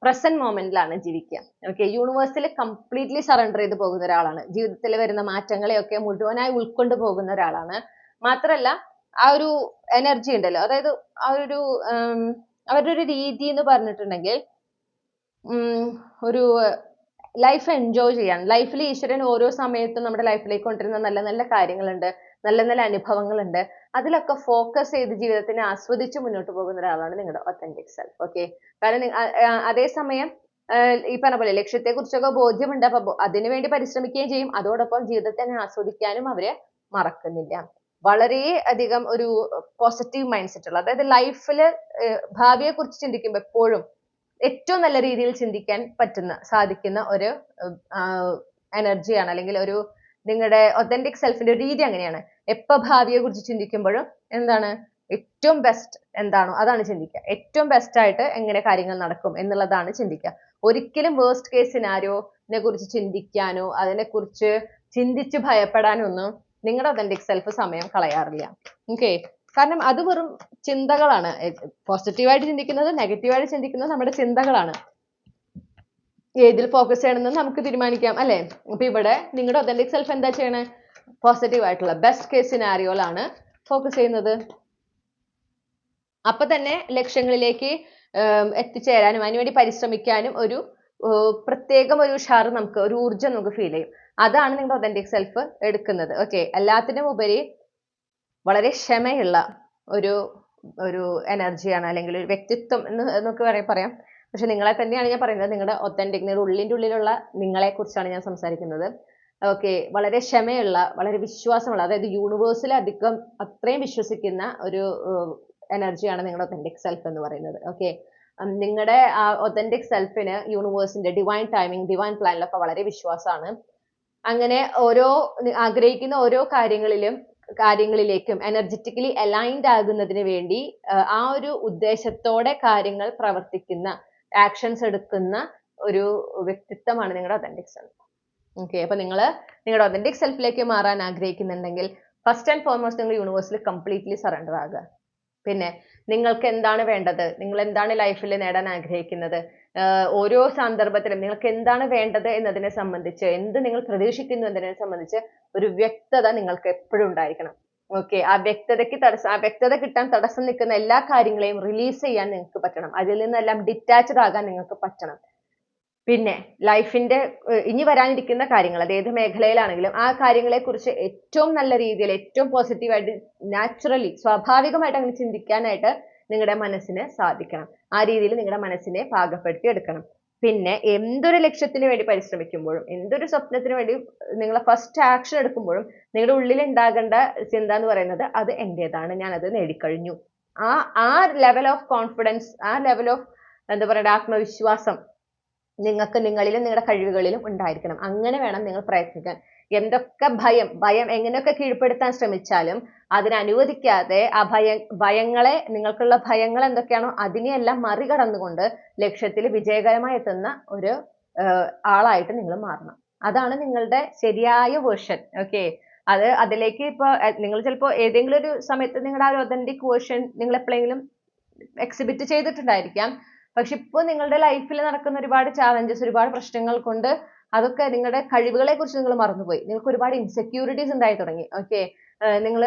A: പ്രസന്റ് മൊമെന്റിലാണ് ജീവിക്കുക. ഓക്കെ, യൂണിവേഴ്സിൽ കംപ്ലീറ്റ്ലി സറണ്ടർ ചെയ്ത് പോകുന്ന ഒരാളാണ്. ജീവിതത്തിൽ വരുന്ന മാറ്റങ്ങളെയൊക്കെ മുഴുവനായി ഉൾക്കൊണ്ട് പോകുന്ന ഒരാളാണ്. മാത്രല്ല ആ ഒരു എനർജി ഉണ്ടല്ലോ, അതായത് ആ ഒരു അവരുടെ ഒരു രീതി എന്ന് പറഞ്ഞിട്ടുണ്ടെങ്കിൽ ഒരു ലൈഫ് എൻജോയ് ചെയ്യാൻ, ലൈഫിൽ ഈശ്വരൻ ഓരോ സമയത്തും നമ്മുടെ ലൈഫിലേക്ക് കൊണ്ടുവരുന്ന നല്ല നല്ല കാര്യങ്ങളുണ്ട്, നല്ല നല്ല അനുഭവങ്ങളുണ്ട്. അതിലൊക്കെ ഫോക്കസ് ചെയ്ത് ജീവിതത്തിനെ ആസ്വദിച്ച് മുന്നോട്ട് പോകുന്ന ഒരാളാണ് നിങ്ങളുടെ ഒതന്റിക് സെൽഫ്. ഓക്കെ, കാരണം അതേസമയം ഈ പറഞ്ഞ പോലെ ലക്ഷ്യത്തെ കുറിച്ചൊക്കെ ബോധ്യമുണ്ട്. അപ്പൊ അതിനുവേണ്ടി പരിശ്രമിക്കുകയും ചെയ്യും. അതോടൊപ്പം ജീവിതത്തിനെ ആസ്വദിക്കാനും അവര് മറക്കുന്നില്ല. വളരെ അധികം ഒരു പോസിറ്റീവ് മൈൻഡ് സെറ്റ് ഉള്ള, അതായത് ലൈഫില് ഭാവിയെ കുറിച്ച് ചിന്തിക്കുമ്പോൾ എപ്പോഴും ഏറ്റവും നല്ല രീതിയിൽ ചിന്തിക്കാൻ സാധിക്കുന്ന ഒരു എനർജിയാണ്, അല്ലെങ്കിൽ ഒരു നിങ്ങളുടെ ഒതന്റിക് സെൽഫിന്റെ രീതി അങ്ങനെയാണ്. എപ്പോ ഭാവിയെ കുറിച്ച് ചിന്തിക്കുമ്പോഴും എന്താണ് ഏറ്റവും ബെസ്റ്റ് എന്താണോ അതാണ് ചിന്തിക്കുക. ഏറ്റവും ബെസ്റ്റ് ആയിട്ട് എങ്ങനെ കാര്യങ്ങൾ നടക്കും എന്നുള്ളതാണ് ചിന്തിക്കുക. ഒരിക്കലും വേഴ്സ്റ്റ് കേസ് സിനാരിയോനെ കുറിച്ച് ചിന്തിക്കാനോ അതിനെക്കുറിച്ച് ചിന്തിച്ച് ഭയപ്പെടാനോ ഒന്നും നിങ്ങളുടെ ഒതന്റിക് സെൽഫ് സമയം കളയാറില്ല. ഓക്കെ, കാരണം അത് വെറും ചിന്തകളാണ്. പോസിറ്റീവായിട്ട് ചിന്തിക്കുന്നത്, നെഗറ്റീവായിട്ട് ചിന്തിക്കുന്നത് നമ്മുടെ ചിന്തകളാണ്. ഏതിൽ ഫോക്കസ് ചെയ്യണമെന്ന് നമുക്ക് തീരുമാനിക്കാം അല്ലെ. അപ്പൊ ഇവിടെ നിങ്ങളുടെ ഒതന്റിക് സെൽഫ് എന്താ ചെയ്യണേ, പോസിറ്റീവ് ആയിട്ടുള്ള ബെസ്റ്റ് കേസ് സിനാരിയോയിലാണ് ഫോക്കസ് ചെയ്യുന്നത്. അപ്പൊ തന്നെ ലക്ഷ്യങ്ങളിലേക്ക് എത്തിച്ചേരാനും അതിനുവേണ്ടി പരിശ്രമിക്കാനും ഒരു പ്രത്യേകം ഒരു ഉഷാറ്, നമുക്ക് ഒരു ഊർജ്ജം നമുക്ക് ഫീൽ ചെയ്യും. അതാണ് നിങ്ങളുടെ ഒതന്റിക് സെൽഫ് എടുക്കുന്നത്. ഓക്കെ, എല്ലാത്തിനും ഉപരി വളരെ ക്ഷമയുള്ള ഒരു ഒരു എനർജിയാണ്, അല്ലെങ്കിൽ ഒരു വ്യക്തിത്വം എന്ന് നമുക്ക് പറയാം. പക്ഷെ നിങ്ങളെ തന്നെയാണ് ഞാൻ പറയുന്നത്. നിങ്ങളുടെ ഒതന്റിക്, നിങ്ങളുടെ ഉള്ളിൻ്റെ ഉള്ളിലുള്ള നിങ്ങളെ കുറിച്ചാണ് ഞാൻ സംസാരിക്കുന്നത്. ഓക്കെ, വളരെ ക്ഷമയുള്ള, വളരെ വിശ്വാസമുള്ള, അതായത് യൂണിവേഴ്സിൽ അധികം അത്രയും വിശ്വസിക്കുന്ന ഒരു എനർജിയാണ് നിങ്ങളുടെ ഒതന്റിക് സെൽഫ് എന്ന് പറയുന്നത്. ഓക്കെ, നിങ്ങളുടെ ആ ഒതന്റിക് സെൽഫിന് യൂണിവേഴ്സിന്റെ ഡിവൈൻ ടൈമിംഗ്, ഡിവൈൻ പ്ലാനിലൊക്കെ വളരെ വിശ്വാസമാണ്. അങ്ങനെ ആഗ്രഹിക്കുന്ന ഓരോ കാര്യങ്ങളിലേക്കും എനർജറ്റിക്കലി അലൈൻഡ് ആകുന്നതിന് വേണ്ടി ആ ഒരു ഉദ്ദേശത്തോടെ കാര്യങ്ങൾ പ്രവർത്തിക്കുന്ന, ആക്ഷൻസ് എടുക്കുന്ന ഒരു വ്യക്തിത്വമാണ് നിങ്ങളുടെ ഒതന്റിക് സെൽഫ്. ഓക്കെ, അപ്പൊ നിങ്ങളുടെ ഒതന്റിക് സെൽഫിലേക്ക് മാറാൻ ആഗ്രഹിക്കുന്നുണ്ടെങ്കിൽ ഫസ്റ്റ് ആൻഡ് ഫോർമോസ്റ്റ് നിങ്ങൾ യൂണിവേഴ്സിൽ കംപ്ലീറ്റ്ലി സറണ്ടർ ആകുക. പിന്നെ നിങ്ങൾക്ക് എന്താണ് വേണ്ടത്, നിങ്ങൾ എന്താണ് ലൈഫിൽ നേടാൻ ആഗ്രഹിക്കുന്നത്, ഓരോ സന്ദർഭത്തിലും നിങ്ങൾക്ക് എന്താണ് വേണ്ടത് എന്നതിനെ സംബന്ധിച്ച്, എന്ത് നിങ്ങൾ പ്രതീക്ഷിക്കുന്നു എന്നതിനെ സംബന്ധിച്ച് ഒരു വ്യക്തത നിങ്ങൾക്ക് എപ്പോഴും ഉണ്ടായിരിക്കണം. ഓക്കെ, ആ വ്യക്തത കിട്ടാൻ തടസ്സം നിൽക്കുന്ന എല്ലാ കാര്യങ്ങളെയും റിലീസ് ചെയ്യാൻ നിങ്ങൾക്ക് പറ്റണം. അതിൽ നിന്നെല്ലാം ഡിറ്റാച്ച്ഡ് ആകാൻ നിങ്ങൾക്ക് പറ്റണം. പിന്നെ ലൈഫിന്റെ ഇനി വരാനിരിക്കുന്ന കാര്യങ്ങൾ, അത് ഏത് മേഖലയിലാണെങ്കിലും ആ കാര്യങ്ങളെ കുറിച്ച് ഏറ്റവും നല്ല രീതിയിൽ, ഏറ്റവും പോസിറ്റീവായിട്ട്, നാച്ചുറലി, സ്വാഭാവികമായിട്ട് അങ്ങനെ ചിന്തിക്കാനായിട്ട് നിങ്ങളുടെ മനസ്സിന് സാധിക്കണം. ആ രീതിയിൽ നിങ്ങളുടെ മനസ്സിനെ പാകപ്പെടുത്തി എടുക്കണം. പിന്നെ എന്തൊരു ലക്ഷ്യത്തിന് വേണ്ടി പരിശ്രമിക്കുമ്പോഴും, എന്തൊരു സ്വപ്നത്തിന് വേണ്ടി നിങ്ങൾ ഫസ്റ്റ് ആക്ഷൻ എടുക്കുമ്പോഴും നിങ്ങളുടെ ഉള്ളിൽ ഉണ്ടാകേണ്ട ചിന്ത എന്ന് പറയുന്നത് അത് എന്റേതാണ്, ഞാൻ അത് നേടിക്കഴിഞ്ഞു. ആ ലെവൽ ഓഫ് കോൺഫിഡൻസ്, ആ ലെവൽ ഓഫ് എന്താ പറയുക, ആത്മവിശ്വാസം നിങ്ങൾക്ക് നിങ്ങളിലും നിങ്ങളുടെ കഴിവുകളിലും ഉണ്ടായിരിക്കണം. അങ്ങനെ വേണം നിങ്ങൾ പ്രയത്നിക്കാൻ. എന്തൊക്കെ ഭയം എങ്ങനെയൊക്കെ കീഴ്പ്പെടുത്താൻ ശ്രമിച്ചാലും അതിനെ അനുവദിക്കാതെ ആ ഭയങ്ങളെ, നിങ്ങൾക്കുള്ള ഭയങ്ങൾ എന്തൊക്കെയാണോ അതിനെയെല്ലാം മറികടന്നുകൊണ്ട് ലക്ഷ്യത്തിൽ വിജയകരമായി എത്തുന്ന ഒരു ആളായിട്ട് നിങ്ങൾ മാറണം. അതാണ് നിങ്ങളുടെ ശരിയായ വേർഷൻ. ഓക്കെ, അതിലേക്ക് ഇപ്പൊ നിങ്ങൾ ചിലപ്പോൾ ഏതെങ്കിലും ഒരു സമയത്ത് നിങ്ങളുടെ ആ ഒരു ഒതന്റിക് വേർഷൻ നിങ്ങൾ എപ്പോഴെങ്കിലും എക്സിബിറ്റ് ചെയ്തിട്ടുണ്ടായിരിക്കാം. പക്ഷെ ഇപ്പോൾ നിങ്ങളുടെ ലൈഫിൽ നടക്കുന്ന ഒരുപാട് ചാലഞ്ചസ്, ഒരുപാട് പ്രശ്നങ്ങൾ കൊണ്ട് അതൊക്കെ നിങ്ങളുടെ കഴിവുകളെ കുറിച്ച് നിങ്ങൾ മറന്നുപോയി. നിങ്ങൾക്ക് ഒരുപാട് ഇൻസെക്യൂരിറ്റീസ് ഉണ്ടായി തുടങ്ങി. ഓക്കെ, നിങ്ങൾ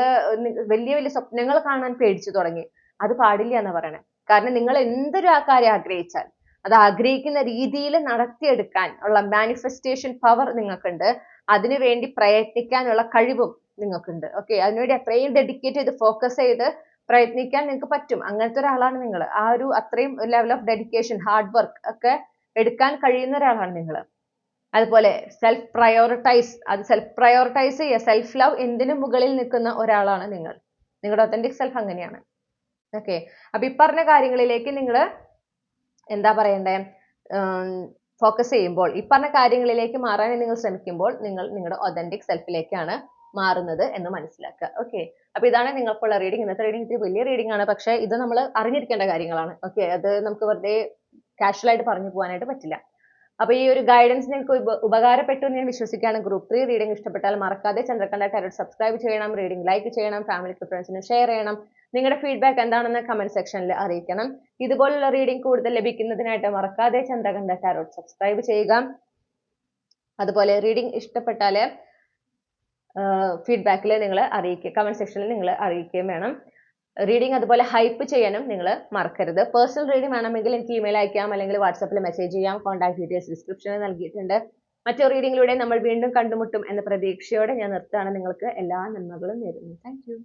A: വലിയ വലിയ സ്വപ്നങ്ങൾ കാണാൻ പേടിച്ചു തുടങ്ങി. അത് പാടില്ല എന്നാ പറയണേ. കാരണം നിങ്ങൾ എന്തൊരു കാര്യം ആഗ്രഹിച്ചാൽ അത് ആഗ്രഹിക്കുന്ന രീതിയിൽ നടത്തിയെടുക്കാൻ ഉള്ള മാനിഫെസ്റ്റേഷൻ പവർ നിങ്ങൾക്കുണ്ട്. അതിനുവേണ്ടി പ്രയത്നിക്കാനുള്ള കഴിവും നിങ്ങൾക്കുണ്ട്. ഓക്കെ, അതിനുവേണ്ടി അത്രയും ഡെഡിക്കേറ്റ് ചെയ്ത് ഫോക്കസ് ചെയ്ത് പ്രയത്നിക്കാൻ നിങ്ങൾക്ക് പറ്റും. അങ്ങനത്തെ ഒരാളാണ് നിങ്ങൾ. ആ ഒരു അത്രയും level of dedication, hard work ഒക്കെ എടുക്കാൻ കഴിയുന്ന ഒരാളാണ് നിങ്ങൾ. അതുപോലെ സെൽഫ് പ്രയോറിറ്റൈസ് ചെയ്യുക, സെൽഫ് ലവ് എന്തിനു മുകളിൽ നിൽക്കുന്ന ഒരാളാണ് നിങ്ങൾ. നിങ്ങളുടെ ഒതന്റിക് സെൽഫ് അങ്ങനെയാണ്. ഓക്കെ, അപ്പൊ ഈ പറഞ്ഞ കാര്യങ്ങളിലേക്ക് നിങ്ങൾ എന്താ പറയണ്ടേ, ഫോക്കസ് ചെയ്യുമ്പോൾ, ഈ പറഞ്ഞ കാര്യങ്ങളിലേക്ക് മാറാൻ നിങ്ങൾ ശ്രമിക്കുമ്പോൾ നിങ്ങൾ നിങ്ങളുടെ ഒതന്റിക് സെൽഫിലേക്കാണ് മാറുന്നത് എന്ന് മനസ്സിലാക്കുക. ഓക്കെ, അപ്പൊ ഇതാണ് നിങ്ങൾക്കുള്ള റീഡിംഗ്. ഇന്നത്തെ റീഡിംഗ് ഇത് വലിയ റീഡിംഗ് ആണ്, പക്ഷെ ഇത് നമ്മൾ അറിഞ്ഞിരിക്കേണ്ട കാര്യങ്ങളാണ്. ഓക്കെ, അത് നമുക്ക് വെറുതെ കാഷ്വൽ ആയിട്ട് പറഞ്ഞു പോകാനായിട്ട് പറ്റില്ല. അപ്പൊ ഈ ഒരു ഗൈഡൻസ് നിങ്ങൾക്ക് ഉപകാരപ്പെട്ടു എന്ന് ഞാൻ വിശ്വസിക്കുകയാണ്. ഗ്രൂപ്പ് 3 റീഡിംഗ് ഇഷ്ടപ്പെട്ടാൽ മറക്കാതെ ചന്ദ്രകല ടാരോട്ട് സബ്സ്ക്രൈബ് ചെയ്യണം, റീഡിംഗ് ലൈക്ക് ചെയ്യണം, ഫാമിലിക്ക് ഫ്രണ്ട്സിന് ഷെയർ ചെയ്യണം. നിങ്ങളുടെ ഫീഡ്ബാക്ക് എന്താണെന്ന് കമന്റ് സെക്ഷനിൽ അറിയിക്കണം. ഇതുപോലുള്ള റീഡിംഗ് കൂടുതൽ ലഭിക്കുന്നതിനായിട്ട് മറക്കാതെ ചന്ദ്രകല ടാരോട്ട് സബ്സ്ക്രൈബ് ചെയ്യുക. അതുപോലെ റീഡിംഗ് ഇഷ്ടപ്പെട്ടാൽ ഫീഡ്ബാക്കിൽ നിങ്ങൾ അറിയിക്കുക, കമന്റ് സെക്ഷനിൽ നിങ്ങൾ അറിയിക്കുകയും വേണം. റീഡിംഗ് അതുപോലെ ഹൈപ്പ് ചെയ്യാനും നിങ്ങൾ മറക്കരുത്. പേഴ്സണൽ റീഡിംഗ് വേണമെങ്കിൽ എനിക്ക് ഇമെയിൽ അയക്കാം, അല്ലെങ്കിൽ വാട്സാപ്പിൽ മെസ്സേജ് ചെയ്യാം. കോൺടാക്ട് ഡീറ്റെയിൽസ് ഡിസ്ക്രിപ്ഷനിൽ നൽകിയിട്ടുണ്ട്. മറ്റൊരു റീഡിംഗിലൂടെ നമ്മൾ വീണ്ടും കണ്ടുമുട്ടും എന്ന പ്രതീക്ഷയോടെ ഞാൻ നിർത്തുകയാണ്. നിങ്ങൾക്ക് എല്ലാ നന്മകളും നേരുന്നു. Thank you.